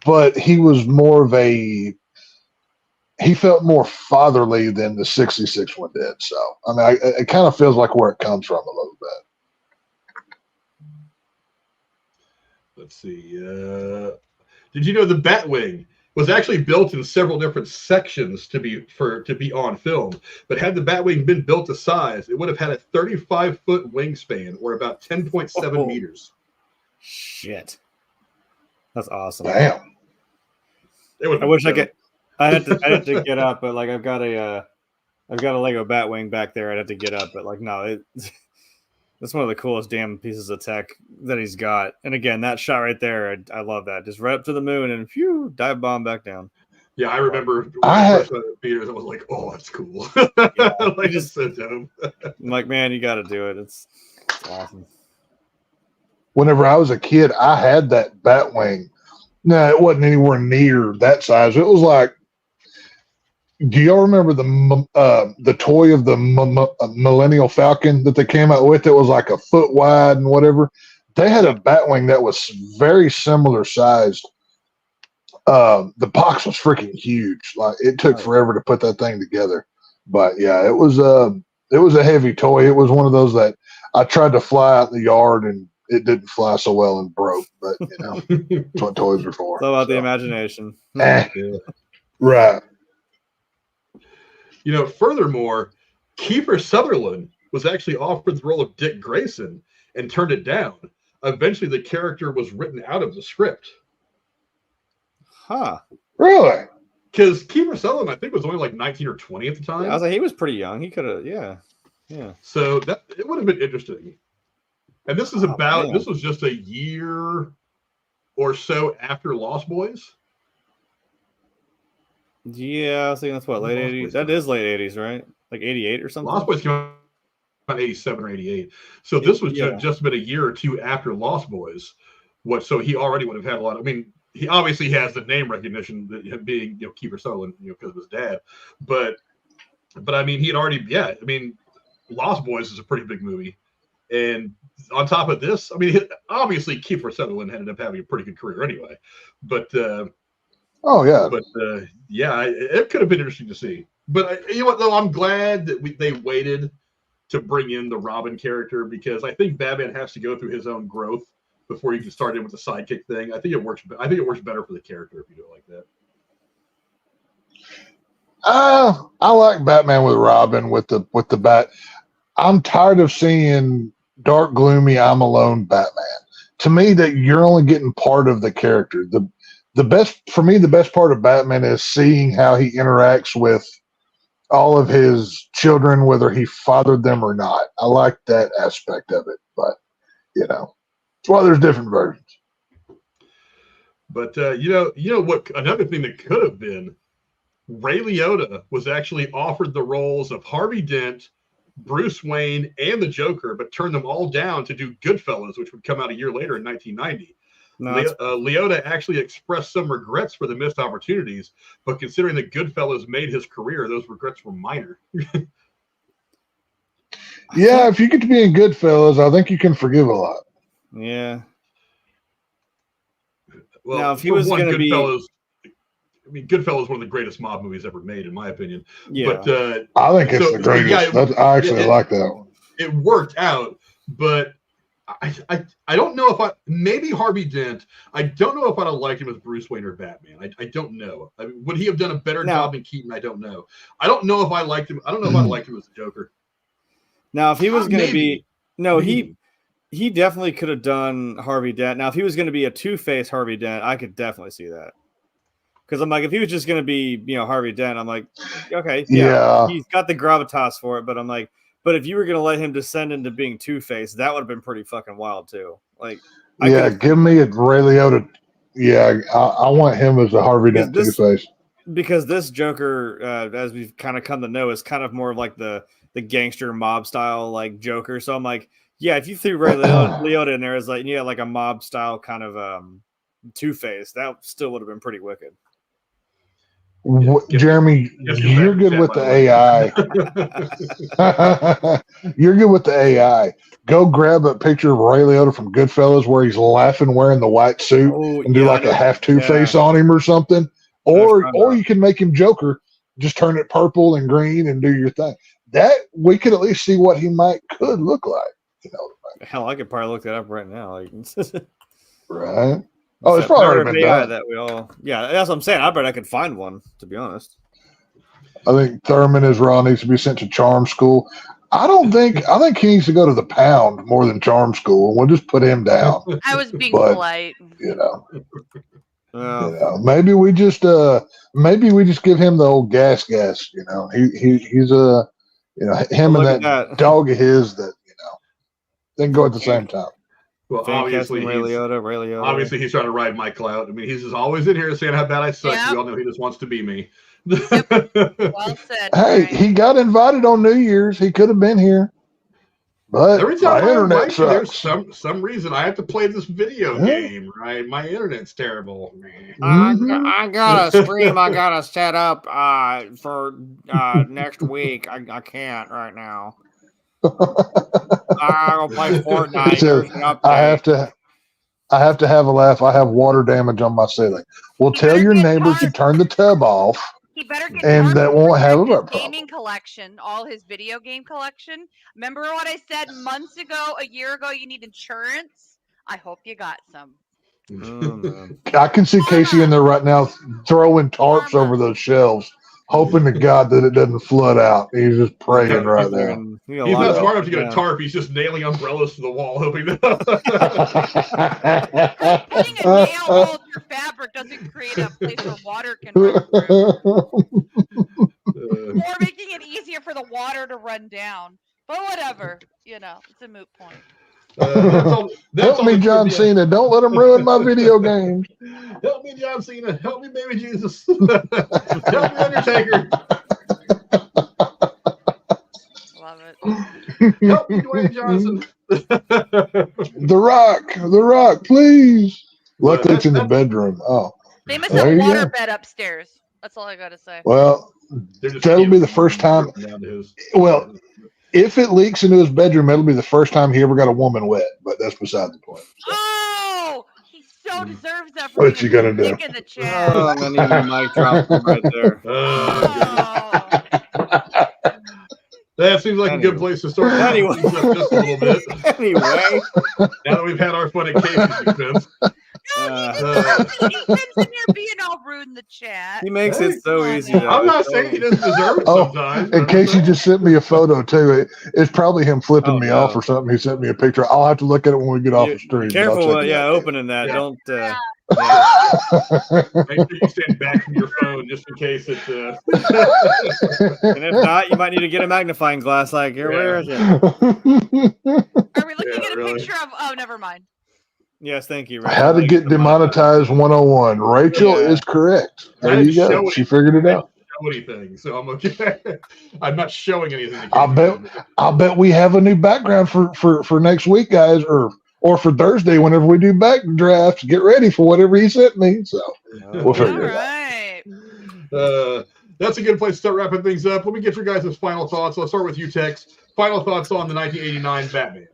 but he was more of he felt more fatherly than the 66 one did. So, I mean, it kind of feels like where it comes from a little bit. Let's see. Did you know the Batwing was actually built in several different sections to be on film? But had the Batwing been built to size, it would have had a 35-foot wingspan, or about 10.7 meters. Shit, that's awesome. Damn. I wish I could. I had to get up, but like I've got a Lego Batwing back there. I'd have to get up, but like no, that's one of the coolest damn pieces of tech that he's got. And again, that shot right there, I love that. Just right up to the moon and phew, dive bomb back down. Yeah, I remember when I first saw the theaters, I was like, oh, that's cool. Yeah, like, it's so dope. I'm like, man, you got to do it. It's awesome. Whenever I was a kid, I had that Batwing. No, it wasn't anywhere near that size. It was like, do y'all remember the toy of the Millennial Falcon that they came out with? It was like a foot wide and whatever. They had a Batwing that was very similar sized. The box was freaking huge. Like it took forever to put that thing together. But yeah, it was a heavy toy. It was one of those that I tried to fly out in the yard and it didn't fly so well and broke. But you know, that's what toys are for. It's all about the imagination. Right. You know, furthermore, Kiefer Sutherland was actually offered the role of Dick Grayson and turned it down. Eventually, the character was written out of the script. Huh. Really? Because Kiefer Sutherland, I think, was only like 19 or 20 at the time. Yeah, I was like, he was pretty young. He could have, yeah. So it would have been interesting. And this is this was just a year or so after Lost Boys. Yeah, I was thinking that's what, late 80s? That is late 80s, right? Like 88 or something? Lost Boys came out in 87 or 88. So this was just been a year or two after Lost Boys. So he already would have had a lot. I mean, he obviously has the name recognition, that him being Kiefer Sutherland, because of his dad. But I mean, he had already I mean, Lost Boys is a pretty big movie, and on top of this, I mean, obviously Kiefer Sutherland ended up having a pretty good career anyway. But oh yeah, but yeah, it could have been interesting to see. But you know what though, I'm glad that they waited to bring in the Robin character, because I think Batman has to go through his own growth before you can start in with the sidekick thing. I think it works better for the character if you do it like that. I like Batman with Robin with the bat. I'm tired of seeing dark, gloomy, I'm alone Batman. To me, that you're only getting part of the character. The best part of Batman is seeing how he interacts with all of his children, whether he fathered them or not. I like that aspect of it, but that's why there's different versions. But you know what? Another thing that could have been, Ray Liotta was actually offered the roles of Harvey Dent, Bruce Wayne, and the Joker, but turned them all down to do Goodfellas, which would come out a year later in 1990. Liotta actually expressed some regrets for the missed opportunities, but considering that Goodfellas made his career, those regrets were minor. Yeah, if you get to be in Goodfellas, I think you can forgive a lot. Yeah. Well, now, if he was going to be, I mean, Goodfellas is one of the greatest mob movies ever made, in my opinion. Yeah. But I think it's the greatest. I actually like that one. It worked out, but I don't know if maybe Harvey Dent. I don't know if I'd have liked him as Bruce Wayne or Batman. I don't know. I mean, would he have done a better job than Keaton? I don't know. I don't know if I liked him. I don't know if I liked him as the Joker. Now, if he was going to be, he definitely could have done Harvey Dent. Now, if he was going to be a two-face Harvey Dent, I could definitely see that. Because I'm like, if he was just going to be, Harvey Dent, I'm like, okay, yeah, he's got the gravitas for it. But I'm like, but if you were going to let him descend into being two-face, that would have been pretty fucking wild too. Like, give me a Ray Liotta. Yeah, I want him as a Harvey Dent two-face. Because this Joker, as we've kind of come to know, is kind of more of like the gangster mob style like Joker. So I'm like, yeah, if you threw Ray Liotta in there as like like a mob style kind of two-face, that still would have been pretty wicked. Jeremy, you're good with the AI. You're good with the AI. Go grab a picture of Ray Liotta from Goodfellas where he's laughing wearing the white suit and do like a half two-face on him or something. Or you can make him Joker, just turn it purple and green and do your thing. That we could at least see what he could look like. Hell, I could probably look that up right now. Like, right. Oh, it's probably already been done. That we all, that's what I'm saying. I bet I could find one, to be honest. I think Thurman Israel needs to be sent to charm school. I think he needs to go to the pound more than charm school. We'll just put him down. I was being polite. Maybe we just give him the old gas. He's him and that dog of his that they can go at the same time. Well, obviously, Ray Liotta. Obviously, he's trying to ride my clout. I mean, he's just always in here saying how bad I suck. Yep. We all know he just wants to be me. Yep. Well said. Hey, he got invited on New Year's. He could have been here. But every time my internet there's some reason I have to play this video game, right? My internet's terrible. I got a stream I got to set up for next week. I can't right now. I'll play Fortnite. I have to have a laugh. I have water damage on my ceiling. Well, tell your neighbor to turn the tub off. He better get and that won't have a gaming collection, all his video game collection. Remember what I said months ago, a year ago? You need insurance. I hope you got some. I can see Casey in there right now throwing tarps over those shelves, hoping to God that it doesn't flood out. He's just praying right there. He's not smart enough to get a tarp. He's just nailing umbrellas to the wall, hoping that. Putting a nail hole through fabric doesn't create a place where water can run through. Or making it easier for the water to run down. But whatever, it's a moot point. Help me, John Cena. Don't let him ruin my video games. Help me, John Cena. Help me, baby Jesus. Help me, Undertaker. Love it. Help me, Dwayne Johnson. The Rock, please. Luckily, it's in the bedroom. Oh, They must there have you water go. bed upstairs. That's all I gotta say. Well, that'll be the first time. Well, if it leaks into his bedroom, it'll be the first time he ever got a woman wet. But that's beside the point. So. Oh, he so deserves that. What you gonna do? In the chat. Oh, and then even mic drop him right there. Oh. That seems like a good place to start. Anyway. Just a little bit. Anyway. Now that we've had our fun at Casey's expense. He's in here being all rude in the chat. He makes it so easy. I'm not saying he doesn't deserve it sometimes. In case you just sent me a photo too, it's probably him flipping me off or something. He sent me a picture. I'll have to look at it when we get off the stream. Careful, opening that. Yeah. Don't. Make sure you stand back from your phone just in case it. And if not, you might need to get a magnifying glass. Like, where is it? Are we looking at a picture of? Oh, never mind. Yes, thank you. Rachel. How to get demonetized 101. Rachel is correct. There you go. She figured it out. Show anything, so I'm okay. I'm not showing anything. I'll bet we have a new background for next week, guys, or for Thursday whenever we do back drafts. Get ready for whatever he sent me. So we'll figure it out. That's a good place to start wrapping things up. Let me get your guys' final thoughts. Let's start with you, Tex. Final thoughts on the 1989 Batman.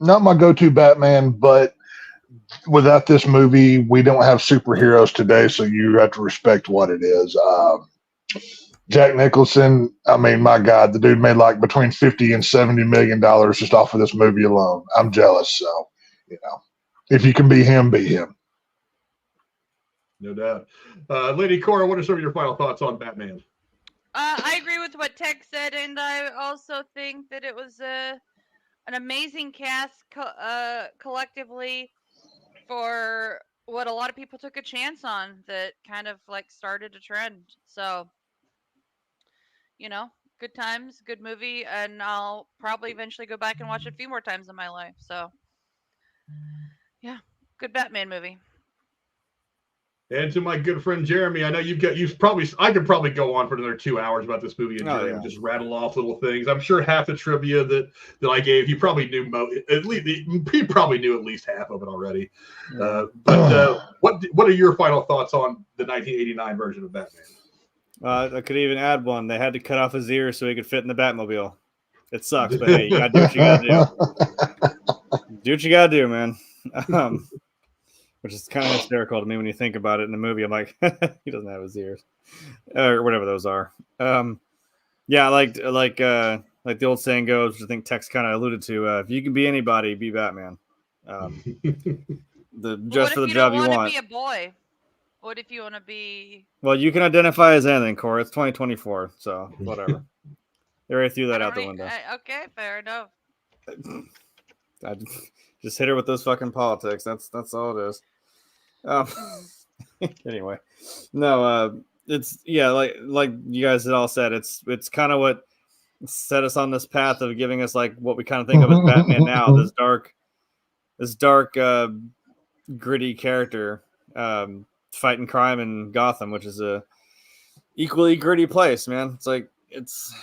Not my go-to Batman, but without this movie, we don't have superheroes today, so you have to respect what it is. Jack Nicholson, I mean, my God, the dude made like between $50 and $70 million just off of this movie alone. I'm jealous, so, if you can be him, be him. No doubt. Lady Cora, what are some of your final thoughts on Batman? I agree with what Tex said, and I also think that it was an amazing cast collectively for what a lot of people took a chance on that kind of like started a trend. So, good times, good movie, and I'll probably eventually go back and watch it a few more times in my life. So, yeah, good Batman movie. And to my good friend Jeremy, I know I could probably go on for another 2 hours about this movie and just rattle off little things. I'm sure half the trivia that I gave, he probably knew he probably knew at least half of it already. What are your final thoughts on the 1989 version of Batman? I could even add one. They had to cut off his ears so he could fit in the Batmobile. It sucks, but hey, you gotta do what you gotta do. Do what you gotta do, man. Which is kind of hysterical to me when you think about it in the movie. I'm like, he doesn't have his ears, or whatever those are. Like the old saying goes, which I think Tex kind of alluded to. If you can be anybody, be Batman. For the job you want. What if you want to be a boy? What if you want to be? Well, you can identify as anything, Cora. It's 2024, so whatever. They already threw that out the window. Okay, fair enough. I just hit her with those fucking politics. That's all it is. Anyway, no, it's like you guys had all said. It's kind of what set us on this path of giving us like what we kind of think of as Batman now. This dark, gritty character fighting crime in Gotham, which is a equally gritty place, man. It's like it's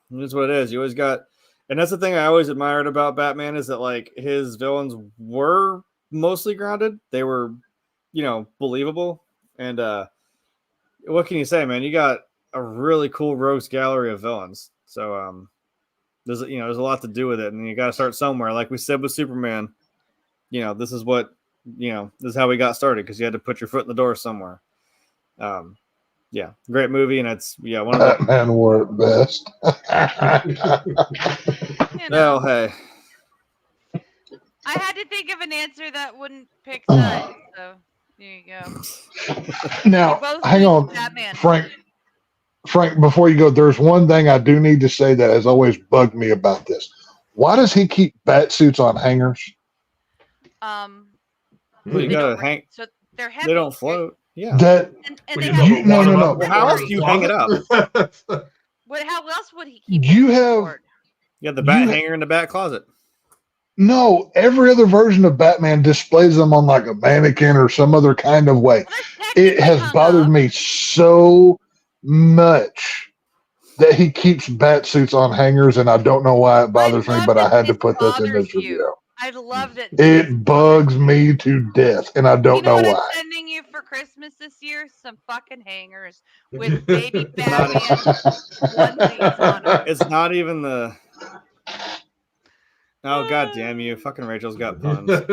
what it is. You always got. And that's the thing I always admired about Batman is that like his villains were mostly grounded. They were, believable. And what can you say, man? You got a really cool rogues gallery of villains. So there's a lot to do with it, and you got to start somewhere. Like we said with Superman, this is what this is how we got started because you had to put your foot in the door somewhere. Yeah, great movie, and it's one of the Batman wore it best. Well, hey, I had to think of an answer that wouldn't pick sides, so there you go. Now, hang on, Batman. Frank, before you go, there's one thing I do need to say that has always bugged me about this. Why does he keep bat suits on hangers? You gotta hang. So they're heavy. They don't float. Yeah. No. How else do you hang it up? How else would he keep it? You have the bat hanger in the bat closet. No, every other version of Batman displays them on like a mannequin or some other kind of way. It has bothered me so much that he keeps bat suits on hangers, and I don't know why it bothers me, but I had to put this in this review. I loved it. It bugs me to death, and I don't know what why. I'm sending you for Christmas this year? Some fucking hangers with baby Batman onesies on them. It's not even the. Oh, god damn you. Fucking Rachel's got puns. You're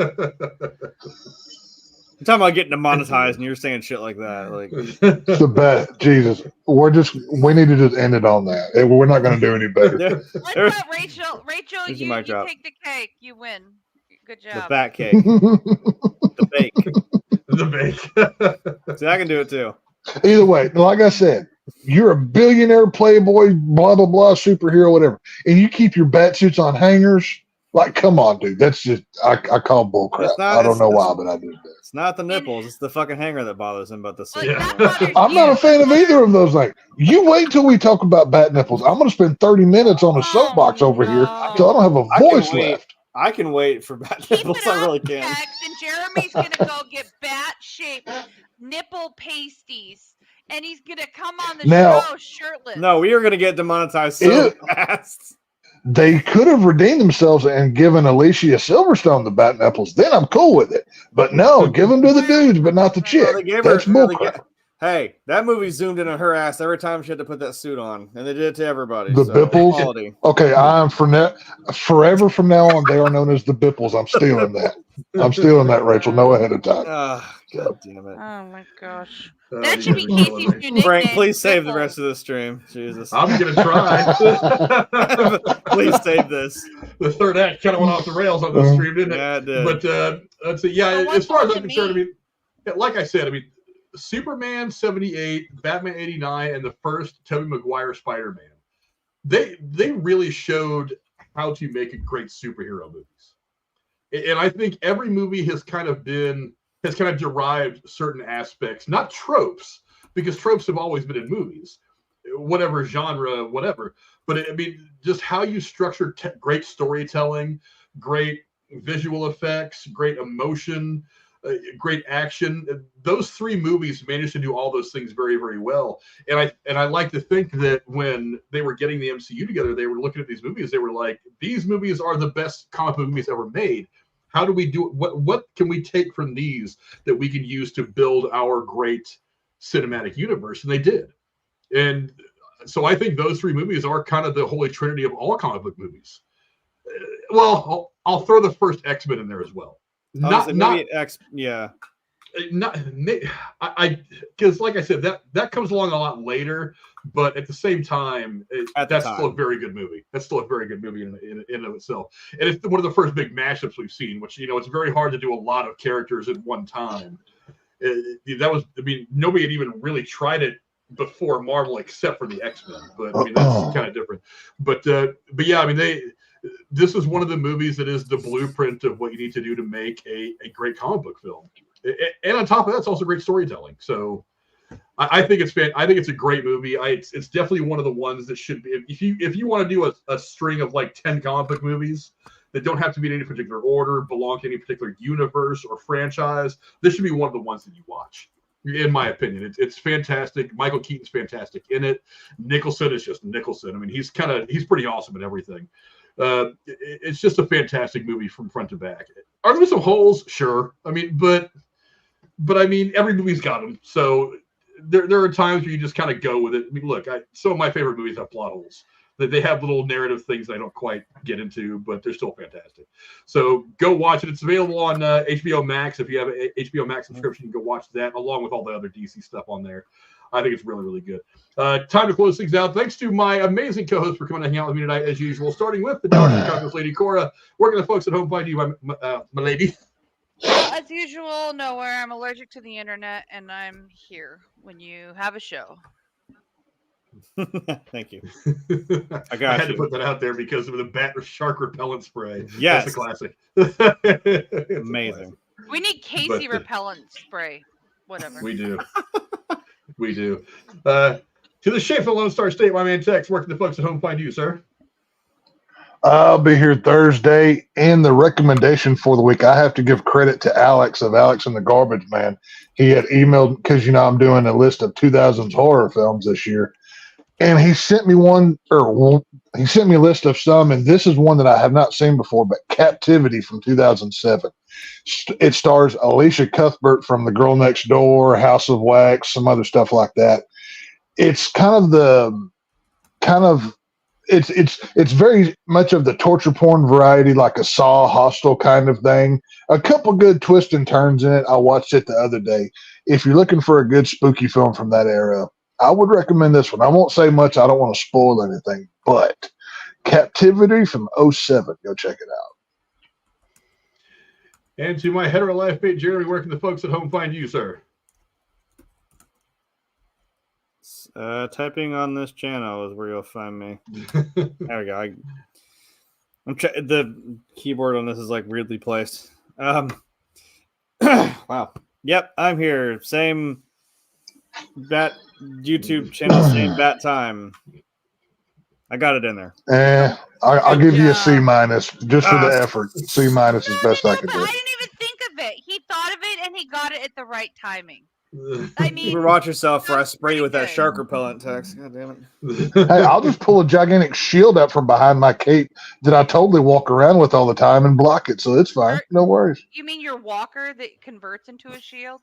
talking about getting demonetized and you're saying shit like that. Like the best. Jesus. We need to just end it on that. We're not going to do any better. Let's let Rachel. Rachel, you take the cake. You win. Good job. The fat cake. The bake. The bake. See, I can do it too. Either way, like I said, you're a billionaire, playboy, blah, blah, blah, superhero, whatever, and you keep your bat suits on hangers. Like, come on, dude. That's just, I call bullcrap. I don't know why, but I do that. It's not the nipples. It's the fucking hanger that bothers him, but the suit. I'm not a fan of either of those things. You wait till we talk about bat nipples. I'm going to spend 30 minutes on a soapbox over here till I don't have a voice left. I can wait for bat nipples. I really can. And Jeremy's going to go get bat-shaped nipple pasties. And he's going to come on the show shirtless. No, we are going to get demonetized so fast. They could have redeemed themselves and given Alicia Silverstone the bat nipples. Then I'm cool with it. But no, give them to the dudes, but not the chick. That's bullcrap. Hey, that movie zoomed in on her ass every time she had to put that suit on, and they did it to everybody. The Bipples. Okay, forever from now on, they are known as the Bipples. I'm stealing that. I'm stealing that, Rachel. No ahead of time. God damn it! Oh my gosh. That should be Casey's new nickname. Frank, please save the rest of the stream. Jesus. I'm going to try. Please save this. The third act kind of went off the rails on the stream, didn't it? Yeah, it did. But let's see. Yeah, as far as I'm concerned, I mean, like I said, I mean, Superman 78, Batman 89, and the first Tobey Maguire Spider-Man, they really showed how to make a great superhero movies. And I think every movie has kind of derived certain aspects, not tropes, because tropes have always been in movies, whatever genre, whatever. But I mean, just how you structure great storytelling, great visual effects, great emotion, great action. Those three movies managed to do all those things very, very well. And I like to think that when they were getting the MCU together, they were looking at these movies. They were like, these movies are the best comic book movies ever made. How do we do it? What can we take from these that we can use to build our great cinematic universe? And they did. And so I think those three movies are kind of the holy trinity of all comic book movies. Well, I'll throw the first X-Men in there as well. Because like I said, that comes along a lot later, but at the same time, that's still a very good movie. That's still a very good movie in and of itself. And it's one of the first big mashups we've seen, which, it's very hard to do a lot of characters at one time. Nobody had even really tried it before Marvel, except for the X-Men. But I mean, that's kind of different. But yeah, I mean, this is one of the movies that is the blueprint of what you need to do to make a great comic book film. And on top of that, it's also great storytelling. So I think it's a great movie. It's definitely one of the ones that should be, if you want to do a string of like 10 comic book movies that don't have to be in any particular order, belong to any particular universe or franchise, this should be one of the ones that you watch. In my opinion, it's fantastic. Michael Keaton's fantastic in it. Nicholson is just Nicholson. I mean, he's pretty awesome at everything. It's just a fantastic movie from front to back. Are there some holes? Sure. I mean, but I mean, every movie's got them. So there are times where you just kind of go with it. I mean, look, some of my favorite movies have plot holes. They have little narrative things that I don't quite get into, but they're still fantastic. So go watch it. It's available on HBO Max. If you have an HBO Max subscription, you can go watch that along with all the other DC stuff on there. I think it's really, really good. Time to close things out. Thanks to my amazing co-host for coming to hang out with me tonight, as usual, starting with the Dr. Lady Cora. Where can the folks at home find you, my lady? As usual, nowhere. I'm allergic to the internet, and I'm here when you have a show. Thank you. I had to put that out there because of the bat or shark repellent spray. Yes. That's a classic. Amazing. We need Casey repellent spray. Whatever. We do. We do. To the Shape of the Lone Star State, my man Tex, where can the folks at home find you, sir? I'll be here Thursday. And the recommendation for the week, I have to give credit to Alex of Alex and the Garbage Man. He had emailed, because, I'm doing a list of 2000s horror films this year. And he sent me one, or he sent me a list of some, and this is one that I have not seen before, but Captivity from 2007. It stars Alicia Cuthbert from The Girl Next Door, House of Wax, some other stuff like that. It's it's very much of the torture porn variety, like a Saw, Hostel kind of thing. A couple good twists and turns in it. I watched it the other day. If you're looking for a good spooky film from that era, I would recommend this one. I won't say much. I don't want to spoil anything, but Captivity from 2007. Go check it out. And to my hetero life mate, Jeremy, where can the folks at home find you, sir? Typing on this channel is where you'll find me. There we go. The keyboard on this is like weirdly placed. Wow. Yep, I'm here. Same bat YouTube channel, same bat time. I got it in there. I'll give you a C- just for the effort. C- is best I could do. I didn't even think of it. He thought of it and he got it at the right timing. I mean, watch yourself for I spray you with that shark repellent text. God damn it. Hey, I'll just pull a gigantic shield out from behind my cape that I totally walk around with all the time and block it, so it's fine. No worries. You mean your walker that converts into a shield?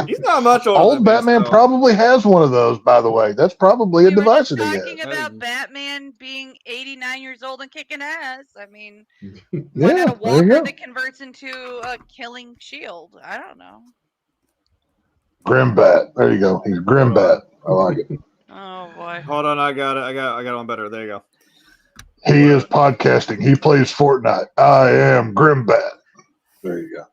He's not much older. Old Batman probably has one of those, by the way. That's probably a device that he has. Talking about Batman being 89 years old and kicking ass. I mean, yeah, a walker that converts into a killing shield. I don't know. Grimbat. There you go. He's Grimbat. I like it. Oh boy. Hold on, I got it. I got one better. There you go. He is podcasting. He plays Fortnite. I am Grimbat. There you go.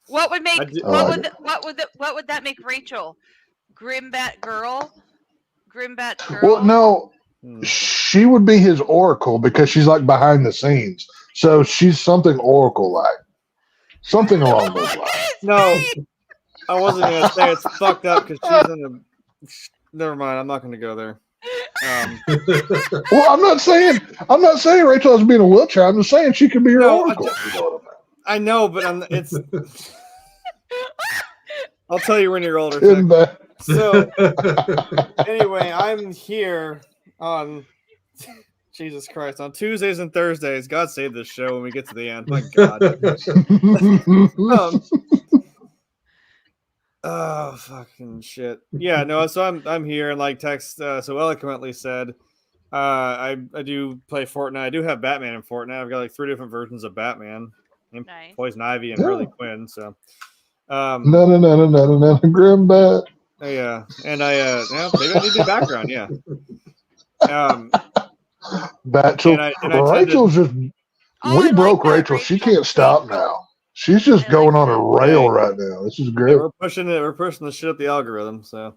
What would make what would that make Rachel? Grimbat girl? Grimbat girl? Well, no. She would be his Oracle because she's like behind the scenes. So she's something Oracle like. Something along those lines. No. I wasn't gonna say it's fucked up because she's in the never mind, I'm not gonna go there. Well, I'm not saying Rachel has to be in a wheelchair. I'm just saying she could be your Oracle. I know, but it's. I'll tell you when you're older. So, anyway, I'm here on Jesus Christ on Tuesdays and Thursdays. God save this show when we get to the end. My God. Oh fucking shit! Yeah, no. So I'm here, and like Tex so eloquently said, I do play Fortnite. I do have Batman in Fortnite. I've got like 3 different versions of Batman. Nice. Poison Ivy and Harley Quinn. So, no, Grimbat. Yeah, and maybe I need the background. Yeah. Rachel's just. We broke Rachel. She can't stop now. She's just going on a rail right now. This is great. Yeah, we're pushing the shit up the algorithm. So,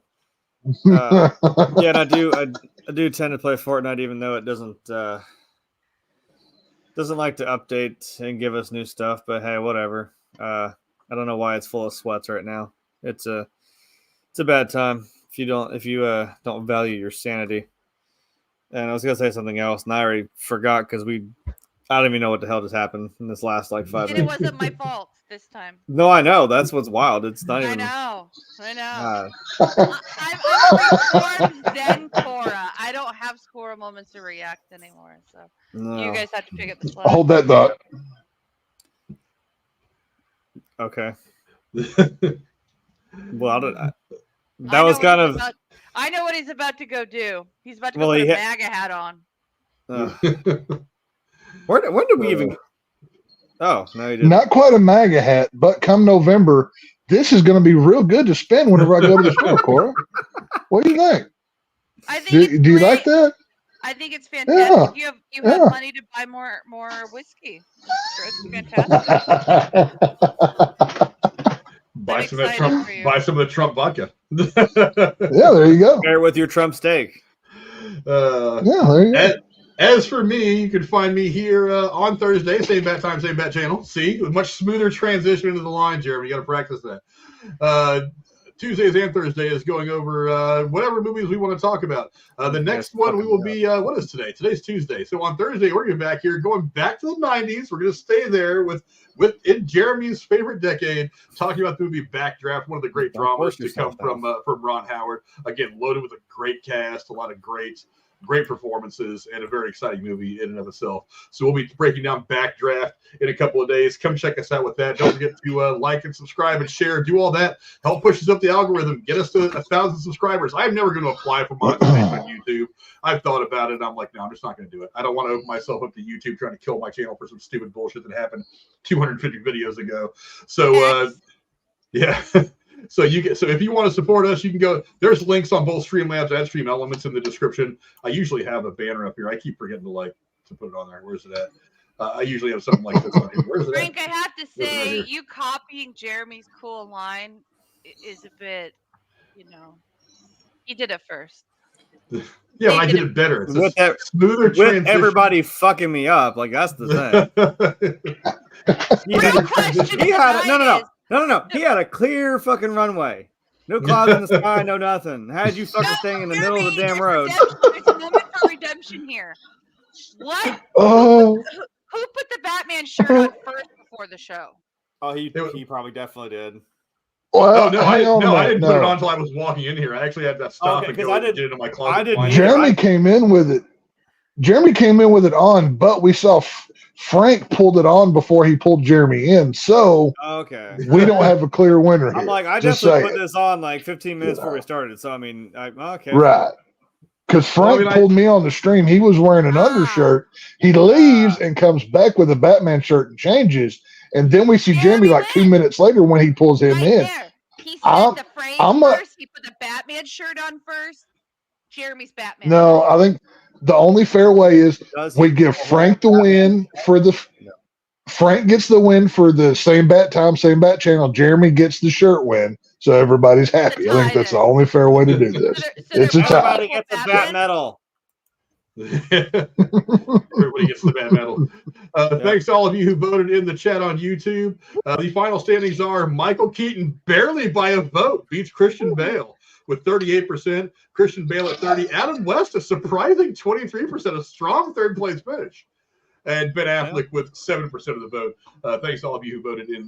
yeah, and I do tend to play Fortnite, even though it doesn't like to update and give us new stuff. But hey, whatever. I don't know why it's full of sweats right now. It's a bad time if you don't value your sanity. And I was gonna say something else, and I already forgot because I don't even know what the hell just happened in this last like 5 minutes. And it wasn't my fault this time. No, I know. That's what's wild. It's not even. I know. I'm Zen Cora. I don't have Cora moments to react anymore. So you guys have to pick up the slack. Hold that thought. Okay. Well, that was kind of. I know what he's about to go do. He's about to go put a MAGA hat on. When did we even? Oh, no, you didn't. Not quite a MAGA hat, but come November, this is going to be real good to spend whenever I go to the store, Cora. What do you think? I think do you like that? I think it's fantastic. Yeah. You have money to buy more whiskey. It's fantastic. Buy some of the Trump vodka. Yeah, there you go. Pair it with your Trump steak. Yeah, there you go. As for me, you can find me here on Thursday, same bat time, same bat channel. See, with much smoother transition into the line, Jeremy. You got to practice that. Tuesdays and Thursdays going over whatever movies we want to talk about. The next one we will be, what is today? Today's Tuesday. So on Thursday, we're going to be back here, going back to the 90s. We're going to stay there with in Jeremy's favorite decade, talking about the movie Backdraft, one of the great dramas to come from Ron Howard. Again, loaded with a great cast, a lot of great performances, and a very exciting movie in and of itself. So we'll be breaking down Backdraft in a couple of days. Come check us out with that. Don't forget to like and subscribe and share. Do all that. Help push us up the algorithm. Get us to 1,000 subscribers. I'm never going to apply for monetization on YouTube. I've thought about it, and I'm like, no, I'm just not going to do it. I don't want to open myself up to YouTube trying to kill my channel for some stupid bullshit that happened 250 videos ago. So, yeah. So if you want to support us, you can go. There's links on both Streamlabs and Stream Elements in the description. I usually have a banner up here. I keep forgetting to put it on there. Where's it at? I usually have something like this on here. Where's it Frank, at? I have to say, you copying Jeremy's cool line is a bit, he did it first. Yeah, I did it better. It's with a smoother transition. Everybody fucking me up. Like, that's the thing. No. He had a clear fucking runway. No clouds in the sky, no nothing. How'd you fucking staying in the middle of the damn road? There's a moment for redemption here. What? Oh. Who put the Batman shirt on first before the show? Oh, he probably definitely did. Well, I didn't put it on until I was walking in here. I actually had that stop and go get into my closet. Jeremy came in with it. Jeremy came in with it on, but we saw Frank pulled it on before he pulled Jeremy in. So we don't have a clear winner here. I'm like, I definitely put this on like 15 minutes before we started. So, I mean, okay. Right. Because Frank pulled me on the stream. He was wearing an undershirt. He leaves and comes back with a Batman shirt and changes. And then we see Jeremy like 2 minutes later when he pulls him in. He said the frame first. He put the Batman shirt on first. Jeremy's Batman. No, I think the only fair way is we give Frank the win for the Frank gets the win for the same bat time, same bat channel. Jeremy gets the shirt win, so everybody's happy. I think that's the only fair way to do this. It's a tie. Everybody gets a bat medal. Everybody gets the bat medal. Thanks to all of you who voted in the chat on YouTube. The final standings are Michael Keaton, barely by a vote, beats Christian Bale with 38%. Christian Bale at 30%. Adam West, a surprising 23%, a strong third place finish. And Ben Affleck with 7% of the vote. Thanks to all of you who voted in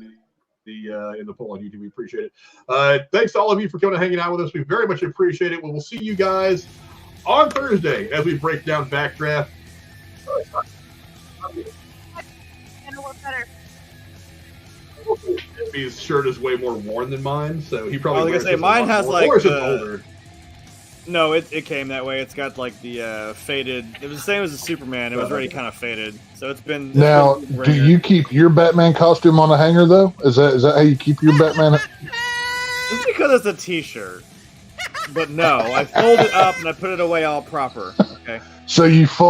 the poll on YouTube. We appreciate it. Thanks to all of you for coming and hanging out with us. We very much appreciate it. We'll see you guys on Thursday as we break down Backdraft. His shirt is way more worn than mine, so he probably. I was gonna say mine has like. Or is it older? No, it came that way. It's got like the faded. It was the same as the Superman. It was already kind of faded, so it's been. Now, do you keep your Batman costume on a hanger though? Is that how you keep your Batman? Just because it's a T-shirt. But no, I fold it up and I put it away all proper. Okay. So you fold.